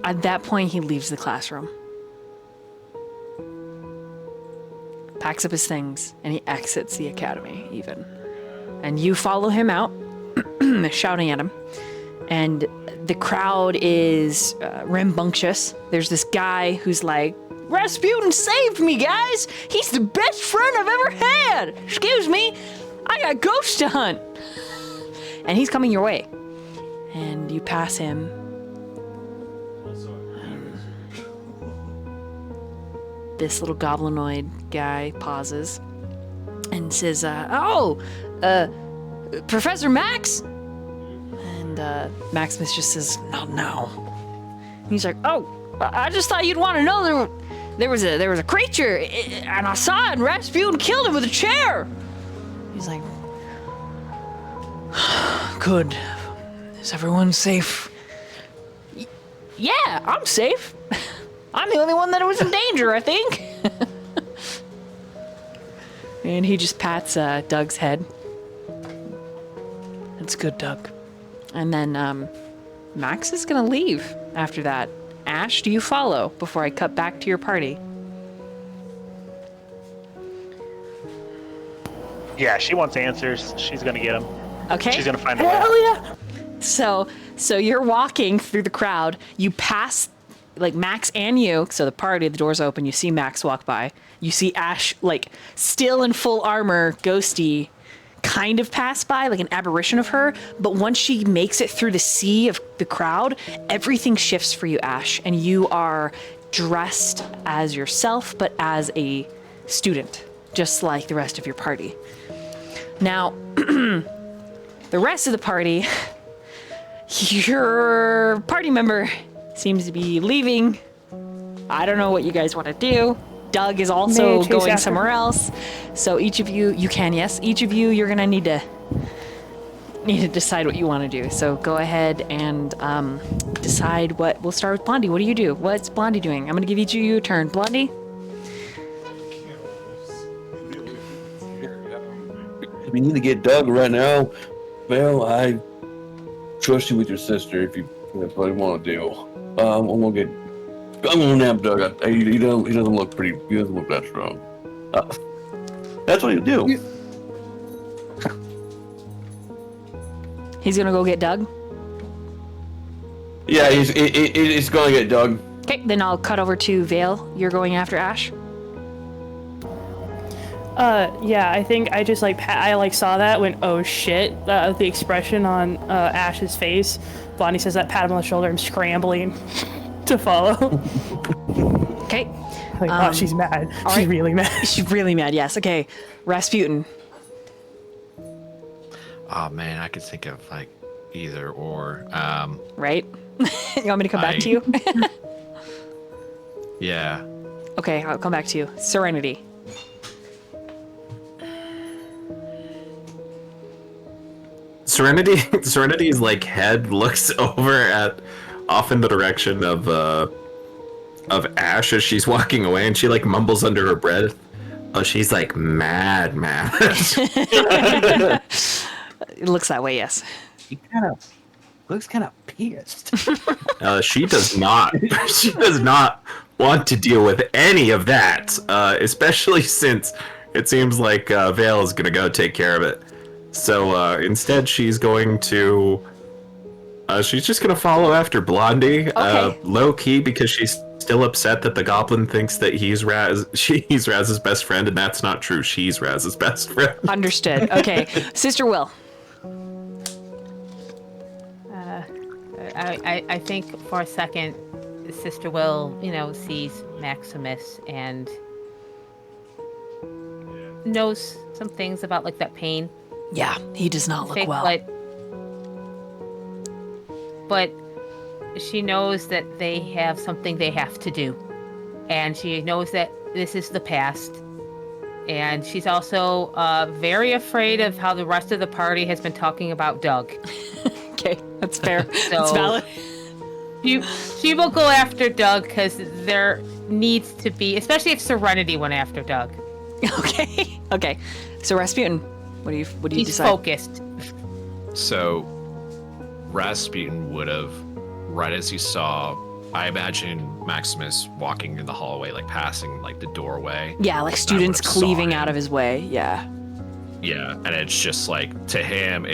[SPEAKER 1] At that point, he leaves the classroom. Packs up his things, and he exits the academy, even. And you follow him out, shouting at him. And the crowd is rambunctious. There's this guy who's like, Rasputin saved me, guys! He's the best friend I've ever had! Excuse me, I got ghosts to hunt! And he's coming your way. And you pass him. This little goblinoid guy pauses and says, Professor Max? And Maximus just says, not now. He's like, oh, I just thought you'd want to know there was a creature, and I saw it, and Rasputin killed him with a chair. He's like, good. Is everyone safe? Yeah, I'm safe. I'm the only one that was in danger, I think. And he just pats Doug's head. That's good, Doug. And then Max is gonna leave after that. Ash, do you follow before I cut back to your party?
[SPEAKER 3] Yeah, she wants answers. She's gonna get them.
[SPEAKER 1] Okay.
[SPEAKER 3] She's gonna find a way.
[SPEAKER 8] Hell yeah!
[SPEAKER 1] So you're walking through the crowd. You pass, like, Max and you. So the party, the door's open. You see Max walk by. You see Ash, like, still in full armor, ghosty, kind of pass by, like an aberration of her. But once she makes it through the sea of the crowd, everything shifts for you, Ash. And you are dressed as yourself, but as a student, just like the rest of your party. Now, the rest of the party, your party member seems to be leaving. I don't know what you guys want to do. Doug is also going somewhere else. So each of you, each of you, you're gonna need to decide what you want to do. So go ahead and decide what. We'll start with Blondie. What do you do? What's Blondie doing? I'm gonna give each of you a turn. Blondie?
[SPEAKER 2] We need to get Doug right now. Well, I trust you with your sister if that's what you want to do. I'm gonna nab Doug. He doesn't look that strong. That's what you do.
[SPEAKER 1] He's gonna go get Doug?
[SPEAKER 2] Yeah, he's gonna get Doug.
[SPEAKER 1] Okay, then I'll cut over to Vale. You're going after Ash?
[SPEAKER 8] Yeah, I think I just I saw that when, oh shit, the expression on Ash's face. Blondie says that, pat him on the shoulder, I'm scrambling to follow.
[SPEAKER 1] Okay.
[SPEAKER 8] Oh, she's mad. She's
[SPEAKER 1] right.
[SPEAKER 8] really mad.
[SPEAKER 1] She's really mad, yes. Okay, Rasputin.
[SPEAKER 4] Oh man, I could think of like either or.
[SPEAKER 1] Right? You want me to come back to you?
[SPEAKER 4] Yeah.
[SPEAKER 1] Okay, I'll come back to you. Serenity.
[SPEAKER 10] Serenity's like head looks over off in the direction of Ash as she's walking away, and she like mumbles under her breath. Oh, she's like mad.
[SPEAKER 1] It looks that way, yes.
[SPEAKER 9] He looks kind of pissed.
[SPEAKER 10] She does not. She does not want to deal with any of that, especially since it seems like Vale is gonna go take care of it. So instead, she's going to. She's just gonna follow after Blondie,
[SPEAKER 1] okay.
[SPEAKER 10] Low key, because she's still upset that the goblin thinks that he's Raz's best friend, and that's not true. She's Raz's best friend.
[SPEAKER 1] Understood. Okay, Sister Will.
[SPEAKER 6] I think for a second, Sister Will, sees Maximus and knows some things about like that pain.
[SPEAKER 1] Yeah, he does not look well.
[SPEAKER 6] But she knows that they have something they have to do. And she knows that this is the past. And she's also very afraid of how the rest of the party has been talking about Doug.
[SPEAKER 1] Okay, that's fair.
[SPEAKER 6] So
[SPEAKER 1] that's valid.
[SPEAKER 6] She will go after Doug because there needs to be, especially if Serenity went after Doug.
[SPEAKER 1] Okay. So Rasputin, what do you
[SPEAKER 6] He's
[SPEAKER 1] decide?
[SPEAKER 6] Focused.
[SPEAKER 4] So Rasputin would have, right as he saw I imagine Maximus walking in the hallway, like passing like the doorway.
[SPEAKER 1] Yeah, like students cleaving out of his way. Yeah.
[SPEAKER 4] Yeah, and it's just like to him,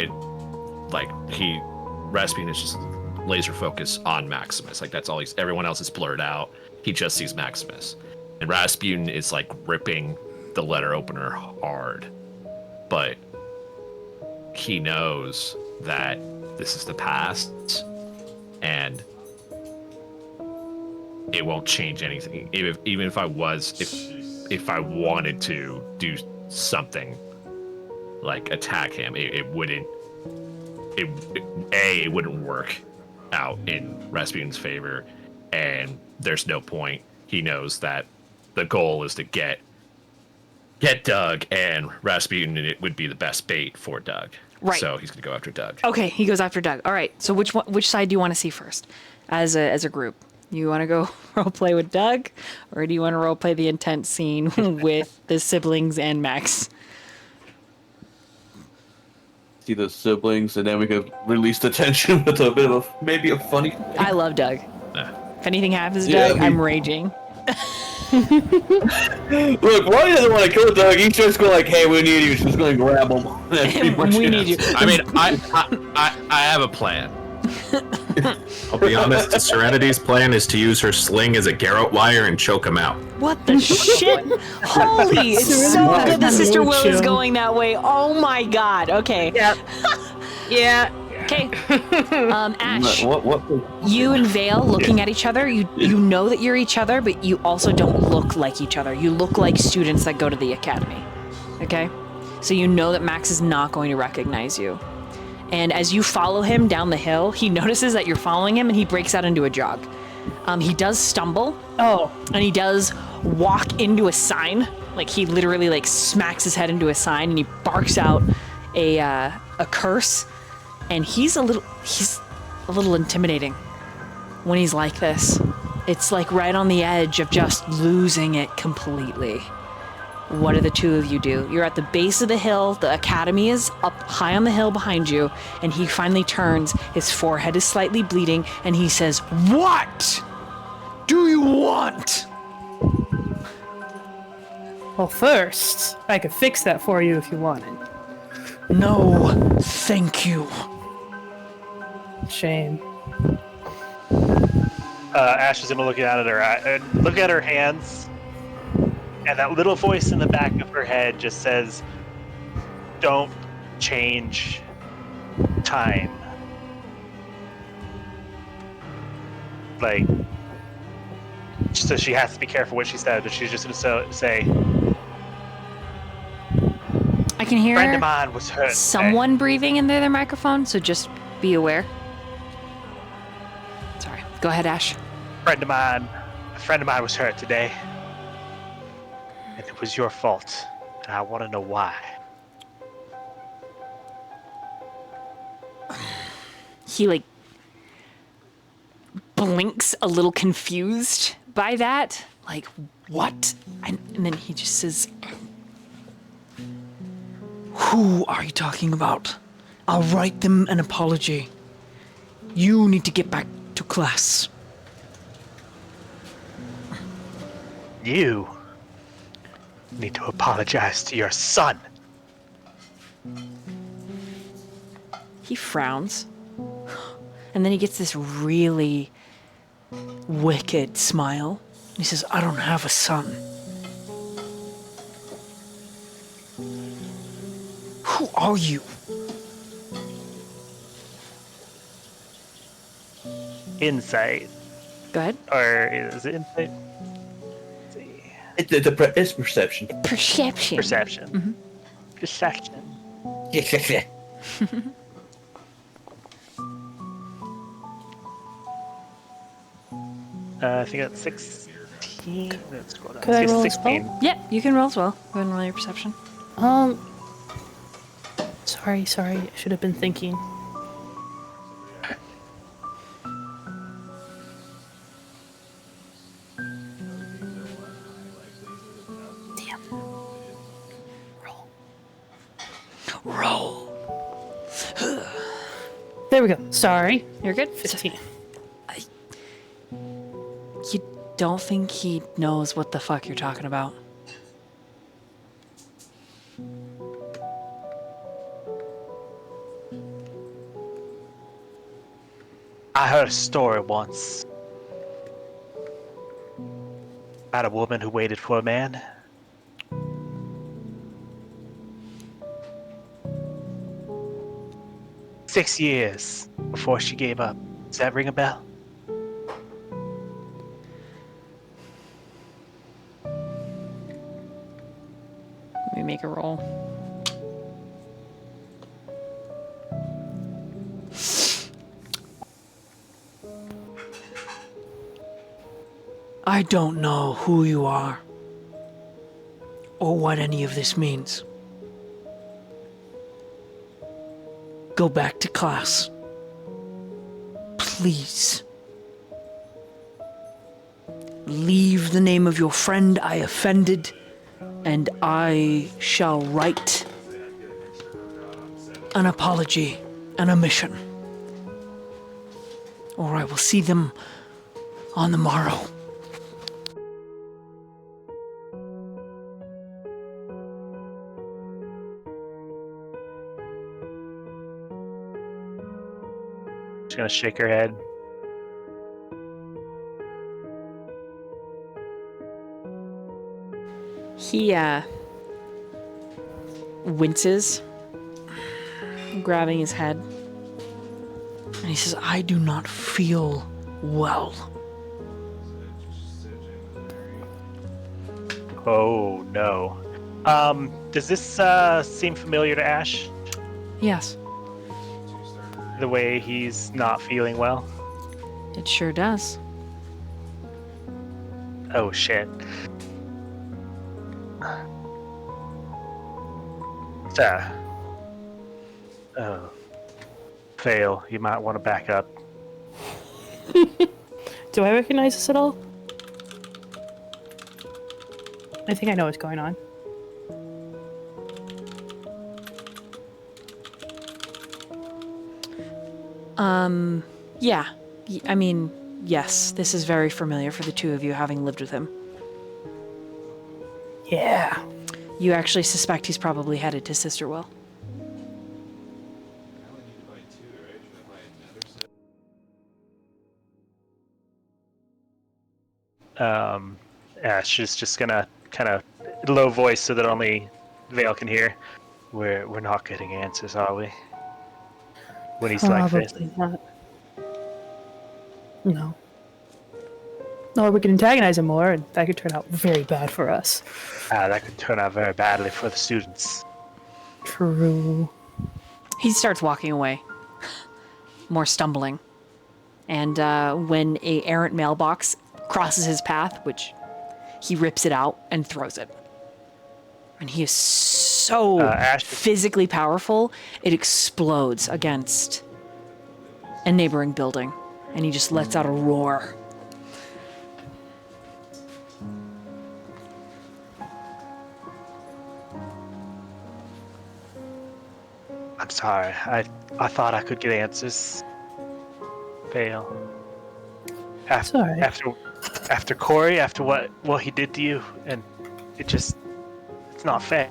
[SPEAKER 4] Rasputin is just laser focused on Maximus. Like that's all everyone else is blurred out. He just sees Maximus. And Rasputin is like ripping the letter opener hard. But he knows that this is the past and it won't change anything. Even if I wanted to do something like attack him, it wouldn't work out in Rasputin's favor, and there's no point. He knows that the goal is to get Doug, and Rasputin it would be the best bait for Doug.
[SPEAKER 1] Right.
[SPEAKER 4] So he's gonna go after Doug.
[SPEAKER 1] Okay, he goes after Doug. All right. So which side do you want to see first, as a group? You want to go roleplay with Doug, or do you want to roleplay the intense scene with the siblings and Max?
[SPEAKER 2] See the siblings, and then we could release the tension with a bit of maybe a funny thing.
[SPEAKER 1] I love Doug. If anything happens to
[SPEAKER 2] Yeah,
[SPEAKER 1] Doug, I'm raging.
[SPEAKER 2] Look, Ronnie doesn't want to kill Doug. He's just going like, "Hey, we need you." She's going to grab him. That's pretty much
[SPEAKER 1] We
[SPEAKER 2] it.
[SPEAKER 1] need you.
[SPEAKER 4] I mean, I have a plan.
[SPEAKER 10] I'll be honest, Serenity's plan is to use her sling as a garrote wire and choke him out.
[SPEAKER 1] What the shit? Holy, it's so good that Sister Will is
[SPEAKER 8] Chill.
[SPEAKER 1] going that way. Oh my god. Okay.
[SPEAKER 6] Yep. Yeah.
[SPEAKER 1] Okay. Ash,
[SPEAKER 2] What?
[SPEAKER 1] you and Vale looking at each other, you know that you're each other, but you also don't look like each other. You look like students that go to the academy. Okay? So you know that Max is not going to recognize you. And as you follow him down the hill, he notices that you're following him and he breaks out into a jog. He does stumble.
[SPEAKER 8] Oh.
[SPEAKER 1] And he does walk into a sign. Like he literally like smacks his head into a sign and he barks out a curse. And he's a little intimidating when he's like this. It's like right on the edge of just losing it completely. What do the two of you do? You're at the base of the hill. The academy is up high on the hill behind you. And he finally turns. His forehead is slightly bleeding. And he says, "What do you want?"
[SPEAKER 8] Well, first, I could fix that for you if you wanted.
[SPEAKER 1] "No, thank you."
[SPEAKER 8] Shame.
[SPEAKER 3] Ash is gonna look at her hands, and that little voice in the back of her head just says, "Don't change time." Like, so she has to be careful what she says, but she's just gonna say,
[SPEAKER 1] I can hear
[SPEAKER 3] "Friend of mine was hurt today."
[SPEAKER 1] someone breathing into their microphone, so just be aware. Sorry. Go ahead, Ash.
[SPEAKER 3] A friend of mine was hurt today, and it was your fault, and I want to know why.
[SPEAKER 1] He like blinks a little confused by that. Like, what? And then he just says, "Who are you talking about? I'll write them an apology. You need to get back to class."
[SPEAKER 3] You need to apologize to your son.
[SPEAKER 1] He frowns. And then he gets this really wicked smile. He says, "I don't have a son." "Who are you?"
[SPEAKER 3] Insight.
[SPEAKER 1] Go ahead.
[SPEAKER 3] Or is it insight?
[SPEAKER 2] It's perception.
[SPEAKER 1] Perception.
[SPEAKER 3] Perception. Perception.
[SPEAKER 2] Yeah.
[SPEAKER 3] I think that's 16. Let's scroll down.
[SPEAKER 8] Could I roll a
[SPEAKER 3] 16.
[SPEAKER 8] spell?
[SPEAKER 1] Yeah, you can roll as well. Go ahead and roll your perception.
[SPEAKER 8] Sorry, I should have been thinking. Damn.
[SPEAKER 1] Roll.
[SPEAKER 8] There we go. Sorry.
[SPEAKER 1] You're good?
[SPEAKER 8] 15.
[SPEAKER 1] don't think he knows what the fuck you're talking about.
[SPEAKER 3] I heard a story once about a woman who waited for a man. Six years before she gave up. Does that ring a bell?
[SPEAKER 1] Let me make a roll.
[SPEAKER 11] I don't know who you are or what any of this means. Go back to class. Please. Leave the name of your friend I offended, and I shall write an apology and a mission. Or I will see them on the morrow.
[SPEAKER 3] She's gonna shake her head.
[SPEAKER 1] He, winces, grabbing his head.
[SPEAKER 11] And he says, I do not feel well.
[SPEAKER 3] Oh no. Does this seem familiar to Ash?
[SPEAKER 1] Yes,
[SPEAKER 3] The way he's not feeling well?
[SPEAKER 1] it sure does.
[SPEAKER 3] Oh shit. Oh. Fail. You might want to back up.
[SPEAKER 8] Do I recognize this at all? I think I know what's going on.
[SPEAKER 1] Yeah. I mean, yes, this is very familiar for the two of you, having lived with him.
[SPEAKER 8] Yeah.
[SPEAKER 1] You actually suspect he's probably headed to Sister Will.
[SPEAKER 3] Ash is just gonna kind of low voice so that only Vale can hear. We're not getting answers, are we? When he's like this.
[SPEAKER 8] Probably not. No. No, we can antagonize him more, and that could turn out very bad for us.
[SPEAKER 3] That could turn out very badly for the students.
[SPEAKER 8] True.
[SPEAKER 1] He starts walking away, more stumbling. And when a errant mailbox crosses his path, which he rips it out and throws it. And he is so
[SPEAKER 3] Ash-
[SPEAKER 1] physically powerful, it explodes against a neighboring building. And he just lets out a roar.
[SPEAKER 3] I'm sorry. I thought I could get answers. Fail.
[SPEAKER 8] Sorry.
[SPEAKER 3] After Corey, after what he did to you, and it's not fair.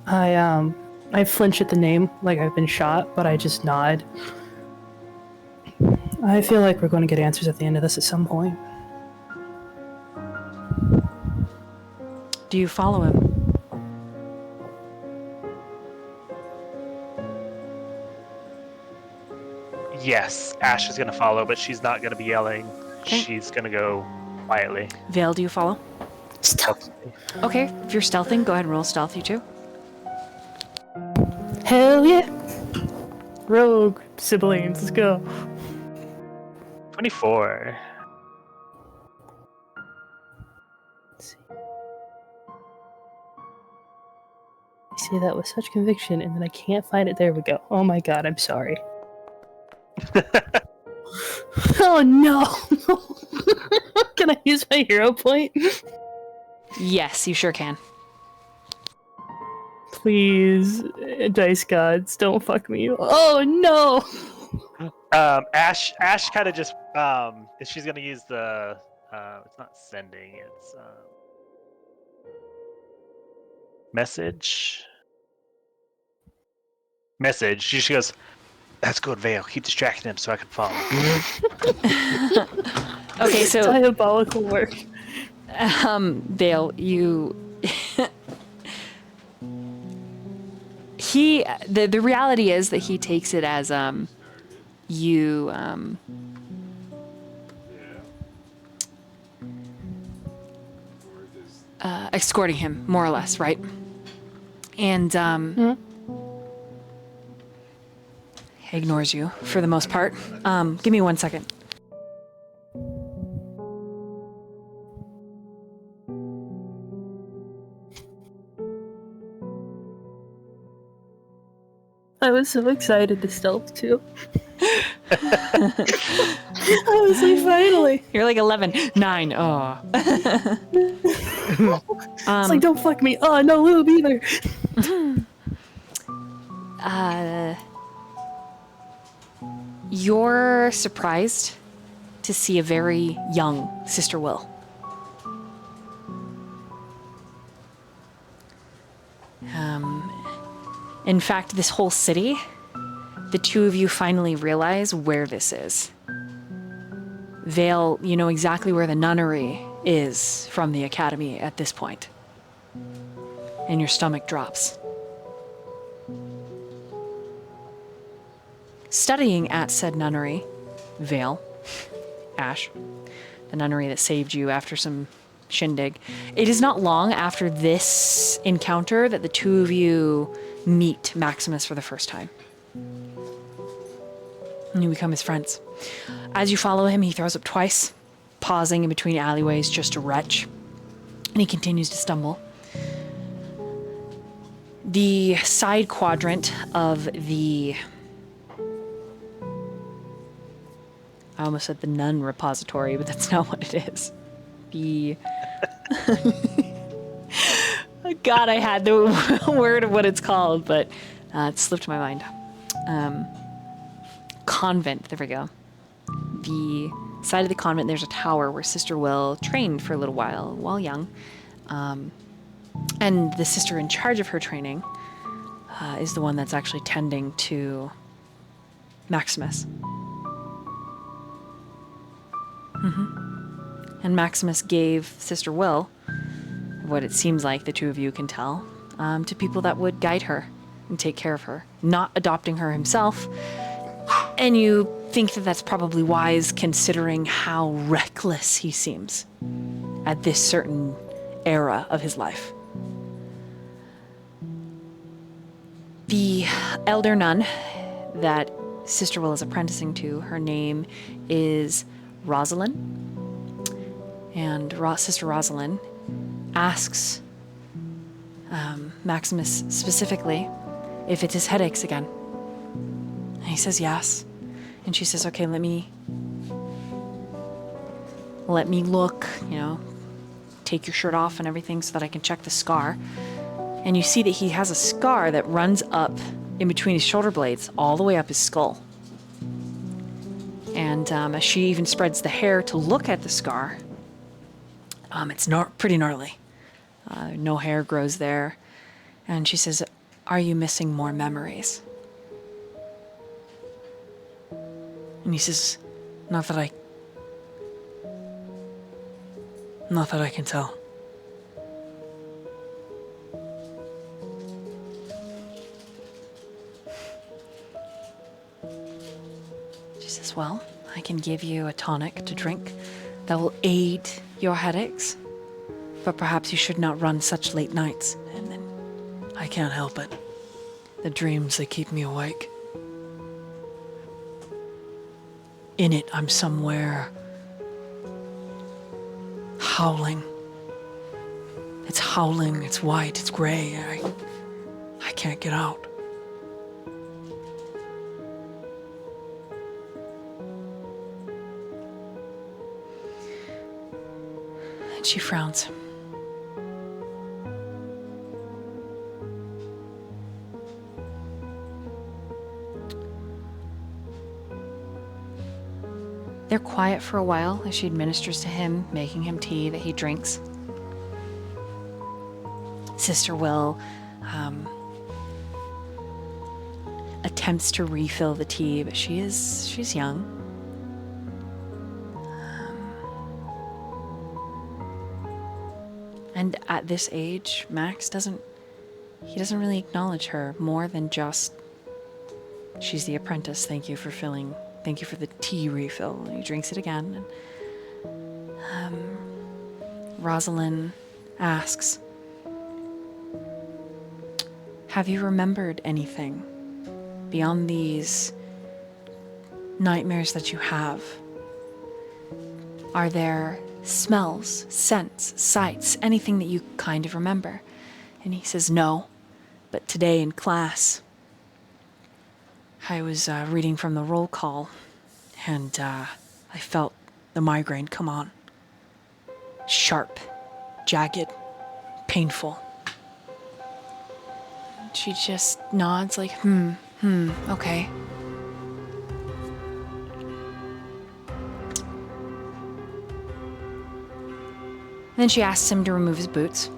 [SPEAKER 8] I flinch at the name like I've been shot, but I just nod. I feel like we're going to get answers at the end of this at some point.
[SPEAKER 1] Do you follow him?
[SPEAKER 3] Yes, Ash is gonna follow, but she's not gonna be yelling.
[SPEAKER 1] Okay.
[SPEAKER 3] She's gonna go quietly.
[SPEAKER 1] Vale, do you follow?
[SPEAKER 8] Stealth.
[SPEAKER 1] Okay, if you're stealthing, go ahead and roll stealth, you two.
[SPEAKER 8] Hell yeah! Rogue siblings, let's go.
[SPEAKER 3] 24.
[SPEAKER 8] Let's see. I say that with such conviction, and then I can't find it. There we go. Oh my god, I'm sorry. Oh no! Can I use my hero point?
[SPEAKER 1] Yes, you sure can.
[SPEAKER 8] Please, dice gods, don't fuck me. Oh no!
[SPEAKER 3] Ash kind of just she's gonna use the it's not sending, it's message. She just goes, "That's good, Vale. Keep distracting him so I can follow."
[SPEAKER 1] Okay, so
[SPEAKER 8] Diabolical work.
[SPEAKER 1] Vale, you the reality is that he takes it as you escorting him, more or less, right? And ignores you for the most part. Give me 1 second.
[SPEAKER 8] I was so excited to stealth too. I was like, finally.
[SPEAKER 1] You're like 11. 9. Oh.
[SPEAKER 8] It's like, don't fuck me. Oh, no lube either.
[SPEAKER 1] You're surprised to see a very young Sister Will. In fact, this whole city, the two of you finally realize where this is. Vale, you know exactly where the nunnery is from the academy at this point. And your stomach drops. Studying at said nunnery, Vale, Ash, the nunnery that saved you after some shindig, it is not long after this encounter that the two of you meet Maximus for the first time. And you become his friends. As you follow him, he throws up twice, pausing in between alleyways just to retch. And he continues to stumble. The side quadrant of the... I almost said the nun repository, but that's not what it is. The... God, I had the word of what it's called, but it slipped my mind. Convent, there we go. The side of the convent, there's a tower where Sister Will trained for a little while young. And the sister in charge of her training is the one that's actually tending to Maximus. And Maximus gave Sister Will, what it seems like the two of you can tell, to people that would guide her and take care of her, not adopting her himself. And you think that that's probably wise considering how reckless he seems at this certain era of his life. The elder nun that Sister Will is apprenticing to, her name is Rosalind. And Sister Rosalind asks Maximus specifically if it's his headaches again. And he says yes. And she says, okay, let me look, take your shirt off and everything so that I can check the scar. And you see that he has a scar that runs up in between his shoulder blades all the way up his skull. And as she even spreads the hair to look at the scar, it's pretty gnarly. No hair grows there. And she says, are you missing more memories? And he says, not that I can tell. She says, well, I can give you a tonic to drink that will aid your headaches, but perhaps you should not run such late nights. And then
[SPEAKER 11] I can't help it. The dreams, they keep me awake. In it, I'm somewhere howling. It's howling, it's white, it's gray. I can't get out. And she frowns.
[SPEAKER 1] They're quiet for a while as she administers to him, making him tea that he drinks. Sister Will attempts to refill the tea, but she's young. And at this age, Max doesn't really acknowledge her more than just, she's the apprentice, thank you for the tea refill. And he drinks it again. And Rosalind asks, have you remembered anything beyond these nightmares that you have? Are there smells, scents, sights, anything that you kind of remember? And he says, no, but today in class, I was reading from the roll call, and I felt the migraine come on. Sharp, jagged, painful. She just nods like, okay. Then she asks him to remove his boots,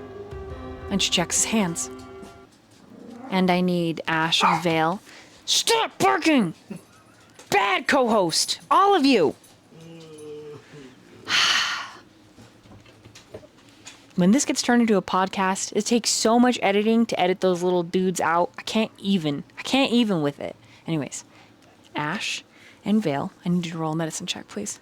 [SPEAKER 1] and she checks his hands. And I need Ash and Vale. Stop barking! Bad co-host! All of you! When this gets turned into a podcast, it takes so much editing to edit those little dudes out. I can't even with it. Anyways, Ash and Vale, I need you to roll a medicine check, please.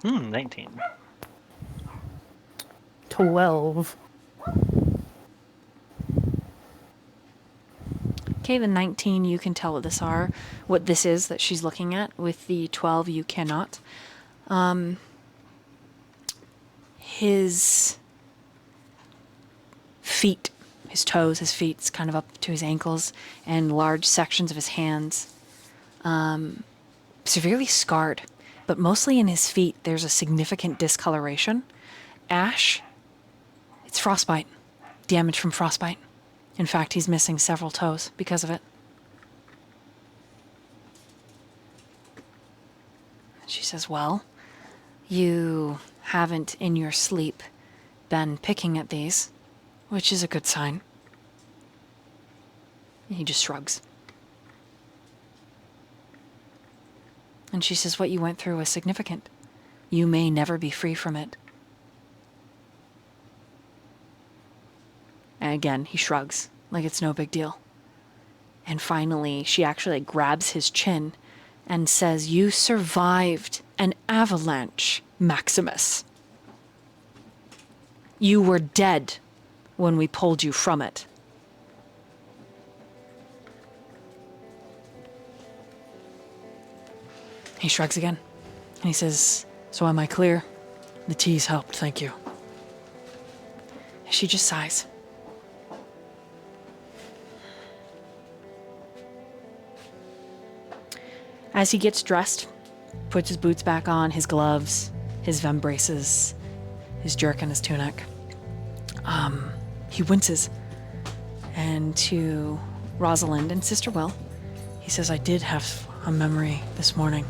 [SPEAKER 3] Hmm, 19.
[SPEAKER 8] 12.
[SPEAKER 1] Okay, the 19, you can tell what this is that she's looking at. With the 12, you cannot. His feet, his toes, his feet's kind of up to his ankles, and large sections of his hands, severely scarred. But mostly in his feet, there's a significant discoloration. Ash, it's frostbite. Damage from frostbite. In fact, he's missing several toes because of it. She says, well, you haven't in your sleep been picking at these, which is a good sign. He just shrugs. And she says, what you went through was significant. You may never be free from it. And again, he shrugs, like it's no big deal. And finally, she actually grabs his chin and says, you survived an avalanche, Maximus. You were dead when we pulled you from it. He shrugs again, and he says, so am I clear? The tea's helped, thank you. She just sighs. As he gets dressed, puts his boots back on, his gloves, his vambraces, his jerkin, his tunic, he winces. And to Rosalind and Sister Will, he says, I did have a memory this morning.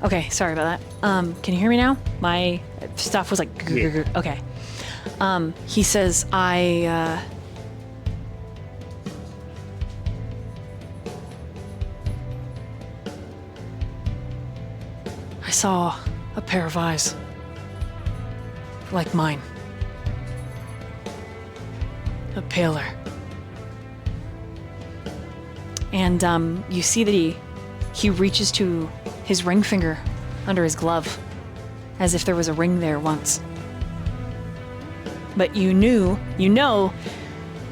[SPEAKER 1] Okay, sorry about that. Can you hear me now? My stuff was like... Okay. He says, I saw a pair of eyes. Like mine. But paler. And you see that he reaches to his ring finger under his glove, as if there was a ring there once. But you know,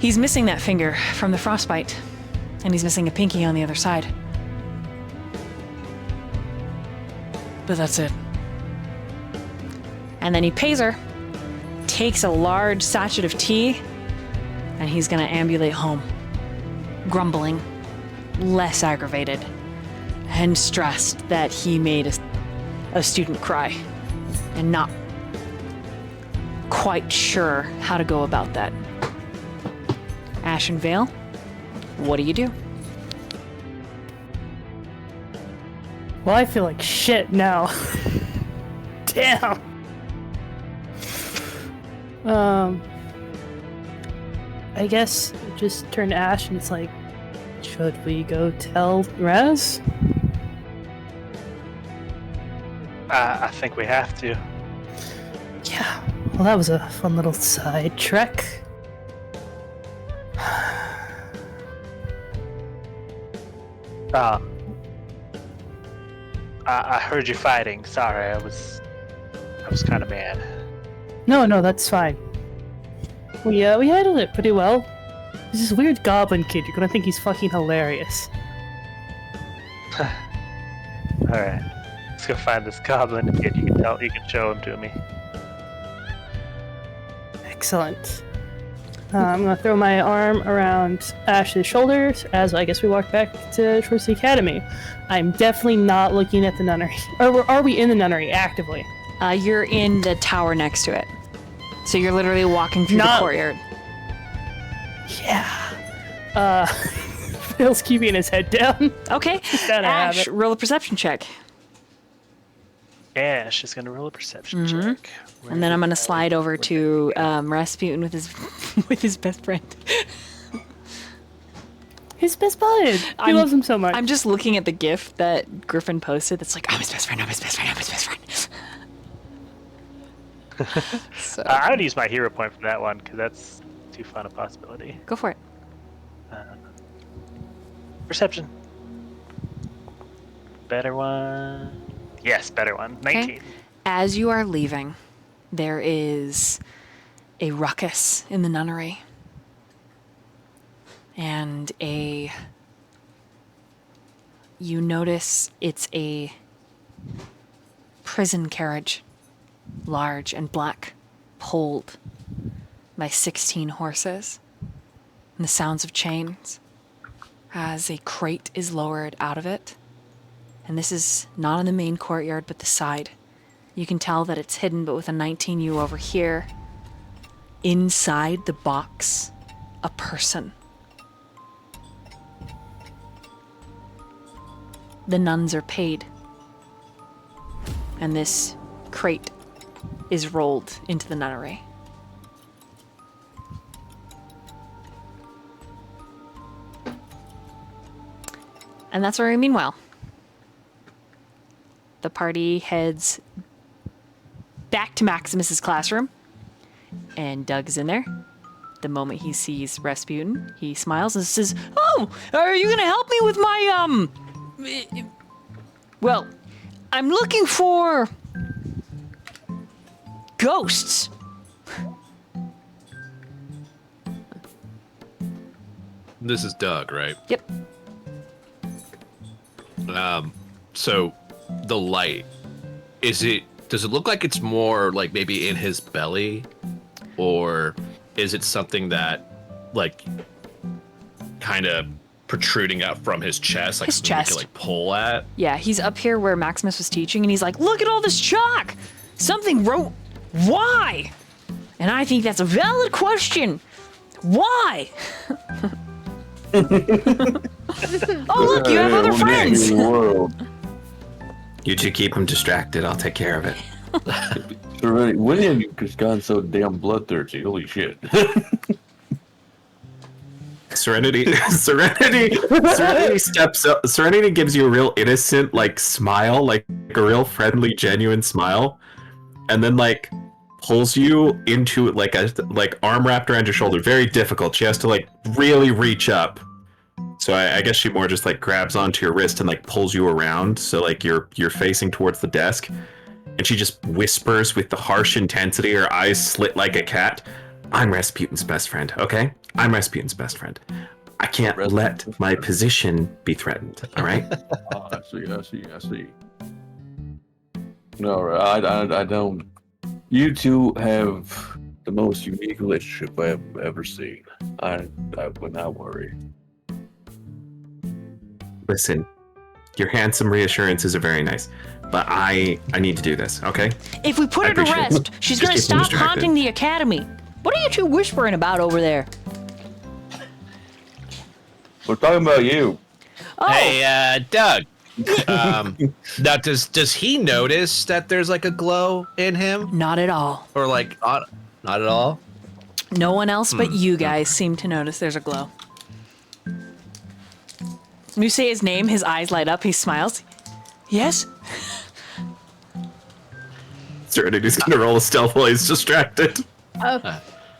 [SPEAKER 1] he's missing that finger from the frostbite, and he's missing a pinky on the other side. But that's it. And then he pays her takes a large sachet of tea, and he's gonna ambulate home, grumbling, less aggravated, and stressed that he made a student cry, and not quite sure how to go about that. Ash and Vale, what do you do?
[SPEAKER 8] Well, I feel like shit now. Damn. I guess just turn to Ash and it's like, should we go tell Raz?
[SPEAKER 3] I think we have to.
[SPEAKER 8] Yeah. Well, that was a fun little side trek.
[SPEAKER 3] I heard you fighting. Sorry, I was kind of mad.
[SPEAKER 8] No, that's fine. We handled it pretty well. There's this weird goblin kid. You're gonna think he's fucking hilarious.
[SPEAKER 3] All right, let's go find this goblin kid. You can show him to me.
[SPEAKER 8] Excellent. I'm gonna throw my arm around Ash's shoulders as I guess we walk back towards the academy. I'm definitely not looking at the nunnery. Or are we in the nunnery actively?
[SPEAKER 1] You're in the tower next to it. So you're literally walking through the courtyard.
[SPEAKER 8] Yeah. Phil's keeping his head down.
[SPEAKER 1] Okay. Ash, roll a perception check.
[SPEAKER 3] Ash is gonna roll a perception check.
[SPEAKER 1] And then I'm gonna slide over to Rasputin with his with his best friend.
[SPEAKER 8] His best bud. He loves him so much.
[SPEAKER 1] I'm just looking at the GIF that Griffin posted. That's like, I'm his best friend. I'm his best friend. I'm his best friend. So,
[SPEAKER 3] I would use my hero point for that one because that's too fun a possibility.
[SPEAKER 1] go for it.
[SPEAKER 3] Perception. Better one. Yes, better one. 19.
[SPEAKER 1] As you are leaving, there is a ruckus in the nunnery. And you notice it's a prison carriage, large and black, pulled by 16 horses, and the sounds of chains as a crate is lowered out of it. And this is not in the main courtyard, but the side. You can tell that it's hidden, but with a 19U over here, inside the box, a person. The nuns are paid, and this crate is rolled into the nunnery. And that's where, meanwhile, the party heads back to Maximus's classroom, and Doug is in there. The moment he sees Rasputin, he smiles and says, "Oh, are you gonna help me with my, well, I'm looking for ghosts."
[SPEAKER 4] This is Doug, right?
[SPEAKER 1] Yep.
[SPEAKER 4] So the light, does it look like it's more like maybe in his belly, or is it something that like kind of protruding out from his chest, like
[SPEAKER 1] his chest,
[SPEAKER 4] you can like pull at?
[SPEAKER 1] Yeah, he's up here where Maximus was teaching, and he's like, "Look at all this chalk! Something wrote why?" And I think that's a valid question. Why? Oh, look, you have other friends.
[SPEAKER 5] You two keep him distracted. I'll take care of it.
[SPEAKER 2] When have you just gotten so damn bloodthirsty? Holy shit.
[SPEAKER 10] Serenity steps up. Serenity gives you a real innocent, like, smile, like a real friendly, genuine smile, and then like pulls you into like arm wrapped around your shoulder. Very difficult. She has to like really reach up. So I guess she more just like grabs onto your wrist and like pulls you around. So like you're facing towards the desk, and she just whispers with the harsh intensity, her eyes slit like a cat. "I'm Rasputin's best friend, okay? I'm Rasputin's best friend. I can't let my position be threatened, all right?"
[SPEAKER 2] I see. No, I don't. You two have the most unique relationship I have ever seen. I would not worry.
[SPEAKER 10] Listen, your handsome reassurances are very nice, but I need to do this, okay?
[SPEAKER 1] If we put
[SPEAKER 10] I
[SPEAKER 1] her to
[SPEAKER 10] appreciate it.
[SPEAKER 1] rest, she's
[SPEAKER 10] Just
[SPEAKER 1] gonna
[SPEAKER 10] keep me
[SPEAKER 1] stop
[SPEAKER 10] distracted.
[SPEAKER 1] haunting the academy. What are you two whispering about over there?
[SPEAKER 2] We're talking about you.
[SPEAKER 1] Oh,
[SPEAKER 4] Hey, Doug. Now, does he notice that there's like a glow in him,
[SPEAKER 1] not at all.
[SPEAKER 4] or like not at all?
[SPEAKER 1] No one else but you guys seem to notice there's a glow. When you say his name, his eyes light up, he smiles. Yes?
[SPEAKER 10] Serenity's gonna roll a stealth while he's distracted.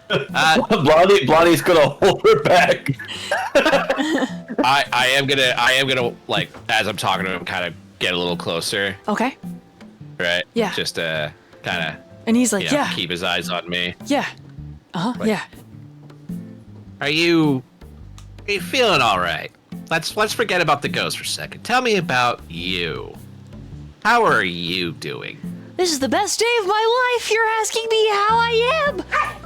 [SPEAKER 2] Blondie's gonna hold her back.
[SPEAKER 4] I am gonna like as I'm talking to him, kind of get a little closer,
[SPEAKER 1] Okay.
[SPEAKER 4] right?
[SPEAKER 1] Yeah.
[SPEAKER 4] Just kind of
[SPEAKER 1] And he's like, yeah,
[SPEAKER 4] keep his eyes on me.
[SPEAKER 1] yeah. Uh-huh,
[SPEAKER 4] Like-
[SPEAKER 1] yeah.
[SPEAKER 4] Are you feeling all right? Let's forget about the ghost for a second. Tell me about you. How are you doing?
[SPEAKER 1] This is the best day of my life. You're asking me how I am.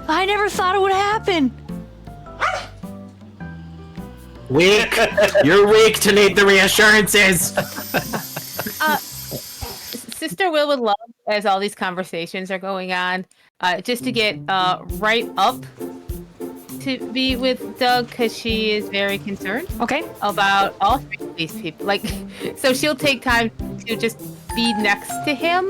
[SPEAKER 1] I never thought it would happen.
[SPEAKER 10] Weak. You're weak to need the reassurances.
[SPEAKER 6] Sister Will would love, as all these conversations are going on, just to get right up to be with Doug, because she is very concerned
[SPEAKER 1] Okay.
[SPEAKER 6] about all three of these people. Like, so she'll take time to just be next to him.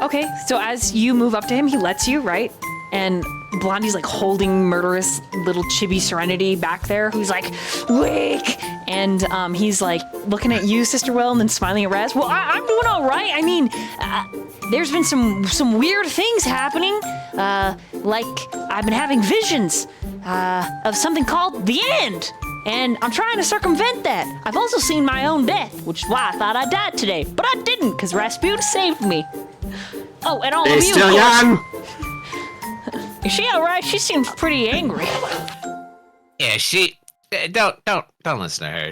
[SPEAKER 1] Okay. So as you move up to him, he lets you, right? And Blondie's like holding murderous little chibi Serenity back there, who's like, wake! And he's like looking at you, Sister Will, and then smiling at Raz. Well, I'm doing all right. I mean, there's been some weird things happening. Like I've been having visions of something called the end. And I'm trying to circumvent that. I've also seen my own death, which is why I thought I died today. But I didn't, because Rasputin saved me. Oh, and all
[SPEAKER 10] They're
[SPEAKER 1] of you,
[SPEAKER 10] still
[SPEAKER 1] of course.
[SPEAKER 10] young.
[SPEAKER 1] Is she all right? She seems pretty angry.
[SPEAKER 4] Yeah, she don't listen to her.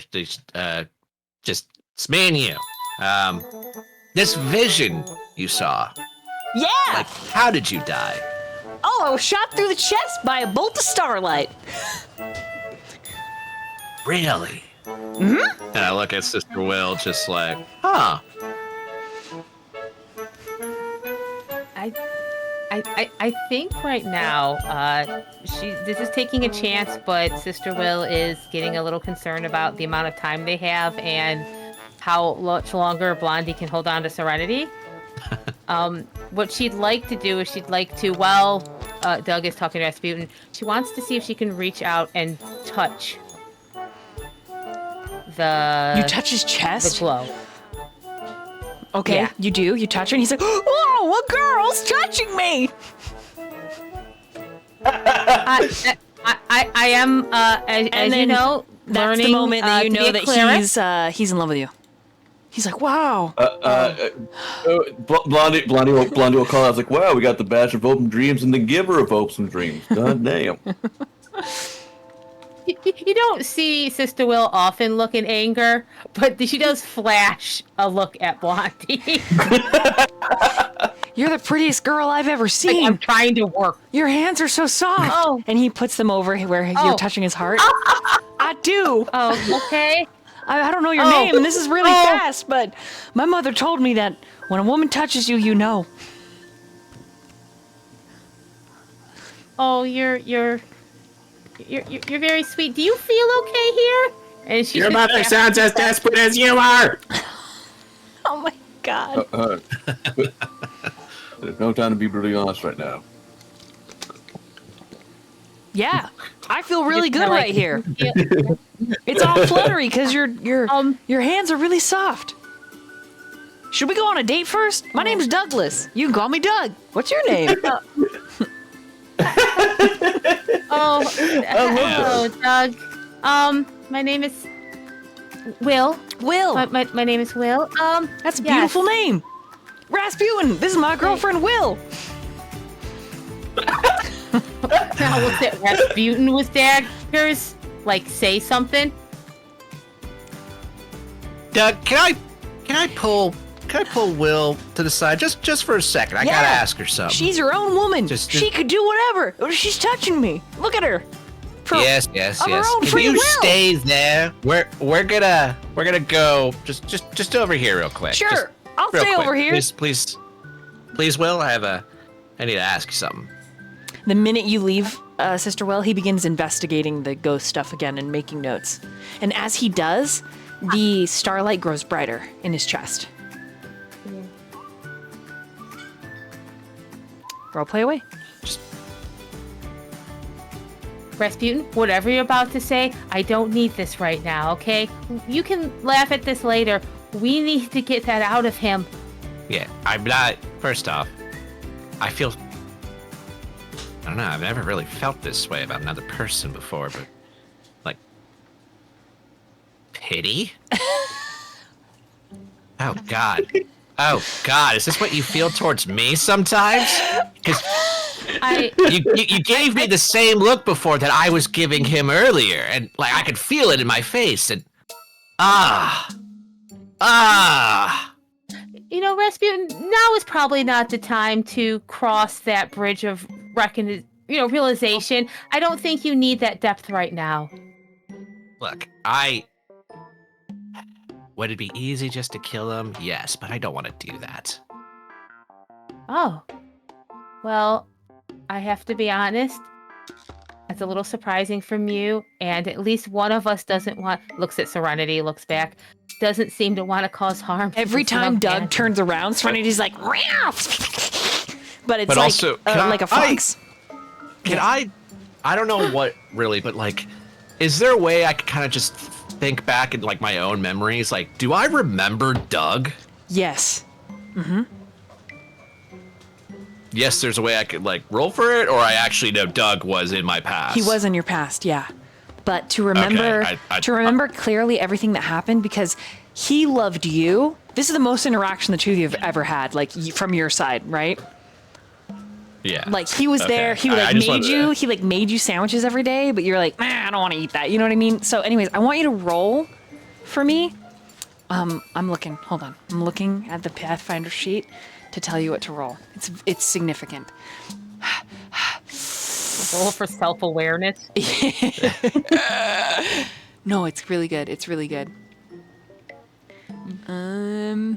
[SPEAKER 4] Just it's me and you. This vision you saw.
[SPEAKER 1] Yeah.
[SPEAKER 4] Like, how did you die?
[SPEAKER 1] Oh, I was shot through the chest by a bolt of starlight.
[SPEAKER 4] Really? Mm-hmm. And I look at Sister Will, just like, huh?
[SPEAKER 6] I think right now, this is taking a chance, but Sister Will is getting a little concerned about the amount of time they have and how much longer Blondie can hold on to Serenity. What she'd like to do is while Doug is talking to Rasputin, she wants to see if she can reach out and touch
[SPEAKER 1] You touch his
[SPEAKER 6] the
[SPEAKER 1] chest?
[SPEAKER 6] glow.
[SPEAKER 1] Okay,
[SPEAKER 6] Yeah.
[SPEAKER 1] you do. You touch her, and he's like, "Whoa, a girl's touching me!"
[SPEAKER 6] I am, as
[SPEAKER 1] And
[SPEAKER 6] you
[SPEAKER 1] then
[SPEAKER 6] know,
[SPEAKER 1] That's
[SPEAKER 6] learning
[SPEAKER 1] the moment that you
[SPEAKER 6] to be
[SPEAKER 1] know
[SPEAKER 6] a
[SPEAKER 1] that
[SPEAKER 6] cleric.
[SPEAKER 1] he's in love with you. He's like, "Wow."
[SPEAKER 2] Blondie will call out. I was like, wow, we got the Basher of Open Dreams and the Giver of Hopes and Dreams. God damn.
[SPEAKER 6] You don't see Sister Will often look in anger, but she does flash a look at Blondie.
[SPEAKER 1] You're the prettiest girl I've ever
[SPEAKER 6] Like,
[SPEAKER 1] seen.
[SPEAKER 6] I'm trying to work.
[SPEAKER 1] Your hands are so soft.
[SPEAKER 6] Oh.
[SPEAKER 1] And he puts them over where you're
[SPEAKER 6] Oh.
[SPEAKER 1] touching his heart. I do.
[SPEAKER 6] Oh, okay.
[SPEAKER 1] I don't know your
[SPEAKER 6] Oh.
[SPEAKER 1] name, and this is really
[SPEAKER 6] Oh.
[SPEAKER 1] fast, but my mother told me that when a woman touches you, you know.
[SPEAKER 6] Oh, you're very sweet. Do you feel okay here? And she
[SPEAKER 10] Your
[SPEAKER 6] just
[SPEAKER 10] mother
[SPEAKER 6] laughs.
[SPEAKER 10] sounds as desperate as you are.
[SPEAKER 1] Oh my god.
[SPEAKER 2] There's no time to be brutally honest right now.
[SPEAKER 1] Yeah. I feel really good
[SPEAKER 6] kinda like-
[SPEAKER 1] right here. It's all fluttery because your hands are really soft. Should we go on a date first? My name's Douglas. You can call me Doug. What's your name?
[SPEAKER 6] Oh, Doug. My name is Will.
[SPEAKER 1] Will.
[SPEAKER 6] My name is Will.
[SPEAKER 1] That's a
[SPEAKER 6] yes.
[SPEAKER 1] beautiful name. Rasputin. This is my girlfriend, Will.
[SPEAKER 6] Now, was it Rasputin with daggers? Like, say something?
[SPEAKER 4] Doug, can I pull I pull Will to the side just for a second? I gotta ask her something.
[SPEAKER 1] She's her own woman.
[SPEAKER 4] Just-
[SPEAKER 1] she could do whatever. She's touching me. Look at her.
[SPEAKER 4] Yes.
[SPEAKER 1] Of her own
[SPEAKER 4] Can
[SPEAKER 1] free
[SPEAKER 4] you
[SPEAKER 1] will.
[SPEAKER 4] stay there? We're gonna go just over here real quick.
[SPEAKER 1] Sure,
[SPEAKER 4] Just
[SPEAKER 1] I'll
[SPEAKER 4] real
[SPEAKER 1] stay
[SPEAKER 4] quick.
[SPEAKER 1] over here.
[SPEAKER 4] Please, Will. I need to ask you something.
[SPEAKER 1] The minute you leave, Sister Will, he begins investigating the ghost stuff again and making notes. And as he does, the starlight grows brighter in his chest. Role play away.
[SPEAKER 6] Rasputin, whatever you're about to say, I don't need this right now, okay? You can laugh at this later. We need to get that out of him.
[SPEAKER 4] Yeah, I'm not. First off, I feel. I don't know. I've never really felt this way about another person before, but like pity. Oh God. Oh God. Is this what you feel towards me sometimes? Because you gave me the same look before that I was giving him earlier, and like I could feel it in my face, and
[SPEAKER 6] You know, Rasputin, now is probably not the time to cross that bridge of realization. I don't think you need that depth right now.
[SPEAKER 4] Look, would it be easy just to kill him? Yes, but I don't want to do that.
[SPEAKER 6] Oh. Well, I have to be honest. That's a little surprising from you, and at least one of us looks at Serenity, looks back, doesn't seem to want to cause harm.
[SPEAKER 1] Every time Doug turns around, Serenity's like, "Meow." But it's
[SPEAKER 4] also,
[SPEAKER 1] like a fox.
[SPEAKER 4] I don't know what really, but like, is there a way I could kind of just think back in like my own memories? Like, do I remember Doug?
[SPEAKER 1] Yes. Mm-hmm.
[SPEAKER 4] Yes, there's a way I could like roll for it, or I actually know Doug was in my past.
[SPEAKER 1] He was in your past, yeah. But to remember, clearly everything that happened, because he loved you. This is the most interaction the two of you have ever had, like from your side, right?
[SPEAKER 4] Yeah.
[SPEAKER 1] Like he was there. He made you sandwiches every day, but you're like, I don't want to eat that. You know what I mean? So, anyways, I want you to roll for me. I'm looking. Hold on. I'm looking at the Pathfinder sheet to tell you what to roll. It's significant.
[SPEAKER 6] Roll for self-awareness.
[SPEAKER 1] No, it's really good. It's really good. I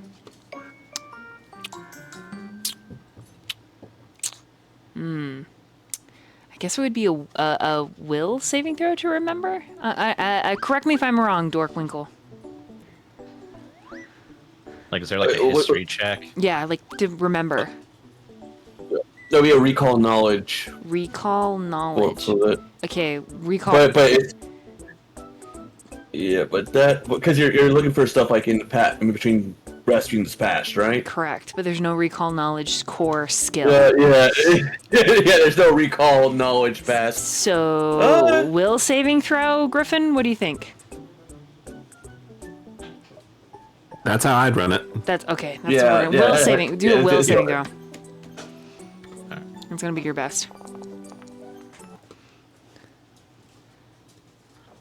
[SPEAKER 1] guess it would be a will saving throw to remember. I correct me if I'm wrong, Dorkwinkle.
[SPEAKER 4] Like, is there like a history check?
[SPEAKER 1] Yeah, like to remember.
[SPEAKER 2] There'll be a recall knowledge.
[SPEAKER 1] Recall knowledge. Okay, recall.
[SPEAKER 2] But it's, yeah, but that because you're looking for stuff like in between Rasputin's past, right?
[SPEAKER 1] Correct, but there's no recall knowledge core skill.
[SPEAKER 2] Yeah. There's no recall knowledge past.
[SPEAKER 1] So, will saving throw, Griffin? What do you think?
[SPEAKER 10] That's how I'd run it.
[SPEAKER 1] That's okay. That's will saving. Do a will saving throw. It's gonna be your best.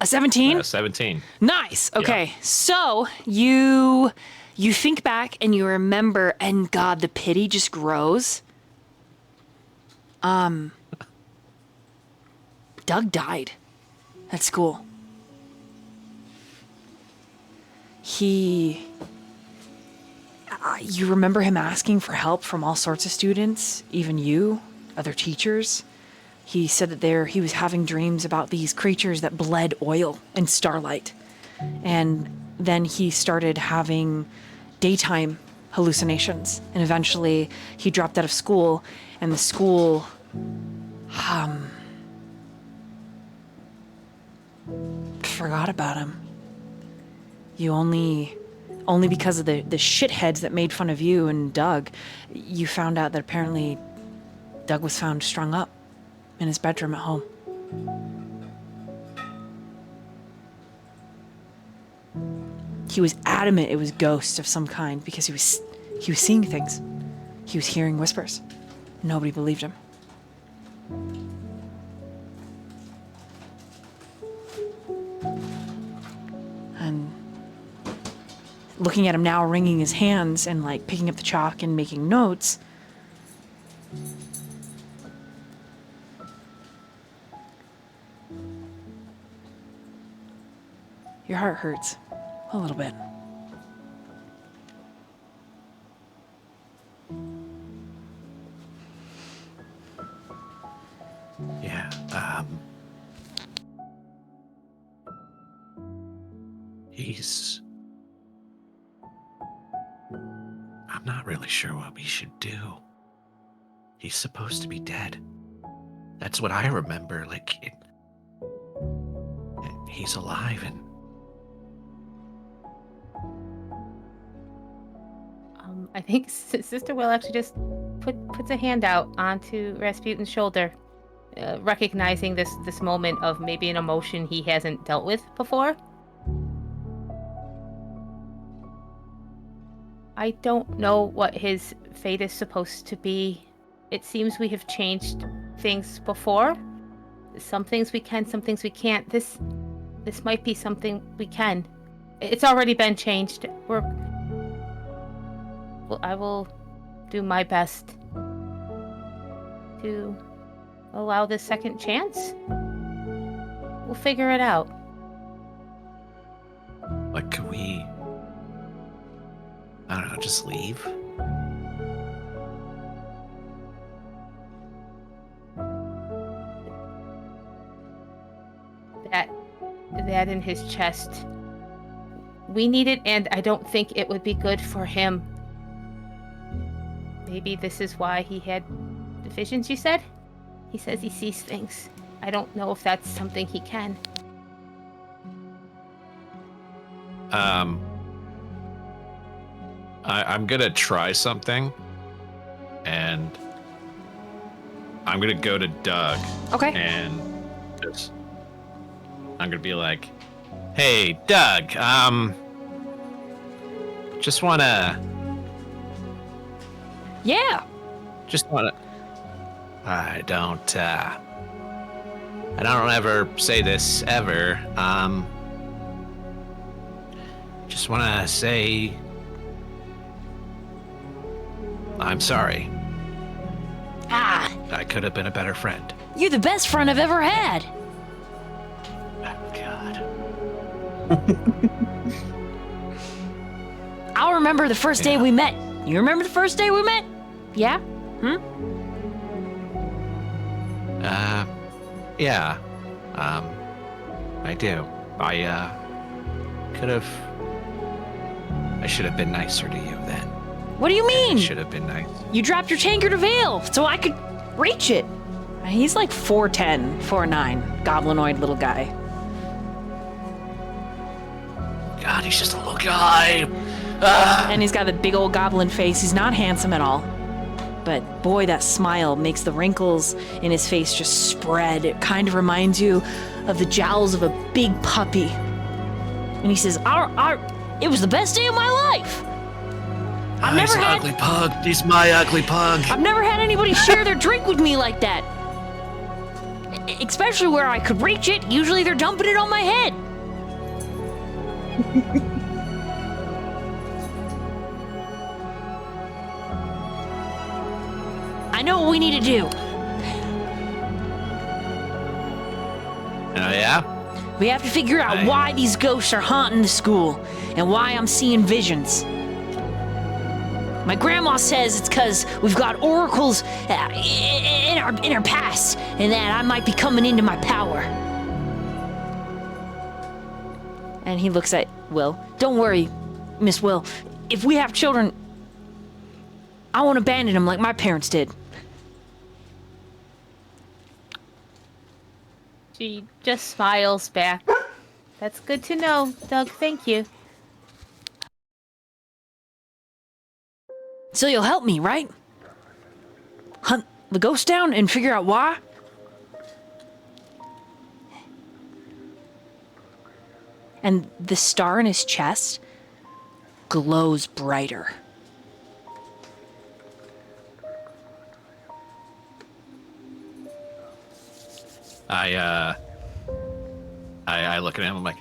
[SPEAKER 1] A 17?
[SPEAKER 4] 17.
[SPEAKER 1] Nice. Okay. So you think back and you remember, and God, the pity just grows. Doug died at school. You remember him asking for help from all sorts of students, even you, other teachers. He said that he was having dreams about these creatures that bled oil and starlight. And then he started having daytime hallucinations. And eventually he dropped out of school, and the school forgot about him. You only because of the shitheads that made fun of you and Doug, you found out that apparently Doug was found strung up in his bedroom at home. He was adamant it was ghosts of some kind because he was seeing things. He was hearing whispers. Nobody believed him. And looking at him now, wringing his hands and like picking up the chalk and making notes. Your heart hurts a little bit.
[SPEAKER 4] Yeah, he's... I'm not really sure what we should do. He's supposed to be dead. That's what I remember, like, he's alive and...
[SPEAKER 6] I think Sister Will actually just puts a hand out onto Rasputin's shoulder, recognizing this moment of maybe an emotion he hasn't dealt with before. I don't know what his fate is supposed to be. It seems we have changed things before. Some things we can, some things we can't. This might be something we can. It's already been changed. I will do my best to allow this second chance. We'll figure it out.
[SPEAKER 4] Like, could we... I don't know, just leave?
[SPEAKER 6] That in his chest. We need it, and I don't think it would be good for him. Maybe this is why he had the visions, you said? He says he sees things. I don't know if that's something he can.
[SPEAKER 4] I'm gonna try something, and I'm gonna go to Doug.
[SPEAKER 1] Okay.
[SPEAKER 4] And just, I'm gonna be like, "Hey, Doug, just wanna,
[SPEAKER 1] Yeah.
[SPEAKER 4] I don't ever say this ever. Just wanna say I'm sorry. I could have been a better friend.
[SPEAKER 1] You're the best friend I've ever had.
[SPEAKER 4] Oh, God.
[SPEAKER 1] I'll remember the first day we met. You remember the first day we met? Yeah?
[SPEAKER 4] Yeah. I do. I should have been nicer to you then.
[SPEAKER 1] What do you mean?
[SPEAKER 4] I should have been nice.
[SPEAKER 1] You dropped your tankard of Vale so I could reach it. He's like 4'10", 4'9", goblinoid little guy.
[SPEAKER 4] God, he's just a little guy.
[SPEAKER 1] And he's got the big old goblin face. He's not handsome at all. But boy, that smile makes the wrinkles in his face just spread. It kind of reminds you of the jowls of a big puppy. And he says, it was the best day of my life.
[SPEAKER 4] He's an ugly pug. He's my ugly pug.
[SPEAKER 1] I've never had anybody share their drink with me like that. Especially where I could reach it. Usually they're dumping it on my head. I know what we need to do.
[SPEAKER 4] Oh, yeah?
[SPEAKER 1] We have to figure out why these ghosts are haunting the school and why I'm seeing visions. My grandma says it's because we've got oracles in our past and that I might be coming into my power. And he looks at Will. Don't worry, Miss Will. If we have children, I won't abandon them like my parents did.
[SPEAKER 6] She just smiles back. That's good to know, Doug. Thank you.
[SPEAKER 1] So you'll help me, right? Hunt the ghost down and figure out why? And the star in his chest glows brighter.
[SPEAKER 4] I look at him, I'm like,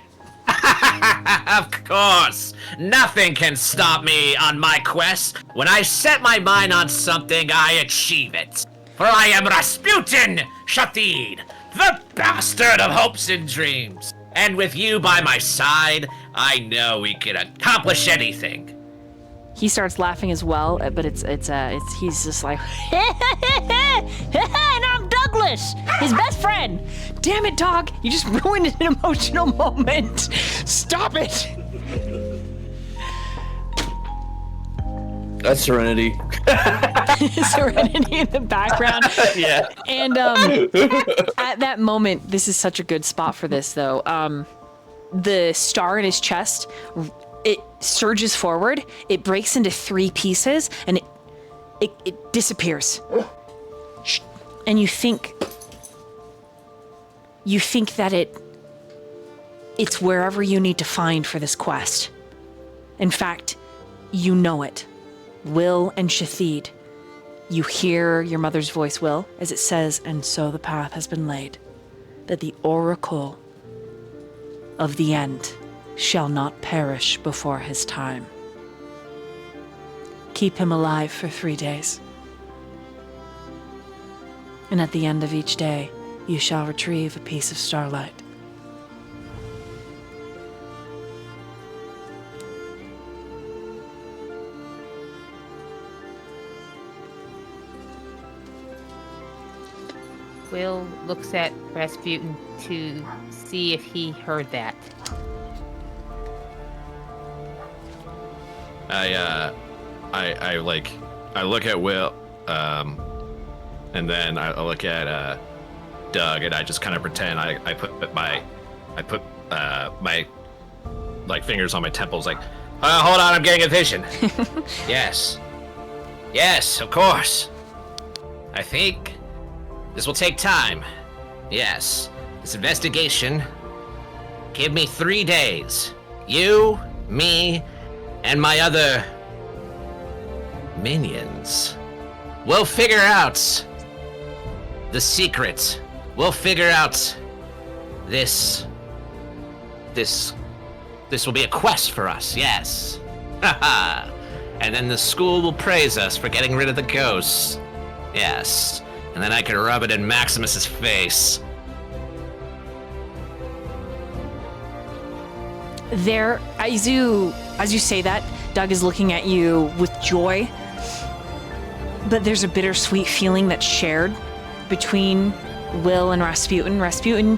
[SPEAKER 4] Of course! Nothing can stop me on my quest. When I set my mind on something, I achieve it. For I am Rasputin ℙ𝕒𝕒𝕦𝕦𝕦, the bastard of hopes and dreams. And with you by my side, I know we can accomplish anything.
[SPEAKER 1] He starts laughing as well, but it's he's just like, and I'm Douglas, his best friend. Damn it, dog! You just ruined an emotional moment. Stop it.
[SPEAKER 2] That's Serenity.
[SPEAKER 1] Serenity in the background.
[SPEAKER 2] Yeah.
[SPEAKER 1] And at that moment, this is such a good spot for this, though. The star in his chest, it surges forward. It breaks into 3 pieces, and it disappears. And you think that it's wherever you need to find for this quest. In fact, you know it. Will and ℙ𝕒𝕒𝕦𝕦. You hear your mother's voice, Will, as it says, and so the path has been laid, that the oracle of the end shall not perish before his time. Keep him alive for 3 days. And at the end of each day, you shall retrieve a piece of starlight.
[SPEAKER 6] Will looks at Rasputin to see if he heard that.
[SPEAKER 4] I look at Will, and then I look at Doug, and I just kind of pretend I put my like fingers on my temples, like, hold on, I'm getting a vision. Yes, of course. I think this will take time. Yes, this investigation. Give me 3 days. You, me, and my other minions. We'll figure out the secret. We'll figure out this will be a quest for us, yes. Haha. And then the school will praise us for getting rid of the ghosts. Yes. And then I can rub it in Maximus's face.
[SPEAKER 1] There, as you say that, Doug is looking at you with joy, but there's a bittersweet feeling that's shared between Will and Rasputin. Rasputin,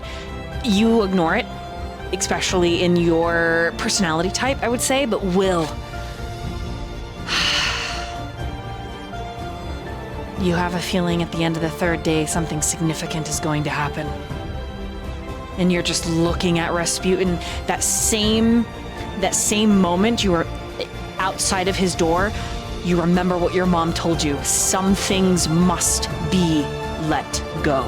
[SPEAKER 1] you ignore it, especially in your personality type, I would say, but Will, you have a feeling at the end of the 3rd day something significant is going to happen. And you're just looking at Rasputin. That same moment you were outside of his door, you remember what your mom told you. Some things must be let go.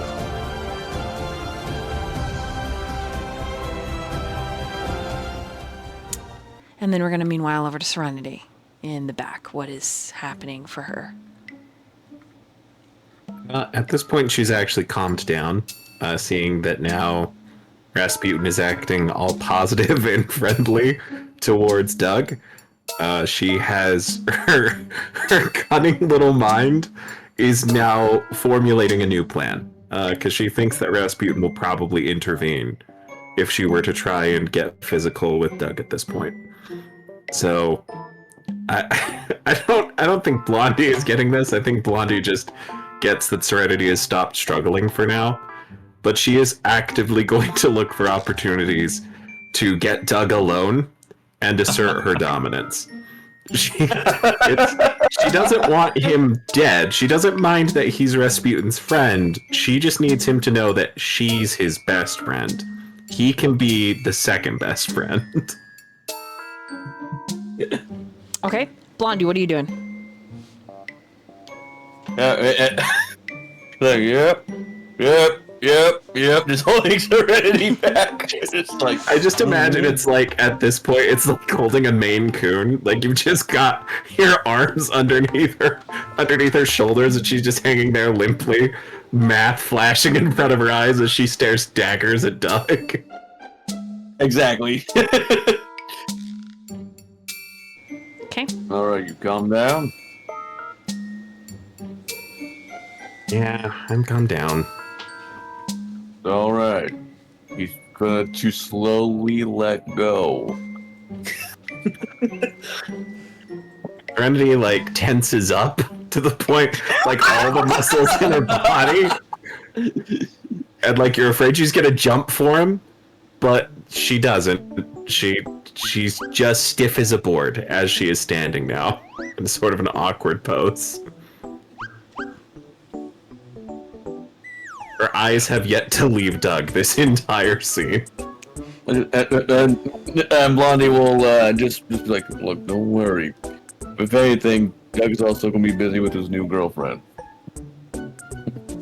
[SPEAKER 1] And then we're going to meanwhile over to Serenity in the back. What is happening for her?
[SPEAKER 5] At this point, she's actually calmed down, seeing that now Rasputin is acting all positive and friendly towards Doug. She has her cunning little mind is now formulating a new plan, because she thinks that Rasputin will probably intervene if she were to try and get physical with Doug at this point. So I don't think Blondie is getting this. I think Blondie just gets that Serenity has stopped struggling for now, but she is actively going to look for opportunities to get Doug alone and assert her dominance. She doesn't want him dead. She doesn't mind that he's Rasputin's friend. She just needs him to know that she's his best friend. He can be the second best friend.
[SPEAKER 1] Okay, Blondie, what are you doing?
[SPEAKER 2] Like, yep. Just holding Serenity back. It's like,
[SPEAKER 5] I just imagine it's like, at this point, it's like holding a Maine Coon. Like, you've just got your arms underneath her shoulders, and she's just hanging there limply, math flashing in front of her eyes as she stares daggers at Doug.
[SPEAKER 9] Exactly.
[SPEAKER 1] Okay.
[SPEAKER 9] All right, you calm down.
[SPEAKER 10] Yeah, I'm calmed down.
[SPEAKER 9] All right. He's going to slowly let go.
[SPEAKER 10] Serenity like tenses up to the point like all the muscles in her body, and like you're afraid she's gonna jump for him, but she doesn't. She's just stiff as a board as she is standing now in sort of an awkward pose. Her eyes have yet to leave Doug this entire scene.
[SPEAKER 9] And Blondie will just be like, look, don't worry. If anything, Doug is also going to be busy with his new girlfriend.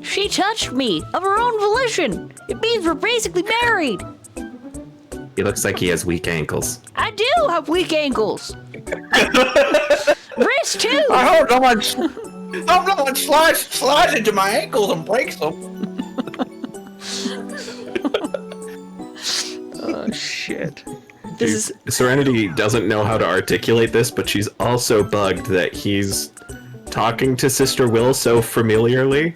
[SPEAKER 7] She touched me of her own volition. It means we're basically married.
[SPEAKER 10] He looks like he has weak ankles.
[SPEAKER 7] I do have weak ankles. Wrist too.
[SPEAKER 9] I hope no one slides into my ankles and breaks them.
[SPEAKER 11] Oh, shit.
[SPEAKER 10] Serenity doesn't know how to articulate this, but she's also bugged that he's talking to Sister Will so familiarly.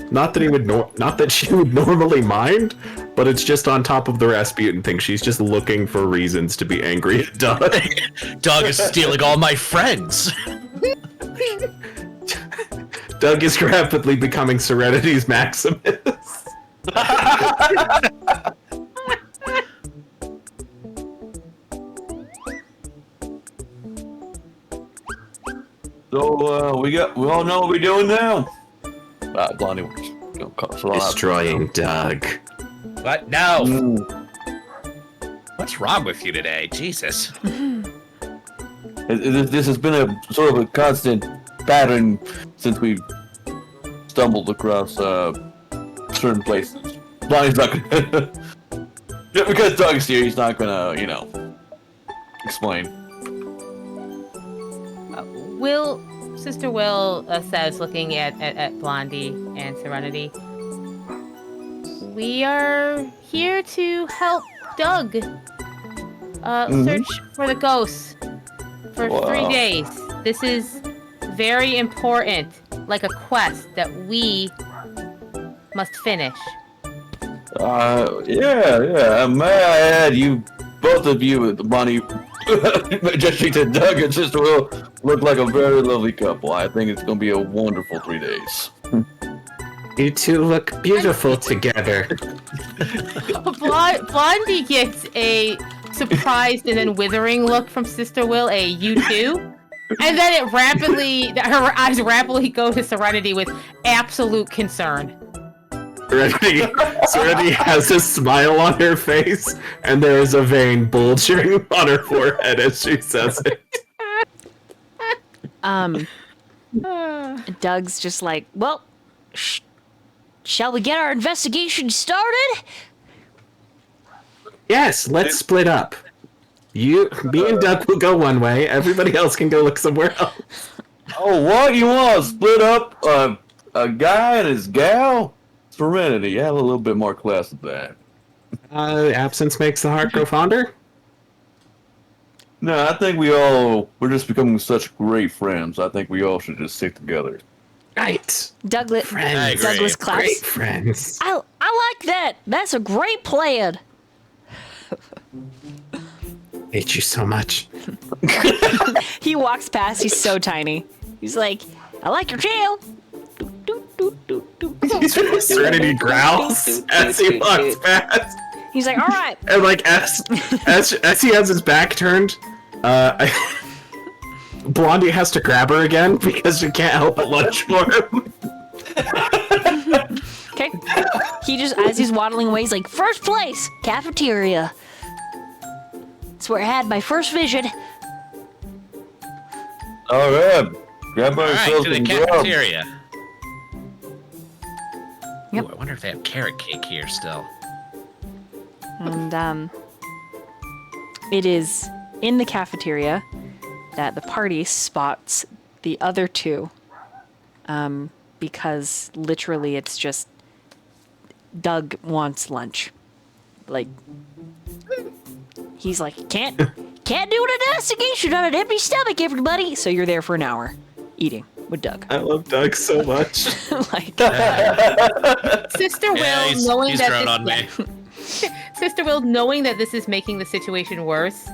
[SPEAKER 10] Not that she would normally mind, but it's just on top of the Rasputin thing. She's just looking for reasons to be angry at Doug.
[SPEAKER 4] Doug is stealing all my friends.
[SPEAKER 10] Doug is rapidly becoming Serenity's Maximus.
[SPEAKER 9] So, we all know what we're doing now. Blondie,
[SPEAKER 10] Destroying Doug.
[SPEAKER 4] What? No. What's wrong with you today? Jesus.
[SPEAKER 9] This has been a sort of a constant pattern since we stumbled across certain places. Blondie's not gonna... Just because Doug's here, he's not gonna, explain.
[SPEAKER 6] Sister Will says, looking at Blondie and Serenity, we are here to help Doug search for the ghosts for 3 days. This is very important, like a quest that we must finish.
[SPEAKER 9] Yeah. May I add, both of you with the money, gesturing to Doug and Sister Will, look like a very lovely couple. I think it's going to be a wonderful 3 days.
[SPEAKER 10] You two look beautiful together.
[SPEAKER 6] Blondie gets a surprised and then withering look from Sister Will, you too? And then her eyes rapidly go to Serenity with absolute concern.
[SPEAKER 10] Serenity has a smile on her face, and there is a vein bulging on her forehead as she says it.
[SPEAKER 7] Doug's just like, well, shall we get our investigation started?
[SPEAKER 10] Yes, let's split up. Me and Doug will go one way. Everybody else can go look somewhere else.
[SPEAKER 9] Oh, what? You want to split up a guy and his gal? Serenity, have a little bit more class than that.
[SPEAKER 10] Absence makes the heart grow fonder?
[SPEAKER 9] No, I think we're just becoming such great friends. I think we all should just stick together.
[SPEAKER 10] Right.
[SPEAKER 7] Douglas claps.
[SPEAKER 10] Great friends.
[SPEAKER 7] I like that. That's a great plan.
[SPEAKER 10] Hate you so much.
[SPEAKER 1] He walks past. He's so tiny. He's like, I like your tail.
[SPEAKER 10] Serenity growls as he walks past.
[SPEAKER 1] He's like, all right.
[SPEAKER 10] And like as he has his back turned, Blondie has to grab her again because she can't help but lunge for him.
[SPEAKER 1] Okay. He just, as he's waddling away, he's like, first place, cafeteria. That's where I had my first vision.
[SPEAKER 9] All right, grab ourselves
[SPEAKER 4] to the
[SPEAKER 9] some
[SPEAKER 4] cafeteria.
[SPEAKER 1] Yep.
[SPEAKER 4] Ooh, I wonder if they have carrot cake here still.
[SPEAKER 1] And it is in the cafeteria that the party spots the other two, because literally it's just Doug wants lunch. Like, he's like, can't do an investigation on an empty stomach, everybody. So you're there for an hour, eating with Doug.
[SPEAKER 10] I love Doug so much.
[SPEAKER 1] Like,
[SPEAKER 6] Sister Will,
[SPEAKER 4] Yeah,
[SPEAKER 6] knowing
[SPEAKER 4] he's
[SPEAKER 6] that
[SPEAKER 4] grown
[SPEAKER 6] this,
[SPEAKER 4] on me.
[SPEAKER 6] Sister Will, knowing that this is making the situation worse,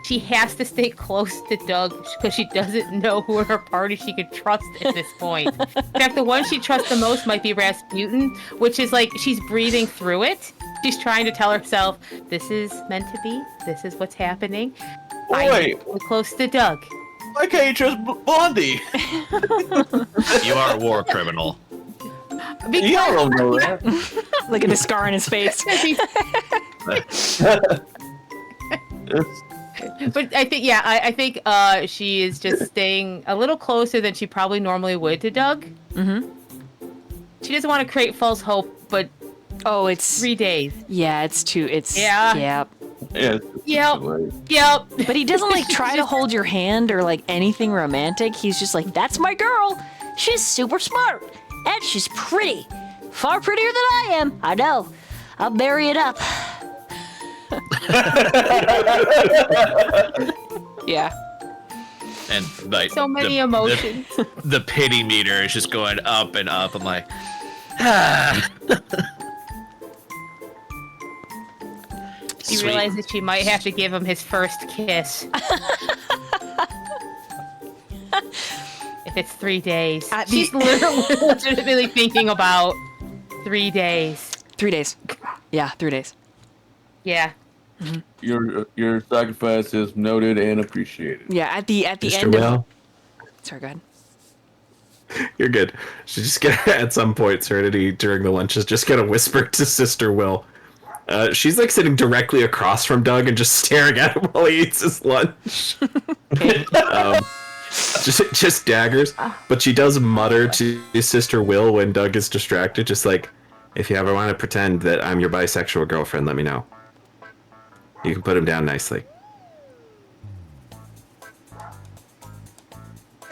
[SPEAKER 6] she has to stay close to Doug because she doesn't know who in her party she could trust at this point. In fact, the one she trusts the most might be Rasputin, which is like she's breathing through it. She's trying to tell herself, this is meant to be. This is what's happening. I
[SPEAKER 2] Wait.
[SPEAKER 6] need to be close to Doug.
[SPEAKER 2] Why can't you trust Blondie?
[SPEAKER 4] You are a war criminal.
[SPEAKER 6] Because
[SPEAKER 2] You don't know that.
[SPEAKER 1] look at the scar on his face.
[SPEAKER 6] But I think, yeah, I think she is just staying a little closer than she probably normally would to Doug.
[SPEAKER 1] Mm-hmm.
[SPEAKER 6] She doesn't want to create false hope, but
[SPEAKER 1] Oh, it's
[SPEAKER 6] 3 days.
[SPEAKER 1] yeah, it's too. It's
[SPEAKER 6] Yeah.
[SPEAKER 1] Yep.
[SPEAKER 2] Yeah.
[SPEAKER 6] Yep.
[SPEAKER 1] But he doesn't like try to hold your hand or like anything romantic. He's just like, that's my girl. She's super smart and she's pretty, far prettier than I am. I know. I'll bury it up. Yeah.
[SPEAKER 4] And like
[SPEAKER 6] So many emotions.
[SPEAKER 4] The pity meter is just going up and up. I'm like,
[SPEAKER 6] She
[SPEAKER 4] Sweet.
[SPEAKER 6] realizes she might have to give him his first kiss. If it's 3 days. She's literally legitimately thinking about 3 days.
[SPEAKER 1] 3 days. Yeah, 3 days.
[SPEAKER 6] Yeah.
[SPEAKER 2] Your sacrifice is noted and appreciated.
[SPEAKER 1] Yeah, at the
[SPEAKER 5] Mr.
[SPEAKER 1] end of.
[SPEAKER 5] Will,
[SPEAKER 1] Sorry, go ahead.
[SPEAKER 5] you're good. She's just gonna, at some point, Serenity, during the lunch, is just gonna whisper to Sister Will. She's like sitting directly across from Doug and just staring at him while he eats his lunch. Just daggers. But she does mutter to Sister Will when Doug is distracted, just like, if you ever want to pretend that I'm your bisexual girlfriend, let me know. You can put him down nicely.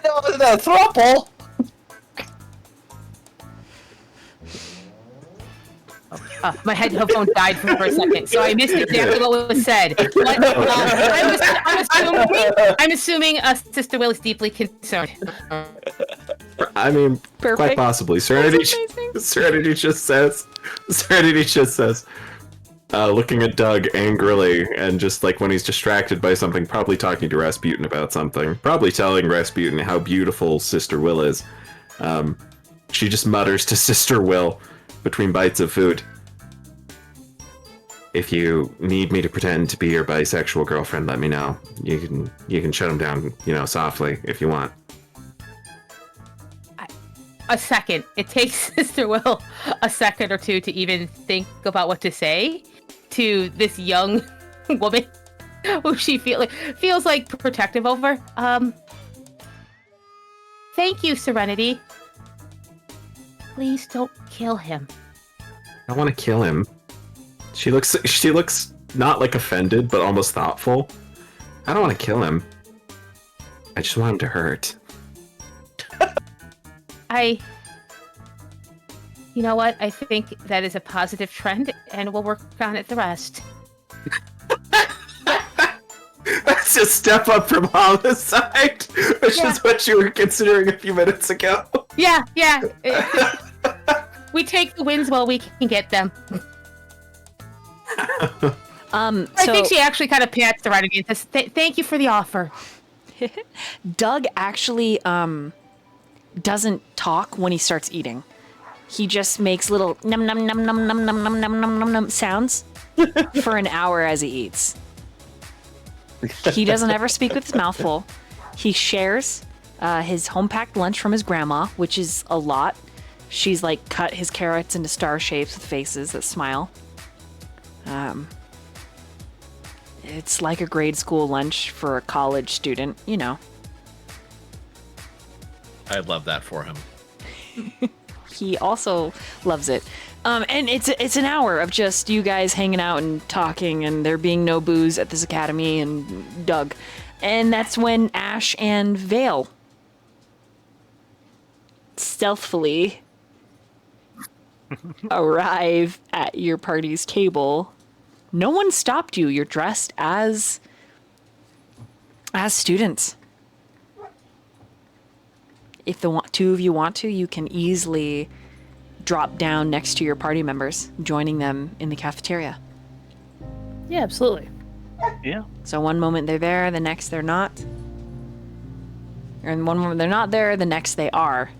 [SPEAKER 2] The throuple.
[SPEAKER 6] My headphone died for a second, so I missed exactly what was said. But, I'm assuming Sister Will is deeply concerned.
[SPEAKER 5] I mean,
[SPEAKER 1] Perfect.
[SPEAKER 5] quite possibly. Serenity just says, looking at Doug angrily, and just like when he's distracted by something, probably talking to Rasputin about something, probably telling Rasputin how beautiful Sister Will is. She just mutters to Sister Will between bites of food, if you need me to pretend to be your bisexual girlfriend, let me know. You can shut him down, softly if you want.
[SPEAKER 6] A second. It takes Sister Will a second or two to even think about what to say to this young woman who she feels like protective over. Thank you, Serenity. Please don't kill him.
[SPEAKER 5] I want to kill him. She looks not like offended, but almost thoughtful. I don't want to kill him. I just want him to hurt.
[SPEAKER 6] You know what? I think that is a positive trend, and we'll work on it the rest.
[SPEAKER 5] That's just step up from homicide, which is what you were considering a few minutes ago.
[SPEAKER 6] Yeah. We take the wins while we can get them. I think she actually kind of pats the right again and says, thank you for the offer.
[SPEAKER 1] Doug actually doesn't talk when he starts eating. He just makes little num num num num num num num num num num num sounds for an hour as he eats. He doesn't ever speak with his mouth full. He shares his home-packed lunch from his grandma, which is a lot. She's like cut his carrots into star shapes with faces that smile. It's like a grade school lunch for a college student,
[SPEAKER 4] I love that for him.
[SPEAKER 1] He also loves it. And it's an hour of just you guys hanging out and talking, and there being no booze at this academy, and Doug. And that's when Ash and Vale stealthily arrive at your party's table, no one stopped you. You're dressed as students. If the two of you want to, you can easily drop down next to your party members, joining them in the cafeteria.
[SPEAKER 8] Yeah, absolutely.
[SPEAKER 3] Yeah.
[SPEAKER 1] So one moment they're there, the next they're not. Or in one moment they're not there, the next they are.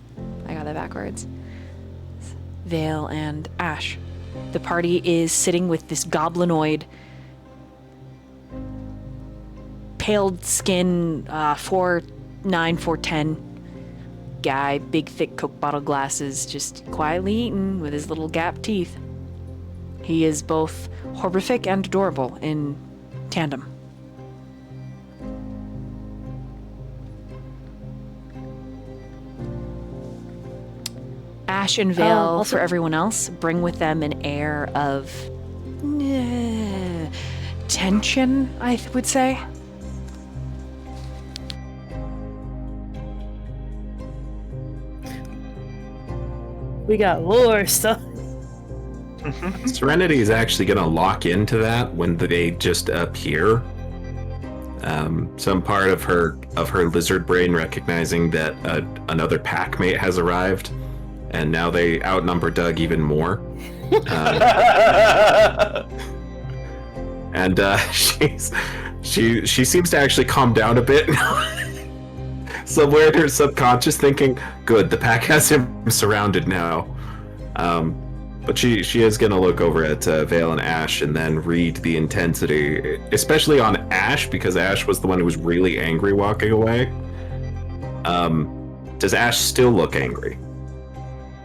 [SPEAKER 1] I got that backwards. Vale and Ash. The party is sitting with this goblinoid, paled skin, 4'9", 4'10" guy, big thick Coke bottle glasses, just quietly eating with his little gap teeth. He is both horrific and adorable in tandem. Ash and Vale, for everyone else, bring with them an air of tension, I would say.
[SPEAKER 8] We got lore stuff.
[SPEAKER 10] Serenity is actually going to lock into that when they just appear. Some part of her lizard brain recognizing that another packmate has arrived, and now they outnumber Doug even more. And she seems to actually calm down a bit. Somewhere in her subconscious thinking, good, the pack has him surrounded now. But she is going to look over at Vale and Ash and then read the intensity, especially on Ash, because Ash was the one who was really angry walking away. Does Ash still look angry?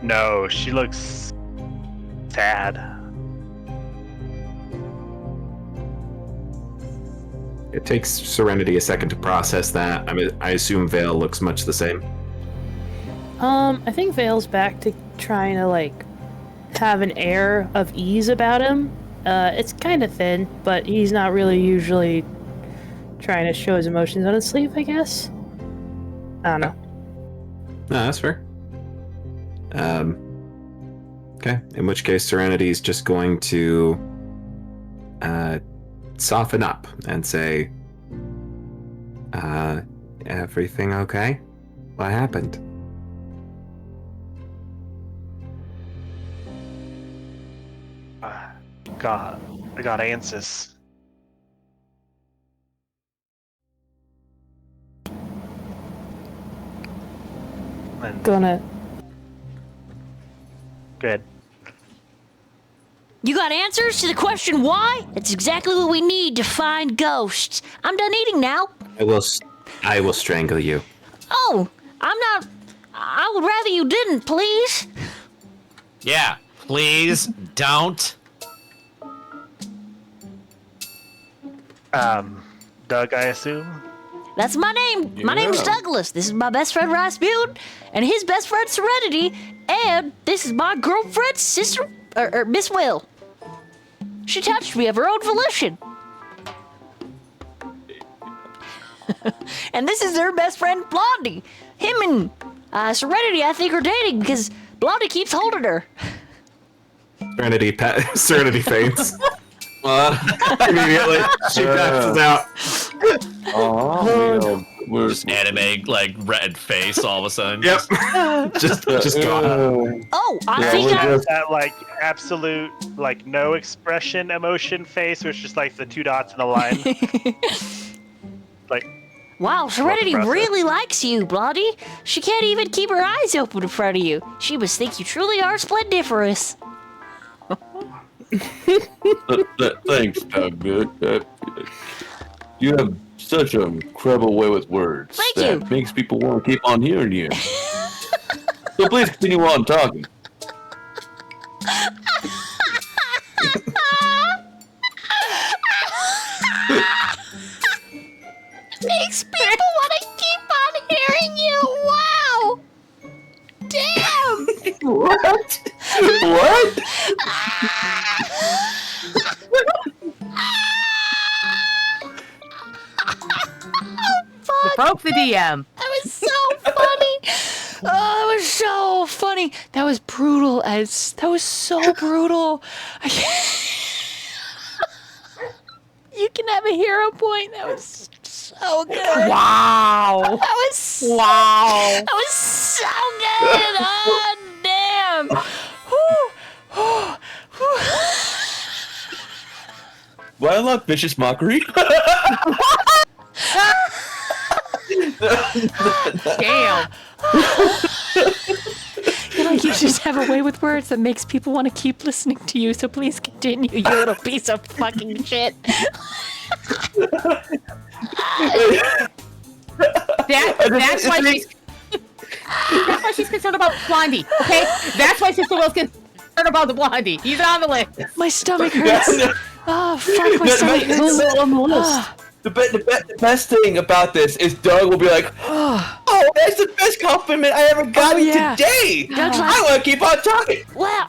[SPEAKER 3] No, she looks sad.
[SPEAKER 10] It takes Serenity a second to process that. I mean, I assume Vale looks much the same.
[SPEAKER 8] I think Vale's back to trying to, have an air of ease about him. It's kind of thin, but he's not really usually trying to show his emotions on his sleeve, I guess. I don't know.
[SPEAKER 10] No, that's fair. Okay, in which case Serenity's just going to soften up and say, everything okay? What happened?
[SPEAKER 3] I got answers.
[SPEAKER 8] Gonna...
[SPEAKER 3] Good.
[SPEAKER 12] You got answers to the question why? That's exactly what we need to find ghosts. I'm done eating now.
[SPEAKER 10] I will strangle you.
[SPEAKER 12] Oh, I'm not... I would rather you didn't, please.
[SPEAKER 4] Yeah, please don't.
[SPEAKER 3] Doug, I assume?
[SPEAKER 12] That's my name.
[SPEAKER 10] Yeah.
[SPEAKER 12] My name's Douglas. This is my best friend Rasputin, and his best friend Serenity, and this is my girlfriend's sister, or Miss Will. She touched me of her own volition. And this is her best friend Blondie. Him and Serenity, I think, are dating because Blondie keeps holding her.
[SPEAKER 10] Serenity faints. Immediately, she passes out.
[SPEAKER 2] We're
[SPEAKER 4] Just anime, red face all of a sudden.
[SPEAKER 10] Yep. just gone.
[SPEAKER 12] Oh, I
[SPEAKER 2] Yeah,
[SPEAKER 12] think
[SPEAKER 2] we're
[SPEAKER 12] I...
[SPEAKER 2] just-
[SPEAKER 3] That absolute no expression emotion face, which is just the two dots in a line.
[SPEAKER 12] Wow, Serenity
[SPEAKER 3] Impressive.
[SPEAKER 12] really likes you, Blondie. She can't even keep her eyes open in front of you. She must think you truly are splendiferous.
[SPEAKER 2] Thanks, Doug. You have such an incredible way with words.
[SPEAKER 12] Thank
[SPEAKER 2] that
[SPEAKER 12] you.
[SPEAKER 2] makes people want to keep on hearing you. So please continue on talking.
[SPEAKER 12] Makes people want to keep on hearing you. Wow. Damn.
[SPEAKER 2] What? What?
[SPEAKER 6] Broke the DM.
[SPEAKER 12] That was so funny. Oh, that
[SPEAKER 7] was so funny. That was brutal. That was so brutal. I can't. You can have a hero point. That was so good.
[SPEAKER 8] Wow.
[SPEAKER 7] That was so,
[SPEAKER 8] Wow.
[SPEAKER 7] That was so good. Oh, damn. Whew.
[SPEAKER 2] Do I unlock vicious mockery?
[SPEAKER 6] Damn.
[SPEAKER 7] You just have a way with words that makes people want to keep listening to you, so please continue, you little piece of fucking shit.
[SPEAKER 6] That's why she's concerned about Blondie, okay? That's why Sister Will's concerned about the Blondie. He's on the list.
[SPEAKER 7] My stomach hurts. Oh, fuck, my stomach hurts.
[SPEAKER 8] On the list.
[SPEAKER 2] The best thing about this is Doug will be like, oh, that's the best compliment I ever got today.
[SPEAKER 12] Doug's like,
[SPEAKER 2] I want to keep on talking.
[SPEAKER 12] wow,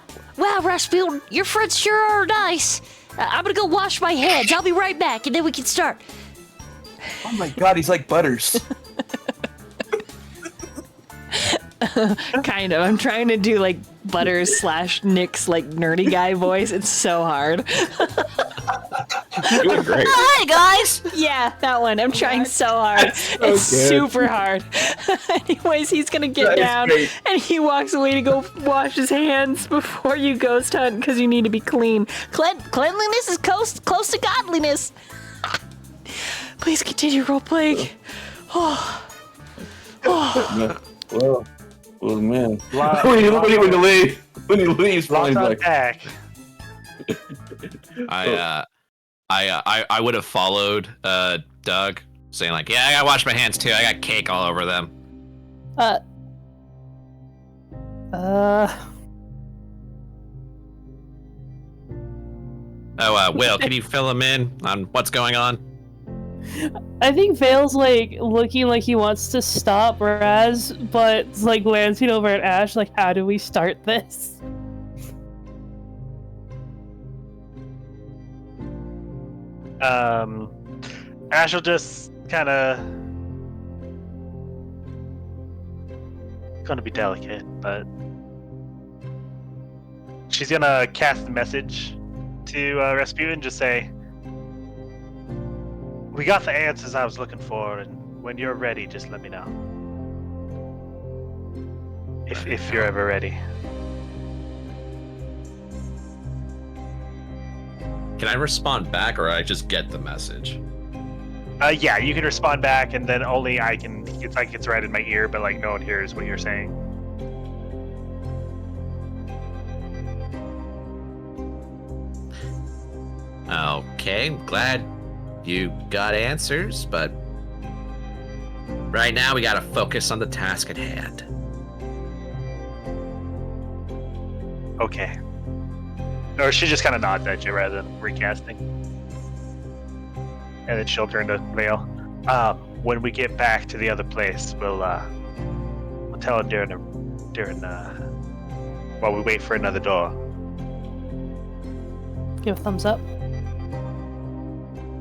[SPEAKER 12] Rasputin, your friends sure are nice. I'm gonna go wash my hands. I'll be right back, and then we can start.
[SPEAKER 2] Oh my god, he's like Butters.
[SPEAKER 7] Kind of. I'm trying to do like Butters / Nick's like nerdy guy voice. It's so hard.
[SPEAKER 10] You're doing great.
[SPEAKER 12] Oh, hey guys.
[SPEAKER 7] Yeah, that one. I'm trying so hard. It's
[SPEAKER 2] good.
[SPEAKER 7] super hard. Anyways, he's gonna get
[SPEAKER 2] That is
[SPEAKER 7] down
[SPEAKER 2] great.
[SPEAKER 7] and he walks away to go wash his hands before you ghost hunt because you need to be clean.
[SPEAKER 12] Cleanliness is close to godliness.
[SPEAKER 7] Please continue role playing. Oh.
[SPEAKER 2] Well, man. When he leaves,
[SPEAKER 3] Locked
[SPEAKER 2] Ronnie's
[SPEAKER 3] on
[SPEAKER 2] like,
[SPEAKER 3] attack.
[SPEAKER 4] I would have followed Doug, saying like, yeah, I gotta wash my hands too. I got cake all over them. Will, can you fill him in on what's going on?
[SPEAKER 8] I think Vale's like looking like he wants to stop Raz, but like glancing over at Ash, like, how do we start this?
[SPEAKER 3] Ash will just kind of gonna be delicate, but she's gonna cast a message to Rasputin, just say, "We got the answers I was looking for, and when you're ready, just let me know. If you're ever ready."
[SPEAKER 4] Can I respond back, or I just get the message?
[SPEAKER 3] Yeah, you can respond back, and then only I can. It's like it's right in my ear, but like no one hears what you're saying.
[SPEAKER 4] Okay, I'm glad you got answers, but right now we gotta focus on the task at hand.
[SPEAKER 3] Okay. Or she just kind of nods at you rather than recasting. And then she'll turn to Vale. When we get back to the other place, we'll tell her during while we wait for another door.
[SPEAKER 8] Give a thumbs up.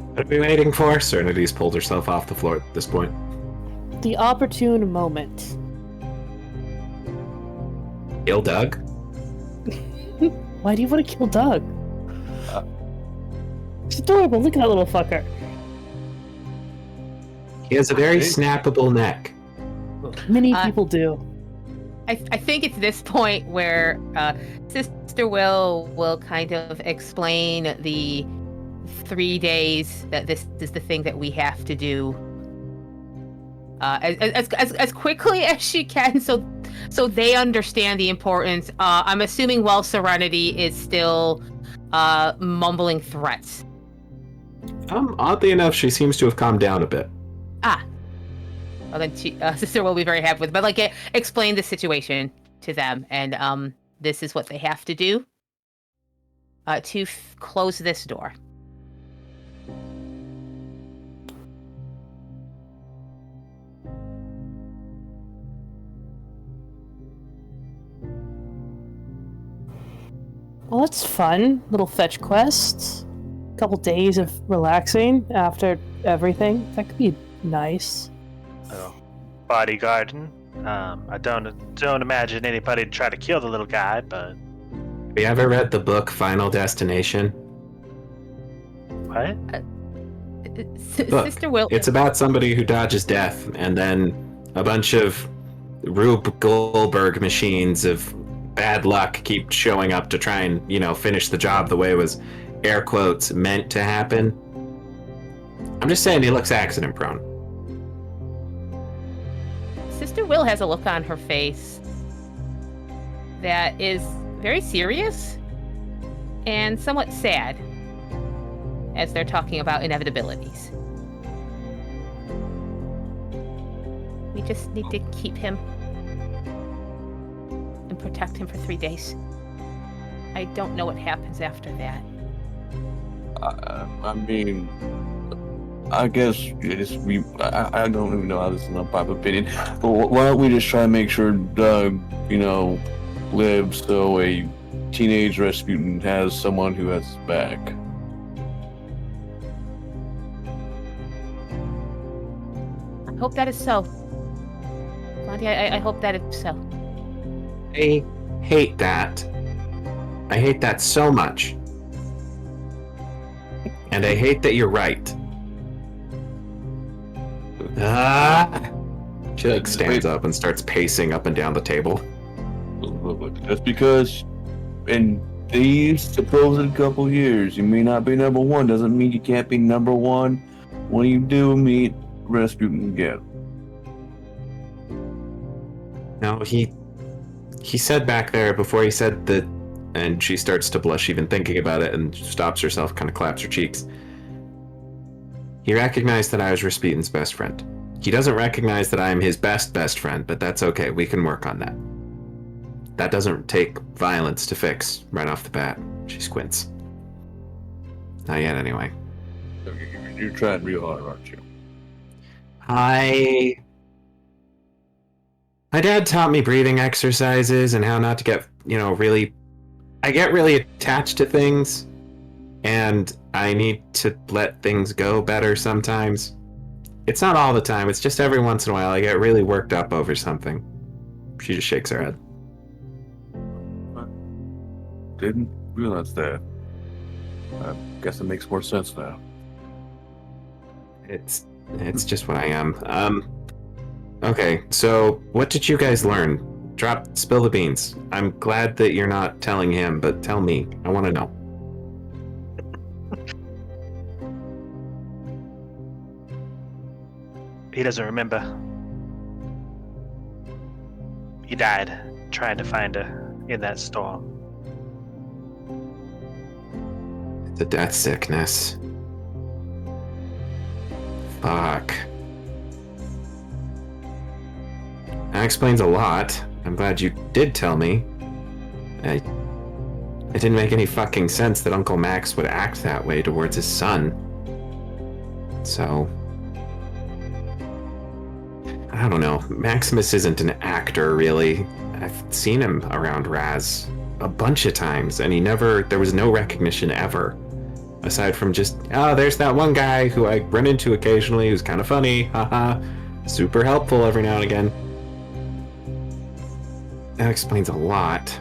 [SPEAKER 5] What are we waiting for? Serenity's pulled herself off the floor at this point.
[SPEAKER 8] The opportune moment.
[SPEAKER 5] Kill Doug?
[SPEAKER 8] Why do you want to kill Doug? It's adorable. Look at that little fucker.
[SPEAKER 5] He has a very snappable neck.
[SPEAKER 8] Many people do.
[SPEAKER 6] I think it's this point where Sister will kind of explain the 3 days that this is the thing that we have to do as quickly as she can, so they understand the importance. I'm assuming while Serenity is still mumbling threats.
[SPEAKER 5] Oddly enough, she seems to have calmed down a bit.
[SPEAKER 6] Well, then Sister will be very happy with. But like, explain the situation to them, and this is what they have to do to close this door.
[SPEAKER 8] Well, that's fun. Little fetch quest. A couple days of relaxing after everything. That could be nice.
[SPEAKER 3] Oh. Bodyguarding. I don't imagine anybody would try to kill the little guy, but
[SPEAKER 5] Have you ever read the book Final Destination?
[SPEAKER 3] what?
[SPEAKER 5] Book.
[SPEAKER 6] Sister Will.
[SPEAKER 5] It's about somebody who dodges death, and then a bunch of Rube Goldberg machines of bad luck keep showing up to try and, finish the job the way it was, air quotes, meant to happen. I'm just saying he looks accident prone.
[SPEAKER 6] Sister Will has a look on her face that is very serious and somewhat sad as they're talking about inevitabilities. We just need to keep him and protect him for 3 days. I don't know what happens after that.
[SPEAKER 2] I mean, I guess I don't even know how this is an unpopular opinion, but why don't we just try and make sure Doug, lives so a teenage Rasputin has someone who has his back.
[SPEAKER 6] I hope that is so. Blondie, I hope that is so.
[SPEAKER 5] I hate that. I hate that so much. And I hate that you're right. She stands up and starts pacing up and down the table.
[SPEAKER 2] Just because in these supposed couple years you may not be number one doesn't mean you can't be number one when you do meet Rasputin again.
[SPEAKER 5] No, he said back there before he said that, and she starts to blush even thinking about it and stops herself, kind of claps her cheeks. He recognized that I was Rasputin's best friend. He doesn't recognize that I am his best friend, but that's okay. We can work on that. That doesn't take violence to fix right off the bat. She squints. Not yet, anyway.
[SPEAKER 2] You're trying real hard, aren't you?
[SPEAKER 5] My dad taught me breathing exercises and how not to get, I get really attached to things, and I need to let things go better sometimes. It's not all the time, it's just every once in a while I get really worked up over something. She just shakes her head.
[SPEAKER 2] Didn't realize that. I guess it makes more sense now.
[SPEAKER 5] It's just what I am. Okay, so what did you guys learn? Spill the beans. I'm glad that you're not telling him, but tell me. I want to know.
[SPEAKER 3] He doesn't remember. He died trying to find her in that storm.
[SPEAKER 5] It's a death sickness. Fuck. That explains a lot. I'm glad you did tell me. It didn't make any fucking sense that Uncle Max would act that way towards his son. So... I don't know. Maximus isn't an actor, really. I've seen him around Raz a bunch of times, and there was no recognition ever. Aside from just, there's that one guy who I run into occasionally who's kind of funny, haha, super helpful every now and again. That explains a lot.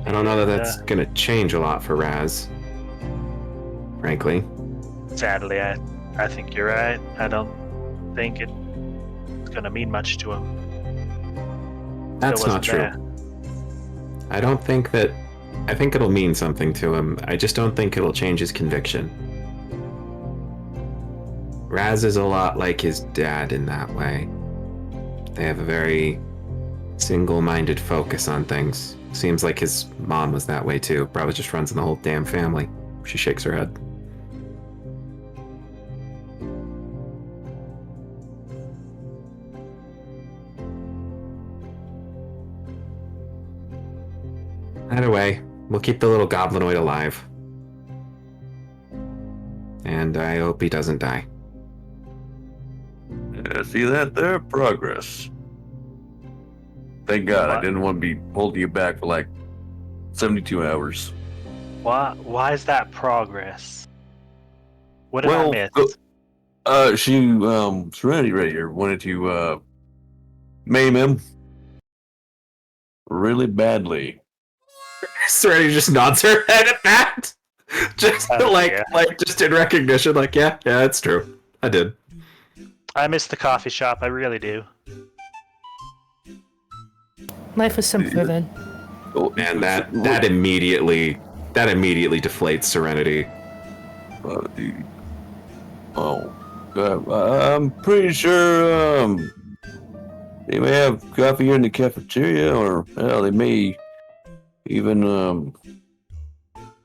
[SPEAKER 5] I don't know that that's gonna change a lot for Raz. Frankly.
[SPEAKER 3] Sadly, I think you're right. I don't think it's gonna mean much to him.
[SPEAKER 5] That's not true.
[SPEAKER 3] There.
[SPEAKER 5] I think it'll mean something to him. I just don't think it'll change his conviction. Raz is a lot like his dad in that way. They have a very single-minded focus on things. Seems like his mom was that way too. Probably just runs in the whole damn family. She shakes her head. Either way, we'll keep the little goblinoid alive. And I hope he doesn't die.
[SPEAKER 2] Yeah, see that there? Progress. Thank God I didn't want to be holding you back for like 72 hours.
[SPEAKER 3] Why is that progress? What did I miss?
[SPEAKER 2] Serenity right here wanted to maim him really badly.
[SPEAKER 10] Serenity just nods her head at that. Just
[SPEAKER 3] Yeah.
[SPEAKER 10] like just in recognition, like, yeah, it's true. I did.
[SPEAKER 3] I miss the coffee shop. I really do.
[SPEAKER 8] Life was simpler then.
[SPEAKER 10] Oh man, that immediately deflates Serenity.
[SPEAKER 2] I'm pretty sure they may have coffee here in the cafeteria, or hell, they may even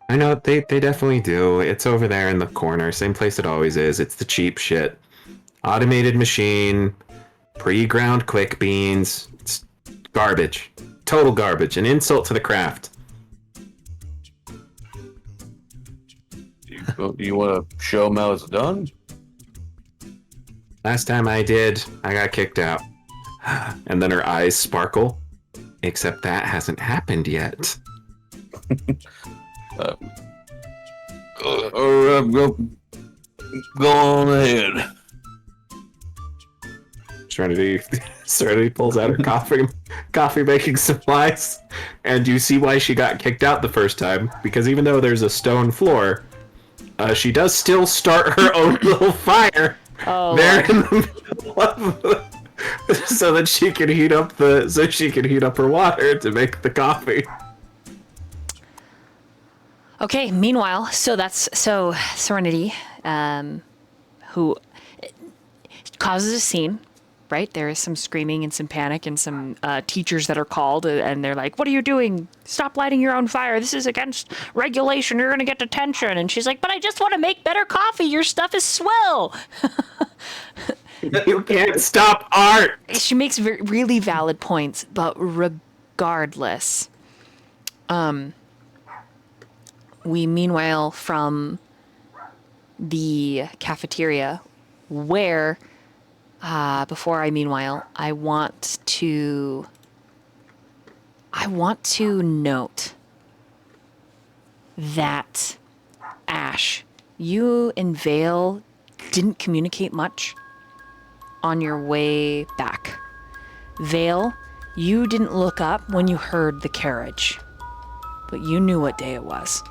[SPEAKER 10] I know they definitely do. It's over there in the corner, same place it always is. It's the cheap shit. Automated machine, pre-ground quick beans. It's garbage. Total garbage. An insult to the craft.
[SPEAKER 2] Do you want to show them how it's done?
[SPEAKER 10] Last time I did, I got kicked out. And then her eyes sparkle. Except that hasn't happened yet.
[SPEAKER 2] Go on ahead.
[SPEAKER 10] Serenity pulls out her coffee making supplies, and you see why she got kicked out the first time. Because even though there's a stone floor, she does still start her own little fire there in the middle of so that she can heat up her water to make the coffee.
[SPEAKER 1] Okay, meanwhile, so Serenity, who causes a scene, right? There is some screaming and some panic and some teachers that are called, and they're like, "What are you doing? Stop lighting your own fire. This is against regulation. You're going to get detention." And she's like, "But I just want to make better coffee. Your stuff is swill."
[SPEAKER 10] You can't stop art!
[SPEAKER 1] She makes really valid points, but regardless, we meanwhile from the cafeteria where before I want to note that Ash, you and Vale didn't communicate much on your way back. Vale, you didn't look up when you heard the carriage, but you knew what day it was.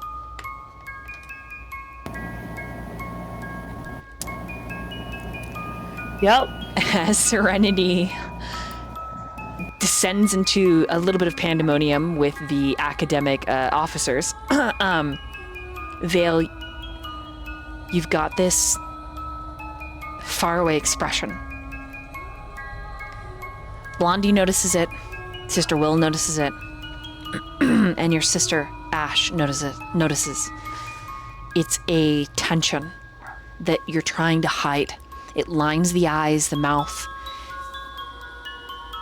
[SPEAKER 8] Yep.
[SPEAKER 1] As Serenity descends into a little bit of pandemonium with the academic officers, Vale, you've got this faraway expression. Blondie notices it, Sister Will notices it, and your sister Ash notices. It's a tension that you're trying to hide. It lines the eyes, the mouth.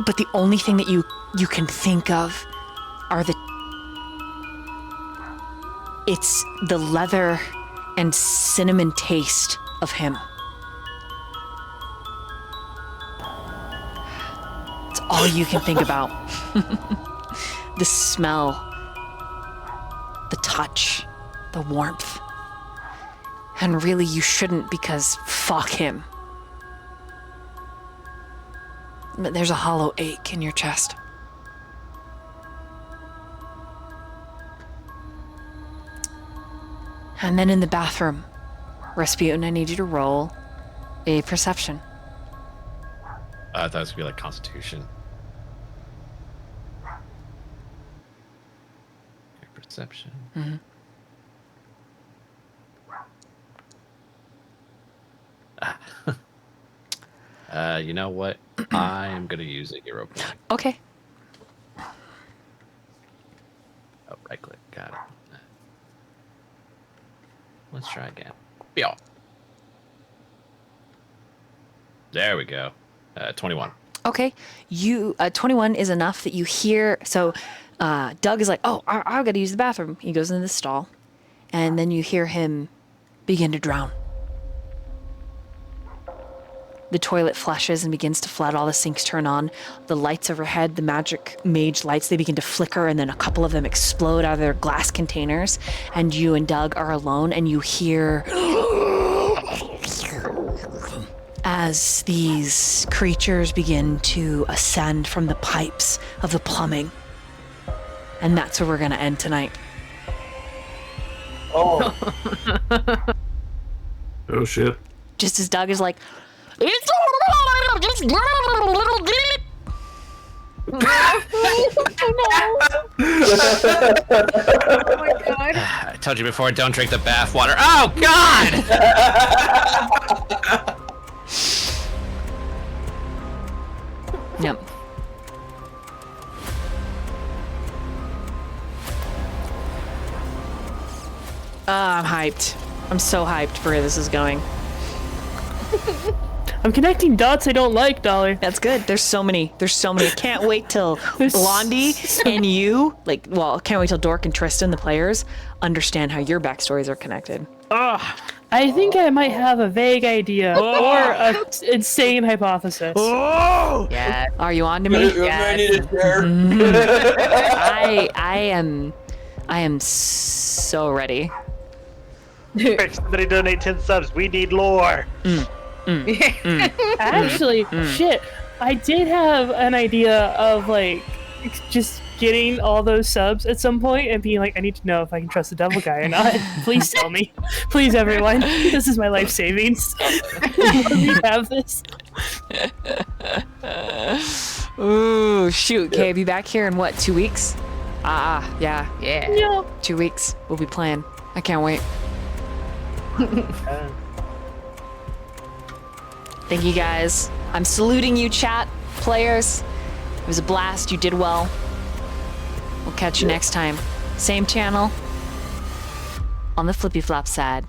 [SPEAKER 1] But the only thing that you can think of are it's the leather and cinnamon taste of him. It's all you can think about. The smell, the touch, the warmth. And really you shouldn't, because fuck him. But there's a hollow ache in your chest. And then in the bathroom, Rasputin, I need you to roll a perception.
[SPEAKER 4] I thought it was gonna be like Constitution. Okay, perception.
[SPEAKER 1] Mm-hmm.
[SPEAKER 4] You know what? I am gonna use a hero point.
[SPEAKER 1] Okay.
[SPEAKER 4] Oh, right click. Got it. Let's try again. Yeah. There we go. 21.
[SPEAKER 1] Okay. You 21 is enough that you hear. So Doug is like, "Oh, I've got to use the bathroom." He goes into the stall, and then you hear him begin to drown. The toilet flushes and begins to flood. All the sinks turn on. The lights overhead, the magic mage lights, they begin to flicker, and then a couple of them explode out of their glass containers. And you and Doug are alone, and you hear
[SPEAKER 11] as these creatures begin to ascend from the pipes of the plumbing. And that's where we're going to end tonight.
[SPEAKER 2] Oh,
[SPEAKER 10] Oh shit.
[SPEAKER 12] Just as Doug is like,
[SPEAKER 4] I told you before, don't drink the bath water. Oh, God!
[SPEAKER 1] Yep. I'm hyped. I'm so hyped for where this is going.
[SPEAKER 8] I'm connecting dots I don't like, Dolly.
[SPEAKER 1] That's good. There's so many. I can't wait till Blondie and you, can't wait till Dork and Tristan, the players, understand how your backstories are connected.
[SPEAKER 8] I think I might have a vague idea or an insane hypothesis.
[SPEAKER 1] Yeah. Are you on to me?
[SPEAKER 2] I need a chair.
[SPEAKER 1] I am so ready.
[SPEAKER 3] Somebody donate 10 subs. We need lore.
[SPEAKER 8] Actually, shit, I did have an idea of like just getting all those subs at some point and being like, I need to know if I can trust the devil guy or not. Please tell me. Please, everyone. This is my life savings. Let me have this.
[SPEAKER 1] Ooh, shoot. Okay, be back here in what, 2 weeks? Yeah.
[SPEAKER 6] Yeah.
[SPEAKER 1] 2 weeks. We'll be playing. I can't wait. Thank you guys. I'm saluting you, chat, players. It was a blast. You did well. We'll catch you next time. Same channel on the Flippy Flop side.